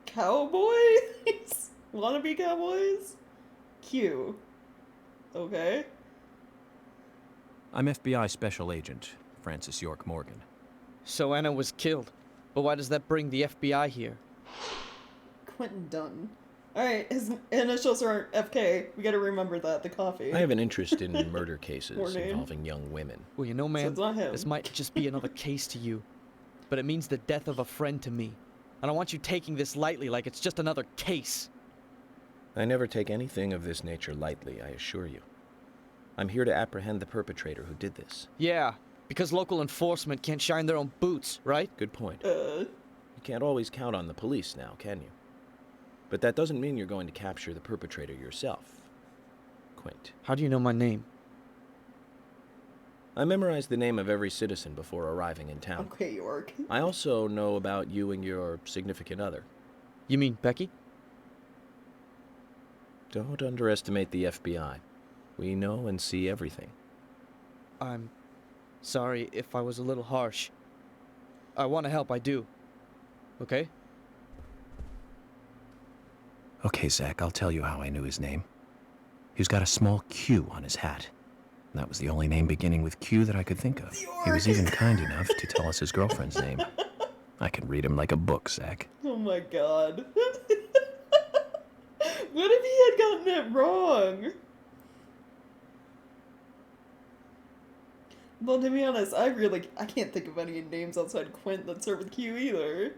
Cowboys? Wannabe cowboys? Q. Okay. I'm FBI Special Agent Francis York Morgan. So Anna was killed. But why does that bring the FBI here? Quentin Dunn. Alright, his initials are FK. We gotta remember that, the coffee. I have an interest in murder cases More name. involving young women. Well, you know, man, it's not him. this might just be another case to you. But it means the death of a friend to me. I don't want you taking this lightly like it's just another case. I never take anything of this nature lightly, I assure you. I'm here to apprehend the perpetrator who did this. Yeah, because local enforcement can't shine their own boots, right? Good point. You can't always count on the police now, can you? But that doesn't mean you're going to capture the perpetrator yourself, Quint. How do you know my name? I memorized the name of every citizen before arriving in town. Okay, York. I also know about you and your significant other. You mean Becky? Don't underestimate the FBI. We know and see everything. I'm sorry if I was a little harsh. I want to help, I do. Okay? Okay, Zach, I'll tell you how I knew his name. He's got a small Q on his hat. And that was the only name beginning with Q that I could think of. He was even kind enough to tell us his girlfriend's name. I can read him like a book, Zach. Oh my god. What if he had gotten it wrong? Well, to be honest, I can't think of any names outside Quint that start with Q either.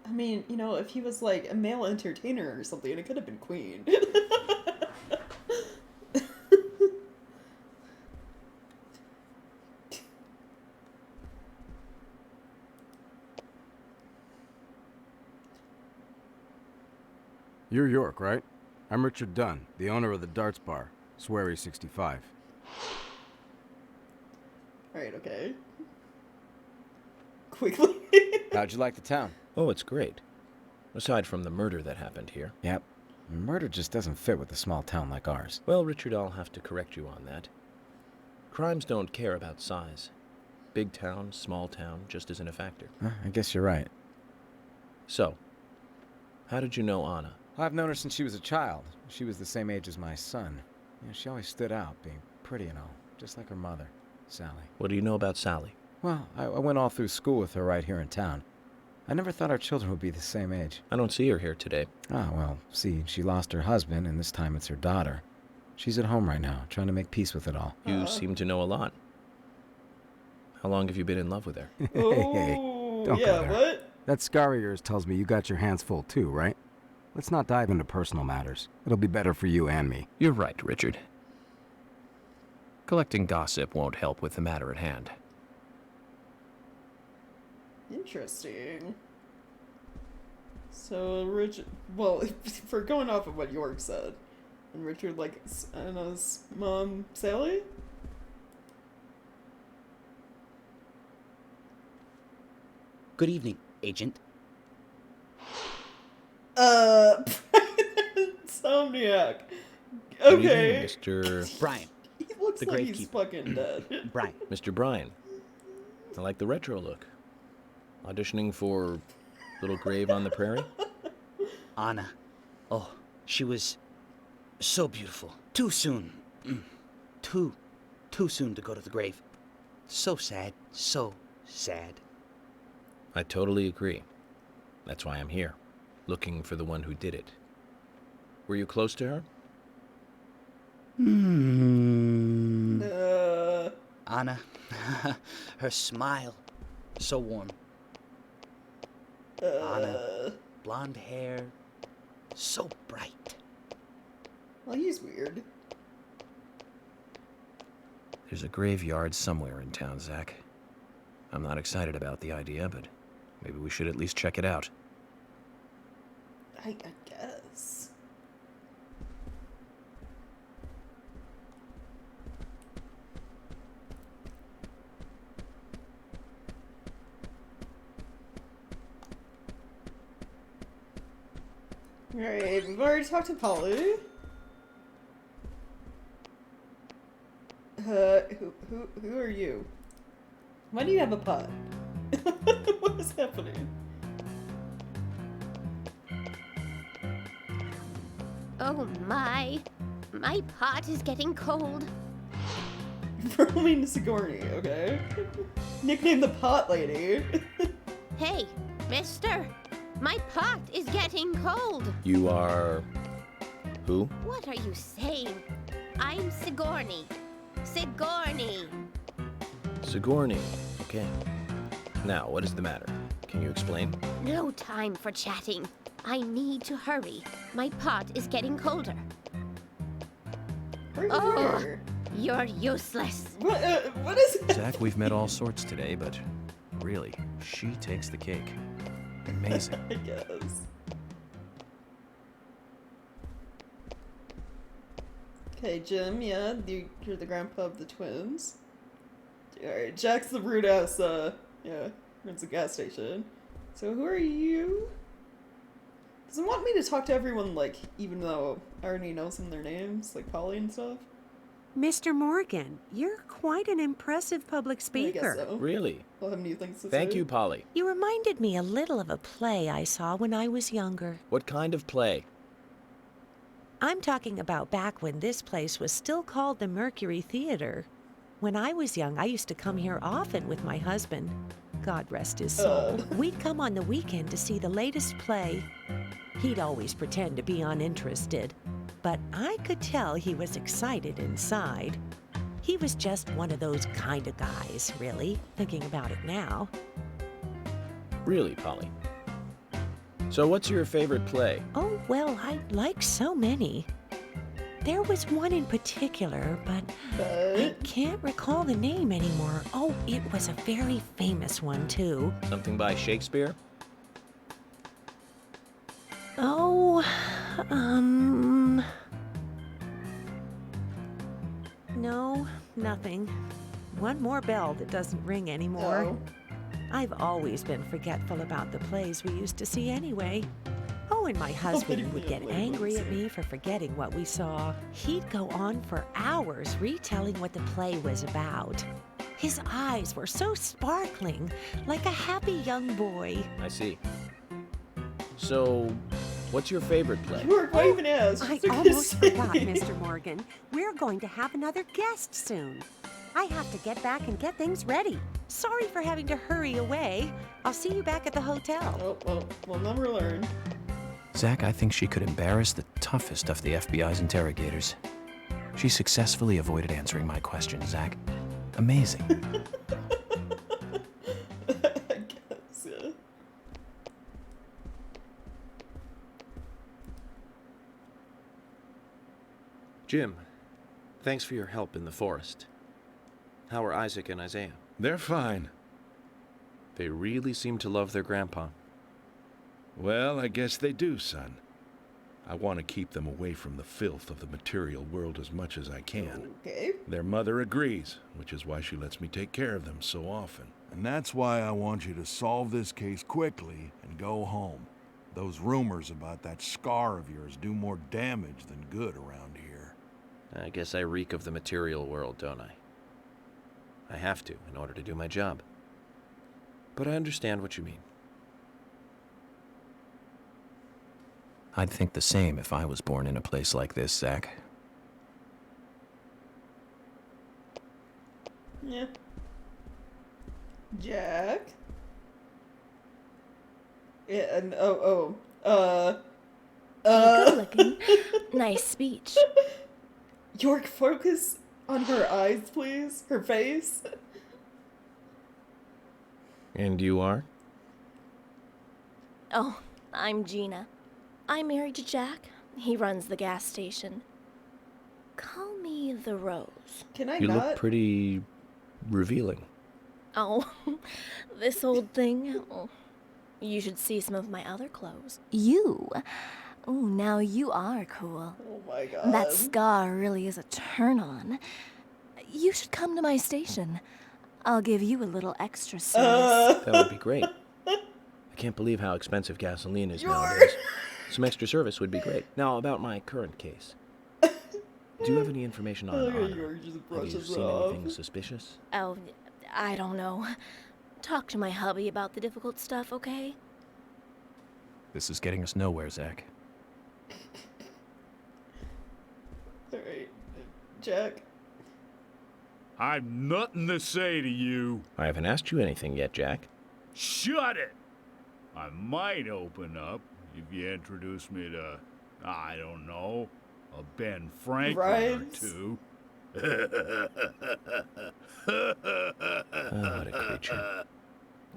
I mean, you know, if he was like a male entertainer or something, it could have been Queen. You're York, right? I'm Richard Dunn, the owner of the Darts Bar, Swery 65. Alright, okay. Quickly. How'd you like the town? Oh, it's great. Aside from the murder that happened here. Yep. Murder just doesn't fit with a small town like ours. Well, Richard, I'll have to correct you on that. Crimes don't care about size. Big town, small town, just isn't a factor. I guess you're right. So, how did you know Anna? I've known her since she was a child. She was the same age as my son. You know, she always stood out, being pretty and all, just like her mother, Sally. What do you know about Sally? Well, I went all through school with her right here in town. I never thought our children would be the same age. I don't see her here today. Ah, well, see, she lost her husband, and this time it's her daughter. She's at home right now, trying to make peace with it all. You seem to know a lot. How long have you been in love with her? Oh, don't yeah, go there. what? That scar of yours tells me you got your hands full too, right? Let's not dive into personal matters. It'll be better for you and me. You're right, Richard. Collecting gossip won't help with the matter at hand. Interesting. So, Richard, well, if we're going off of what York said, and Richard, like, Anna's mom, Sally? Good evening, Agent. Insomniac. Good evening, Okay. Mr. Brian. He looks The like he's gravekeeper. fucking dead. Brian. Mr. Bryan. I like the retro look. Auditioning for Little Grave on the Prairie? Anna. Oh, she was so beautiful. Too soon. Too soon to go to the grave. So sad. So sad. I totally agree. That's why I'm here, looking for the one who did it. Were you close to her? Anna. Her smile. So warm. Anna. Blonde hair. So bright. Well, he's weird. There's a graveyard somewhere in town, Zach. I'm not excited about the idea, but maybe we should at least check it out. I guess. Alright, we've already talked to Polly. Who are you? Why do you have a pot? What is happening? Oh my pot is getting cold. Vermin Sigourney, okay? Nickname the pot lady. Hey, mister, my pot is getting cold. You are... who? What are you saying? I'm Sigourney. Sigourney. Sigourney. Okay. Now, what is the matter? Can you explain? No time for chatting. I need to hurry. My pot is getting colder. Oh, you're useless. What is it? Zach, we've met all sorts today, but really, she takes the cake. Amazing. I guess. Okay, Jim, yeah, you're the grandpa of the twins. Alright, Jack's the rude ass, runs the gas station. So who are you? Does it want me to talk to everyone, like, even though I already know some of their names, like Polly and stuff? Mr. Morgan, you're quite an impressive public speaker. I guess so. Really? I'll have new things to Thank say. you, Polly. You reminded me a little of a play I saw when I was younger. What kind of play? I'm talking about back when this place was still called the Mercury Theater. When I was young, I used to come here often with my husband. God rest his soul. We'd come on the weekend to see the latest play. He'd always pretend to be uninterested, but I could tell he was excited inside. He was just one of those kind of guys, really, thinking about it now. Really, Polly? So what's your favorite play? Oh, well, I like so many. There was one in particular, but I can't recall the name anymore. Oh, it was a very famous one, too. Something by Shakespeare? Oh, no, nothing. One more bell that doesn't ring anymore. Oh. I've always been forgetful about the plays we used to see anyway. Oh, and my husband would get angry at me for forgetting what we saw. He'd go on for hours retelling what the play was about. His eyes were so sparkling, like a happy young boy. I see. So, what's your favorite play? Why even ask? I almost forgot, Mr. Morgan. We're going to have another guest soon. I have to get back and get things ready. Sorry for having to hurry away. I'll see you back at the hotel. Oh, well, we'll never learn. Zach, I think she could embarrass the toughest of the FBI's interrogators. She successfully avoided answering my question, Zach. Amazing. Jim, thanks for your help in the forest. How are Isaac and Isaiah? They're fine. They really seem to love their grandpa. Well, I guess they do, son. I want to keep them away from the filth of the material world as much as I can. Okay. Their mother agrees, which is why she lets me take care of them so often. And that's why I want you to solve this case quickly and go home. Those rumors about that scar of yours do more damage than good around here. I guess I reek of the material world, don't I? I have to, in order to do my job. But I understand what you mean. I'd think the same if I was born in a place like this, Zach. Yeah. Jack? Yeah, and Good looking. Nice speech. York, focus on her eyes, please. Her face. And you are? Oh, I'm Gina. I'm married to Jack. He runs the gas station. Call me the Rose. Can I You not? look pretty revealing. Oh, this old thing. Oh, you should see some of my other clothes. You? Oh, now you are cool. Oh my god. That scar really is a turn on. You should come to my station. I'll give you a little extra service. That would be great. I can't believe how expensive gasoline is nowadays. Some extra service would be great. Now, about my current case. Do you have any information on Anna? York just Have you brushes seen off. anything suspicious? Oh, I don't know. Talk to my hubby about the difficult stuff, okay? This is getting us nowhere, Zach. Alright. Jack? I've nothing to say to you. I haven't asked you anything yet, Jack. Shut it! I might open up if you introduce me to, I don't know, a Ben Franklin or Right. two. Oh, what a creature.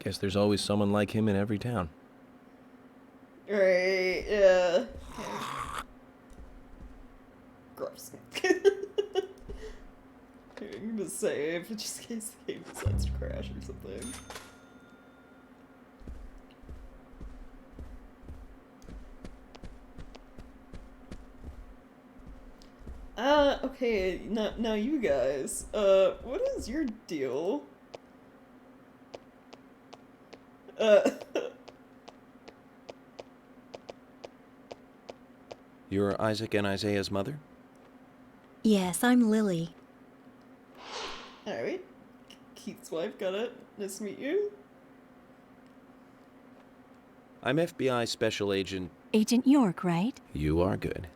Guess there's always someone like him in every town. Right, yeah. Gross. I'm gonna save, just in case the game decides to crash or something. Okay, now you guys, what is your deal? You're Isaac and Isaiah's mother? Yes, I'm Lily. Alright. Keith's wife, got it. Nice to meet you. I'm FBI Special Agent... Agent York, right? You are good.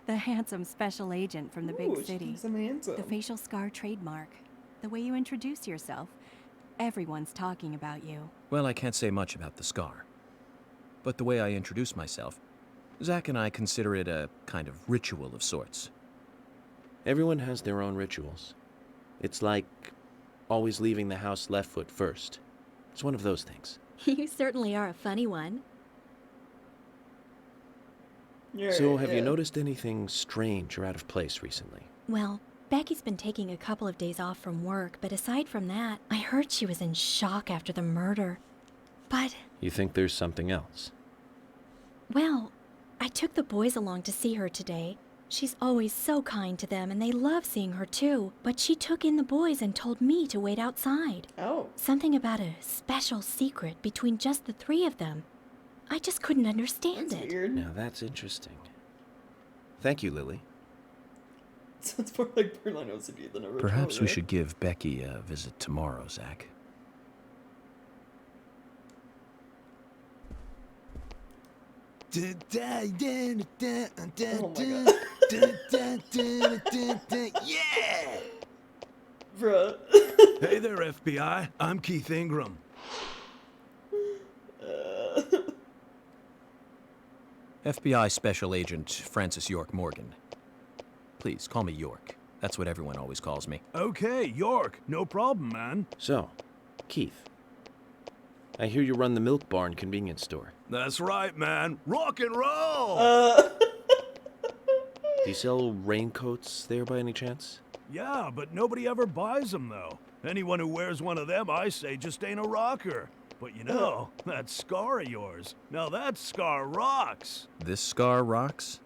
The handsome special agent from the Ooh, big she city. thinks I'm handsome. The facial scar trademark. The way you introduce yourself. Everyone's talking about you. Well, I can't say much about the scar. But the way I introduce myself, Zach and I consider it a kind of ritual of sorts. Everyone has their own rituals. It's like always leaving the house left foot first. It's one of those things. You certainly are a funny one. So, have you noticed anything strange or out of place recently? Well, Becky's been taking a couple of days off from work, but aside from that, I heard she was in shock after the murder. But, You think there's something else? well, I took the boys along to see her today. She's always so kind to them, and they love seeing her too. But she took in the boys and told me to wait outside. Oh. Something about a special secret between just the three of them. I just couldn't understand it. Weird. Now that's interesting. Thank you, Lily. Sounds more like Berlin OCD than a ritual. Perhaps we right? should give Becky a visit tomorrow, Zach. Oh my god. Yeah! Bruh. Hey there, FBI. I'm Keith Ingram. FBI Special Agent Francis York Morgan. Please, call me York. That's what everyone always calls me. Okay, York. No problem, man. So, Keith, I hear you run the Milk Barn convenience store. That's right, man. Rock and roll! Do you sell raincoats there by any chance? Yeah, but nobody ever buys them, though. Anyone who wears one of them, I say, just ain't a rocker. But you know, that scar of yours, now that scar rocks. This scar rocks?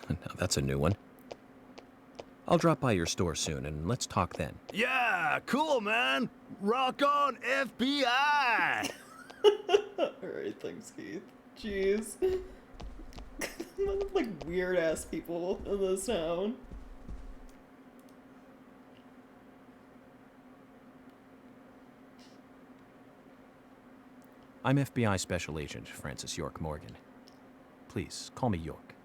Now that's a new one. I'll drop by your store soon, and let's talk then. Yeah, cool, man. Rock on, FBI! Alright, thanks, Keith. Jeez. Like, weird-ass people in this town. I'm FBI Special Agent Francis York Morgan. Please, call me York.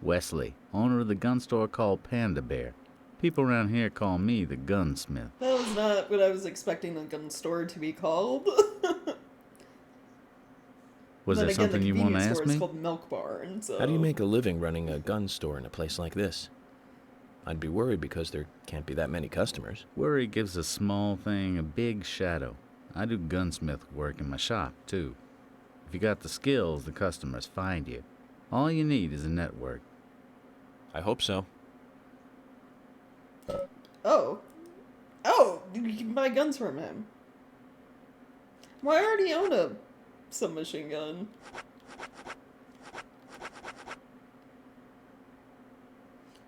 Wesley, owner of the gun store called Panda Bear. People around here call me the gunsmith. That was not what I was expecting the gun store to be called. Was there something you want to ask me? It's called Milk Barn, so... How do you make a living running a gun store in a place like this? I'd be worried because there can't be that many customers. Worry gives a small thing a big shadow. I do gunsmith work in my shop, too. If you got the skills, the customers find you. All you need is a network. I hope so. Oh. Oh! You can buy guns from him. Well, I already own a submachine gun.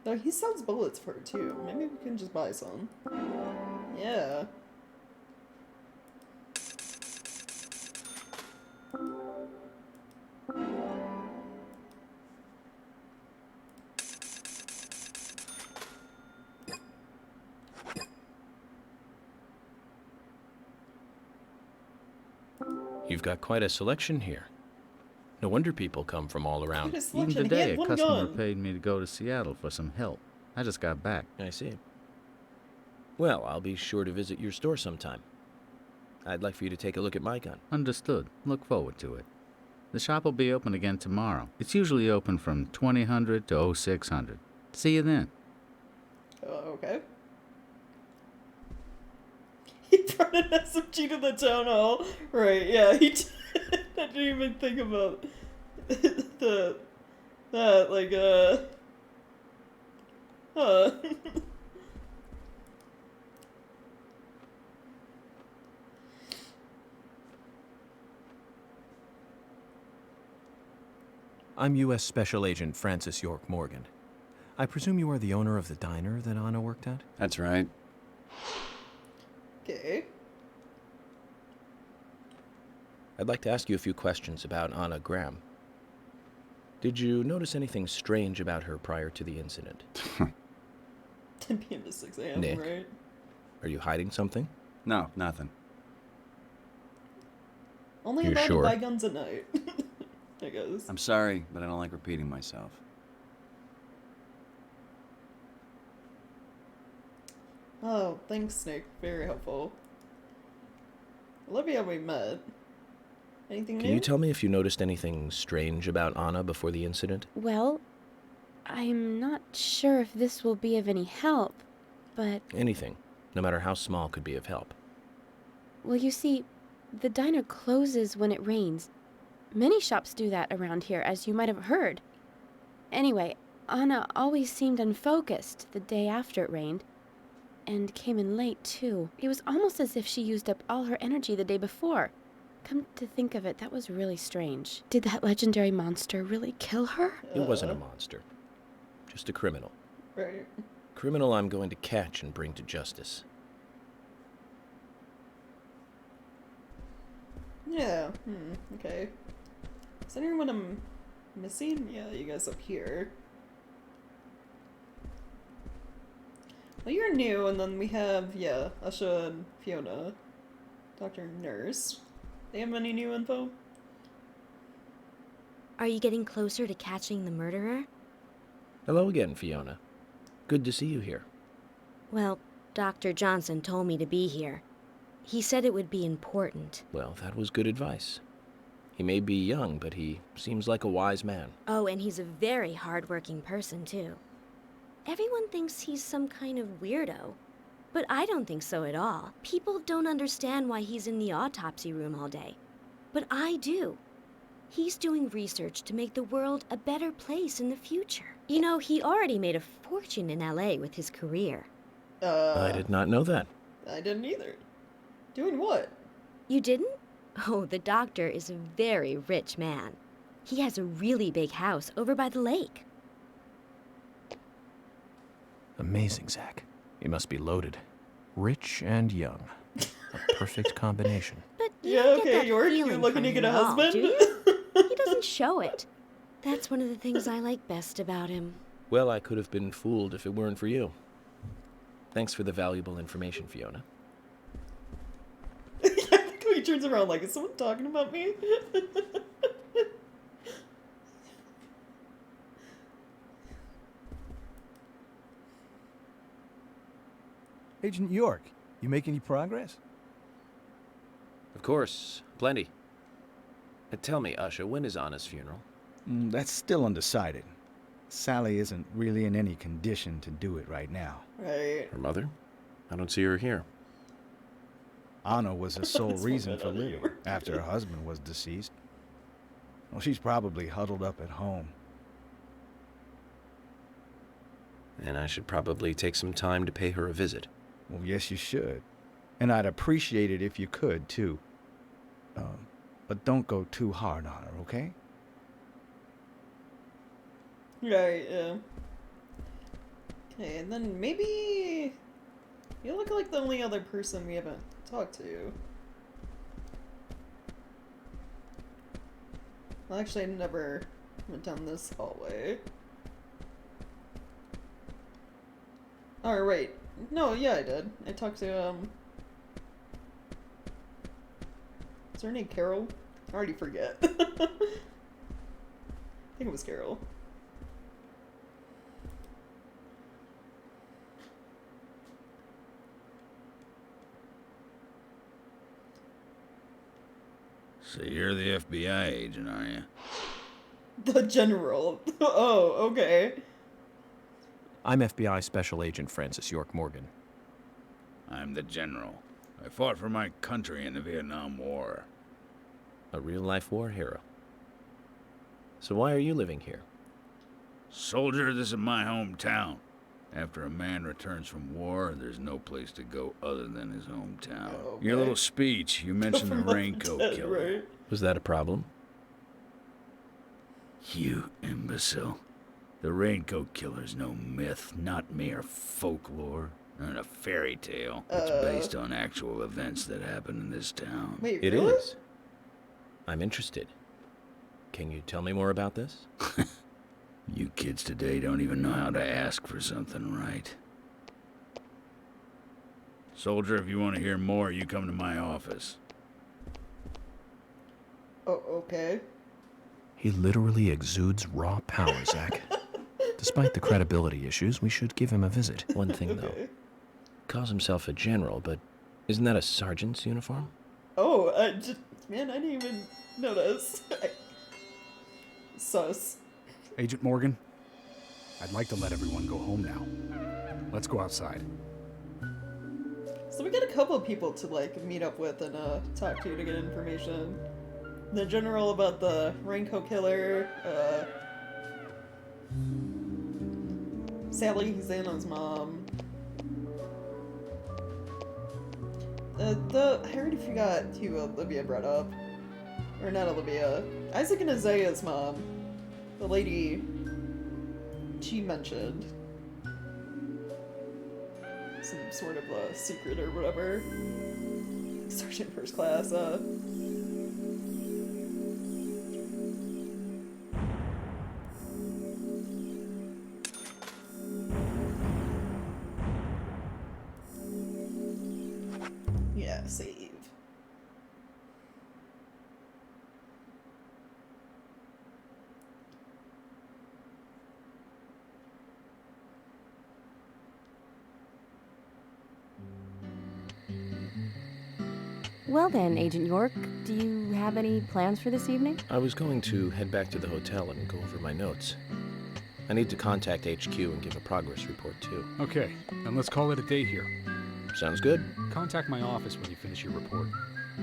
Though he sells bullets for it, too. Maybe we can just buy some. Yeah. You've got quite a selection here. No wonder people come from all around. Even today, a customer paid me to go to Seattle for some help. I just got back. I see. Well, I'll be sure to visit your store sometime. I'd like for you to take a look at my gun. Understood. Look forward to it. The shop will be open again tomorrow. It's usually open from 2000 to 0600. See you then. Okay. He brought an SMG to the town hall. Right, yeah, he did. I didn't even think about that, like, I'm U.S. Special Agent Francis York Morgan. I presume you are the owner of the diner that Anna worked at? That's right. Okay. I'd like to ask you a few questions about Anna Graham. Did you notice anything strange about her prior to the incident? 10 p.m. to 6 a.m., Nick, right? are you hiding something? No, nothing. Only You're allowed sure? to buy guns at night, I guess. I'm sorry, but I don't like repeating myself. Oh, thanks, Snake. Very helpful. Olivia, we met. Anything new? Can you tell me if you noticed anything strange about Anna before the incident? Well, I'm not sure if this will be of any help, but... Anything, no matter how small, could be of help. Well, you see, the diner closes when it rains. Many shops do that around here, as you might have heard. Anyway, Anna always seemed unfocused the day after it rained. And came in late, too. It was almost as if she used up all her energy the day before. Come to think of it, that was really strange. Did that legendary monster really kill her? It wasn't a monster. Just a criminal. Right. Criminal I'm going to catch and bring to justice. Yeah, okay. Is there anyone I'm missing? Yeah, you guys up here. Well, you're new, and then we have, yeah, Asha and Fiona. Dr. Nurse. They have any new info? Are you getting closer to catching the murderer? Hello again, Fiona. Good to see you here. Well, Dr. Johnson told me to be here. He said it would be important. Well, that was good advice. He may be young, but he seems like a wise man. Oh, and he's a very hard-working person, too. Everyone thinks he's some kind of weirdo, but I don't think so at all. People don't understand why he's in the autopsy room all day, but I do. He's doing research to make the world a better place in the future. You know, he already made a fortune in LA with his career. I did not know that. I didn't either. Doing what? You didn't? Oh, the doctor is a very rich man. He has a really big house over by the lake. Amazing, Zach. You must be loaded. Rich and young. A perfect combination. But you Yeah, don't get okay, that York, feeling you looking from to get him a at all, husband? do you? He doesn't show it. That's one of the things I like best about him. Well, I could have been fooled if it weren't for you. Thanks for the valuable information, Fiona. He turns around like, is someone talking about me? Agent York, you make any progress? Of course, plenty. Tell me, Usha, when is Anna's funeral? That's still undecided. Sally isn't really in any condition to do it right now. Right. Her mother? I don't see her here. Anna was the sole That's reason what for I know living after her husband was deceased. Well, she's probably huddled up at home. And I should probably take some time to pay her a visit. Well, yes, you should. And I'd appreciate it if you could, too. But don't go too hard on her, okay? Right, yeah. Okay, and then maybe... You look like the only other person we haven't talked to. Well, actually, I never went down this hallway. Oh, wait. No, yeah, I did. I talked to, Is her name Carol? I already forget. I think it was Carol. So you're the FBI agent, are you? The general. Oh, okay. I'm FBI Special Agent Francis York Morgan. I'm the general. I fought for my country in the Vietnam War. A real-life war hero. So why are you living here? Soldier, this is my hometown. After a man returns from war, there's no place to go other than his hometown. Okay. Your little speech, you mentioned the raincoat killer. Right? Was that a problem? You imbecile. The raincoat killer's no myth, not mere folklore, and a fairy tale. It's based on actual events that happen in this town. Wait, It really? is. I'm interested. Can you tell me more about this? You kids today don't even know how to ask for something right. Soldier, if you want to hear more, you come to my office. Oh, okay. He literally exudes raw power, Zach. Despite the credibility issues, we should give him a visit. One thing, though. Calls himself a general, but isn't that a sergeant's uniform? Oh, man, I didn't even notice. Sus. Agent Morgan, I'd like to let everyone go home now. Let's go outside. So we got a couple of people to, like, meet up with and, talk to get information. The general about the raincoat killer, Sally, Xana's mom. I already forgot who Olivia brought up. Or not Olivia. Isaac and Isaiah's mom. The lady she mentioned. Some sort of a secret or whatever. Sergeant First Class, yeah, save. Well then, Agent York, do you have any plans for this evening? I was going to head back to the hotel and go over my notes. I need to contact HQ and give a progress report, too. Okay, then let's call it a day here. Sounds good. Contact my office when you finish your report.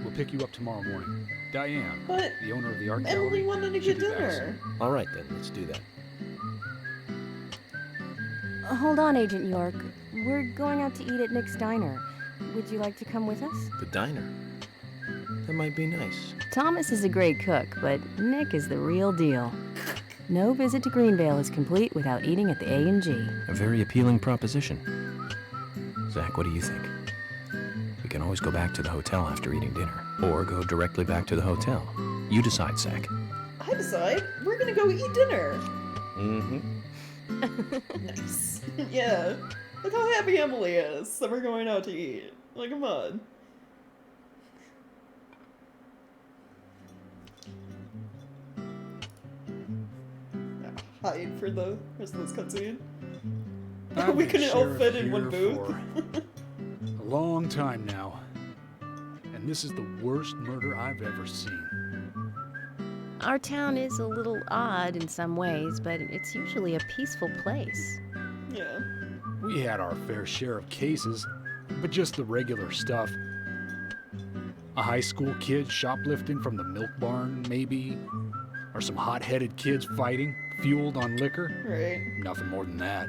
We'll pick you up tomorrow morning. Diane, But the owner of the art Emily gallery, wanted to should get be back dinner. All right, then. Let's do that. Hold on, Agent York. We're going out to eat at Nick's Diner. Would you like to come with us? The diner? That might be nice. Thomas is a great cook, but Nick is the real deal. No visit to Greenvale is complete without eating at the A&G. A very appealing proposition. Zach, what do you think? We can always go back to the hotel after eating dinner, or go directly back to the hotel. You decide, Zach. I decide. We're gonna go eat dinner. Mm-hmm. Nice. Yeah. Look how happy Emily is that we're going out to eat. Like, come on. Hide for the rest of this cutscene. We couldn't all fit in one booth. A long time now. And this is the worst murder I've ever seen. Our town is a little odd in some ways, but it's usually a peaceful place. Yeah. We had our fair share of cases, but just the regular stuff. A high school kid shoplifting from the milk barn, maybe? Or some hot-headed kids fighting, fueled on liquor? Right. Nothing more than that.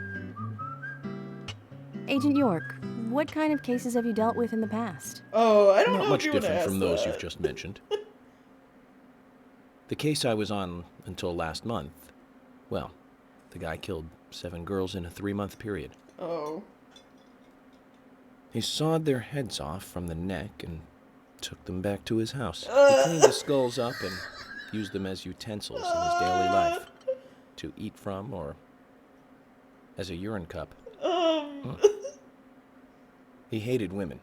Agent York, what kind of cases have you dealt with in the past? Oh, I don't Not know much if you want to different ask from those that. you've just mentioned. The case I was on until last month, well, the guy killed 7 girls in a 3-month period. Oh. He sawed their heads off from the neck and took them back to his house. He cleaned the skulls up and used them as utensils in his daily life, to eat from or as a urine cup. He hated women.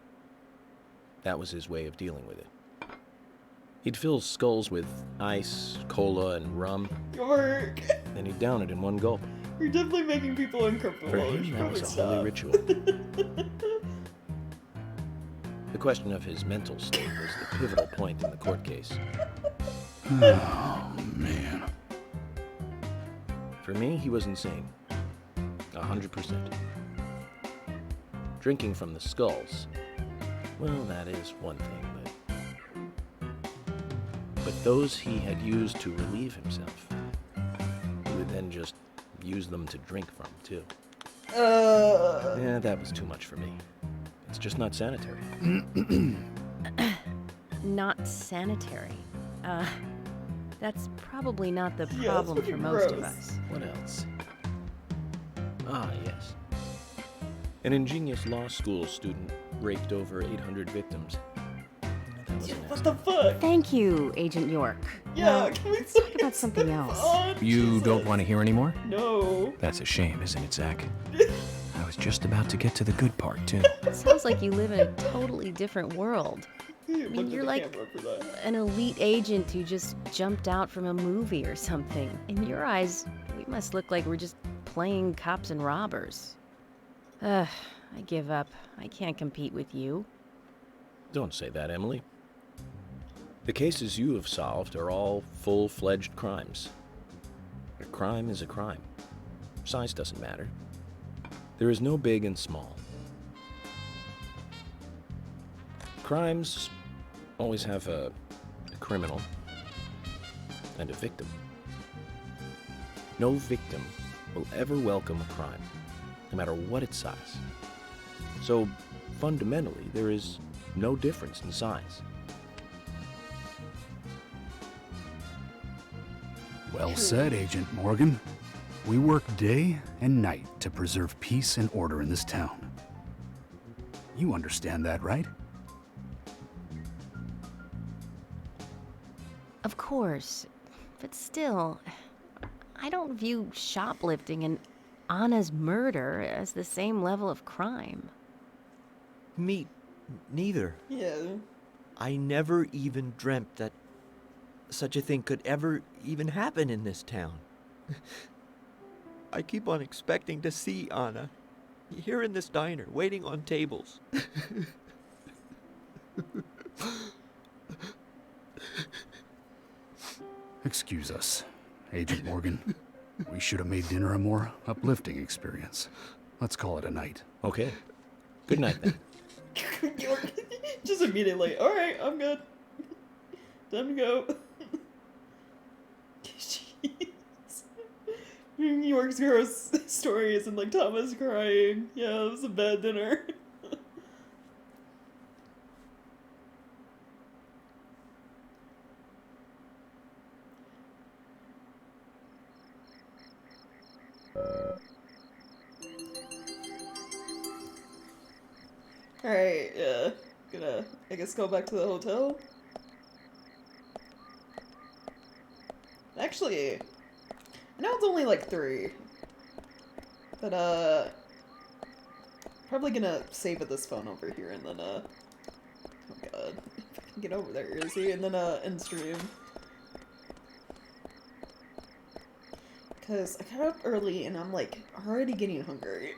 That was his way of dealing with it. He'd fill skulls with ice, cola, and rum. York. Then he'd down it in one gulp. You're definitely making people uncomfortable. For him, You that should was a probably holy stop. ritual. The question of his mental state was the pivotal point in the court case. Oh, man. For me, he was insane. 100%. Drinking from the skulls, well, that is one thing, but those he had used to relieve himself, he would then just use them to drink from, too. Yeah, that was too much for me. It's just not sanitary. Not sanitary. That's probably not the Yeah, problem that's for fucking most of gross. us. What else? Ah, yes. An ingenious law school student raped over 800 victims. That was What the fuck? Thank you, Agent York. Yeah, Now, can we let's talk about something else. You don't want to hear anymore? No. That's a shame, isn't it, Zach? I was just about to get to the good part, too. It sounds like you live in a totally different world. I mean, you're like an elite agent who just jumped out from a movie or something. In your eyes, we must look like we're just playing cops and robbers. I give up. I can't compete with you. Don't say that, Emily. The cases you have solved are all full-fledged crimes. A crime is a crime. Size doesn't matter. There is no big and small. Crimes always have a criminal and a victim. No victim will ever welcome a crime, no matter what its size. So, fundamentally, there is no difference in size. Well said, Agent Morgan. We work day and night to preserve peace and order in this town. You understand that, right? Of course. But still, I don't view shoplifting and Anna's murder as the same level of crime. Me neither. Yeah. I never even dreamt that such a thing could ever even happen in this town. I keep on expecting to see Anna here in this diner, waiting on tables. Excuse us, Agent Morgan. We should have made dinner a more uplifting experience. Let's call it a night. Okay. Good night, then. Just immediately. All right, I'm good. Time to go. Jeez. York's gross stories and like Thomas crying. Yeah, it was a bad dinner. Alright, yeah. Gonna, I guess, go back to the hotel. Actually, I know it's only like 3. But, probably gonna save at this phone over here and then, oh god. If I can get over there, is he? And then, end stream. Because I got up early and I'm, like, already getting hungry.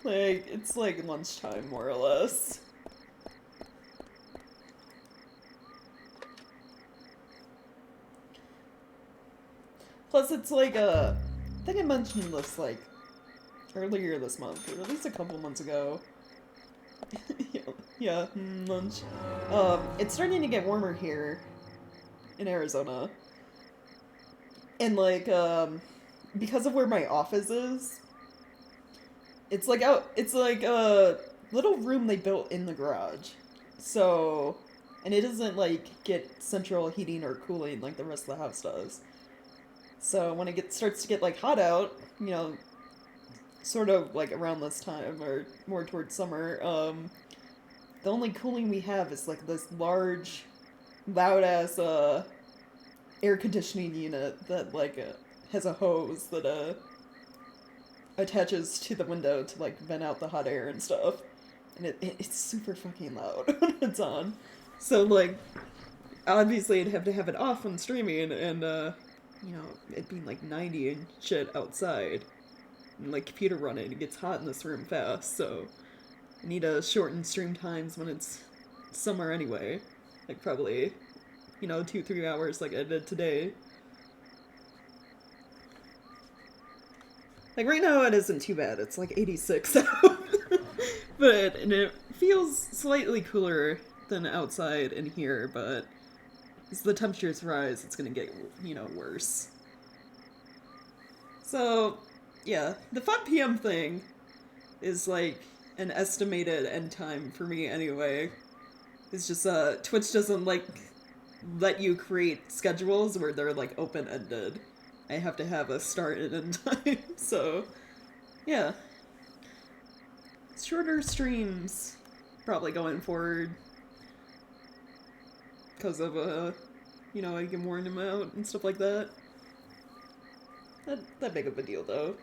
Like, it's like lunchtime, more or less. Plus, it's like, I think I mentioned this, like, earlier this month, or at least a couple months ago. Yeah, lunch. It's starting to get warmer here in Arizona. And, like, because of where my office is, it's like a little room they built in the garage. So, and it doesn't, like, get central heating or cooling like the rest of the house does. So when it starts to get, like, hot out, you know, sort of, like, around this time, or more towards summer, the only cooling we have is, like, this large, loud-ass, air conditioning unit that, like, has a hose that, attaches to the window to, like, vent out the hot air and stuff. And it's super fucking loud when it's on. So, like, obviously I'd have to have it off when streaming, and, you know, it being, like, 90 and shit outside. And, like, computer running, it gets hot in this room fast, so I need to shorten stream times when it's summer anyway. Like, probably, you know, 2-3 hours like I did today. Like, right now it isn't too bad. It's like 86 out. But, and it feels slightly cooler than outside in here, but as the temperatures rise, it's gonna get, you know, worse. So, yeah, the 5 p.m. thing is, like, an estimated end time for me anyway. It's just, Twitch doesn't, like, let you create schedules where they're, like, open-ended. I have to have a start and end time, so, yeah. Shorter streams, probably going forward. Because of, you know, I can warn them out and stuff like that. Not that big of a deal, though.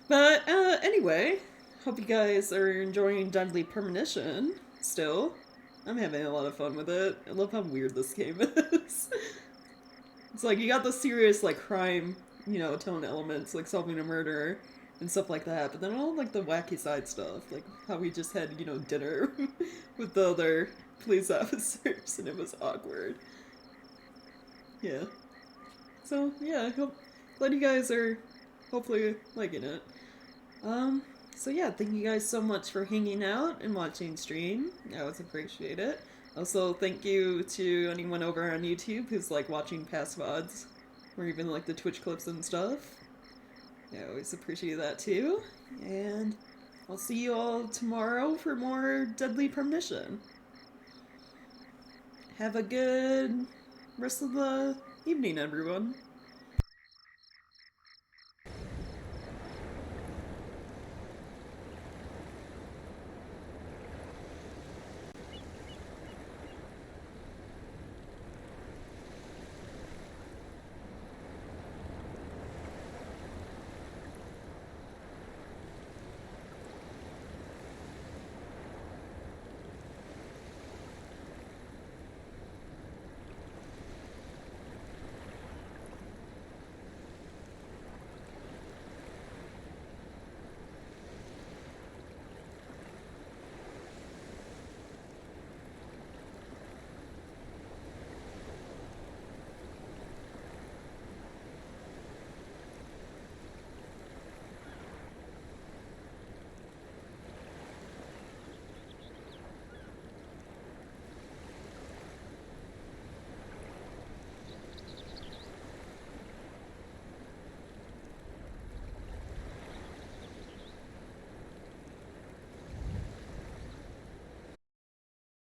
But, anyway, hope you guys are enjoying Deadly Premonition, still. I'm having a lot of fun with it. I love how weird this game is. It's like, you got the serious, like, crime, you know, tone elements, like solving a murder and stuff like that, but then all, like, the wacky side stuff, like how we just had, you know, dinner with the other police officers, and it was awkward. Yeah. So, yeah, glad you guys are hopefully liking it. So yeah, thank you guys so much for hanging out and watching stream. I always appreciate it. Also, thank you to anyone over on YouTube who's, like, watching past VODs, or even, like, the Twitch clips and stuff. I always appreciate that, too. And I'll see you all tomorrow for more Deadly Premonition. Have a good rest of the evening, everyone.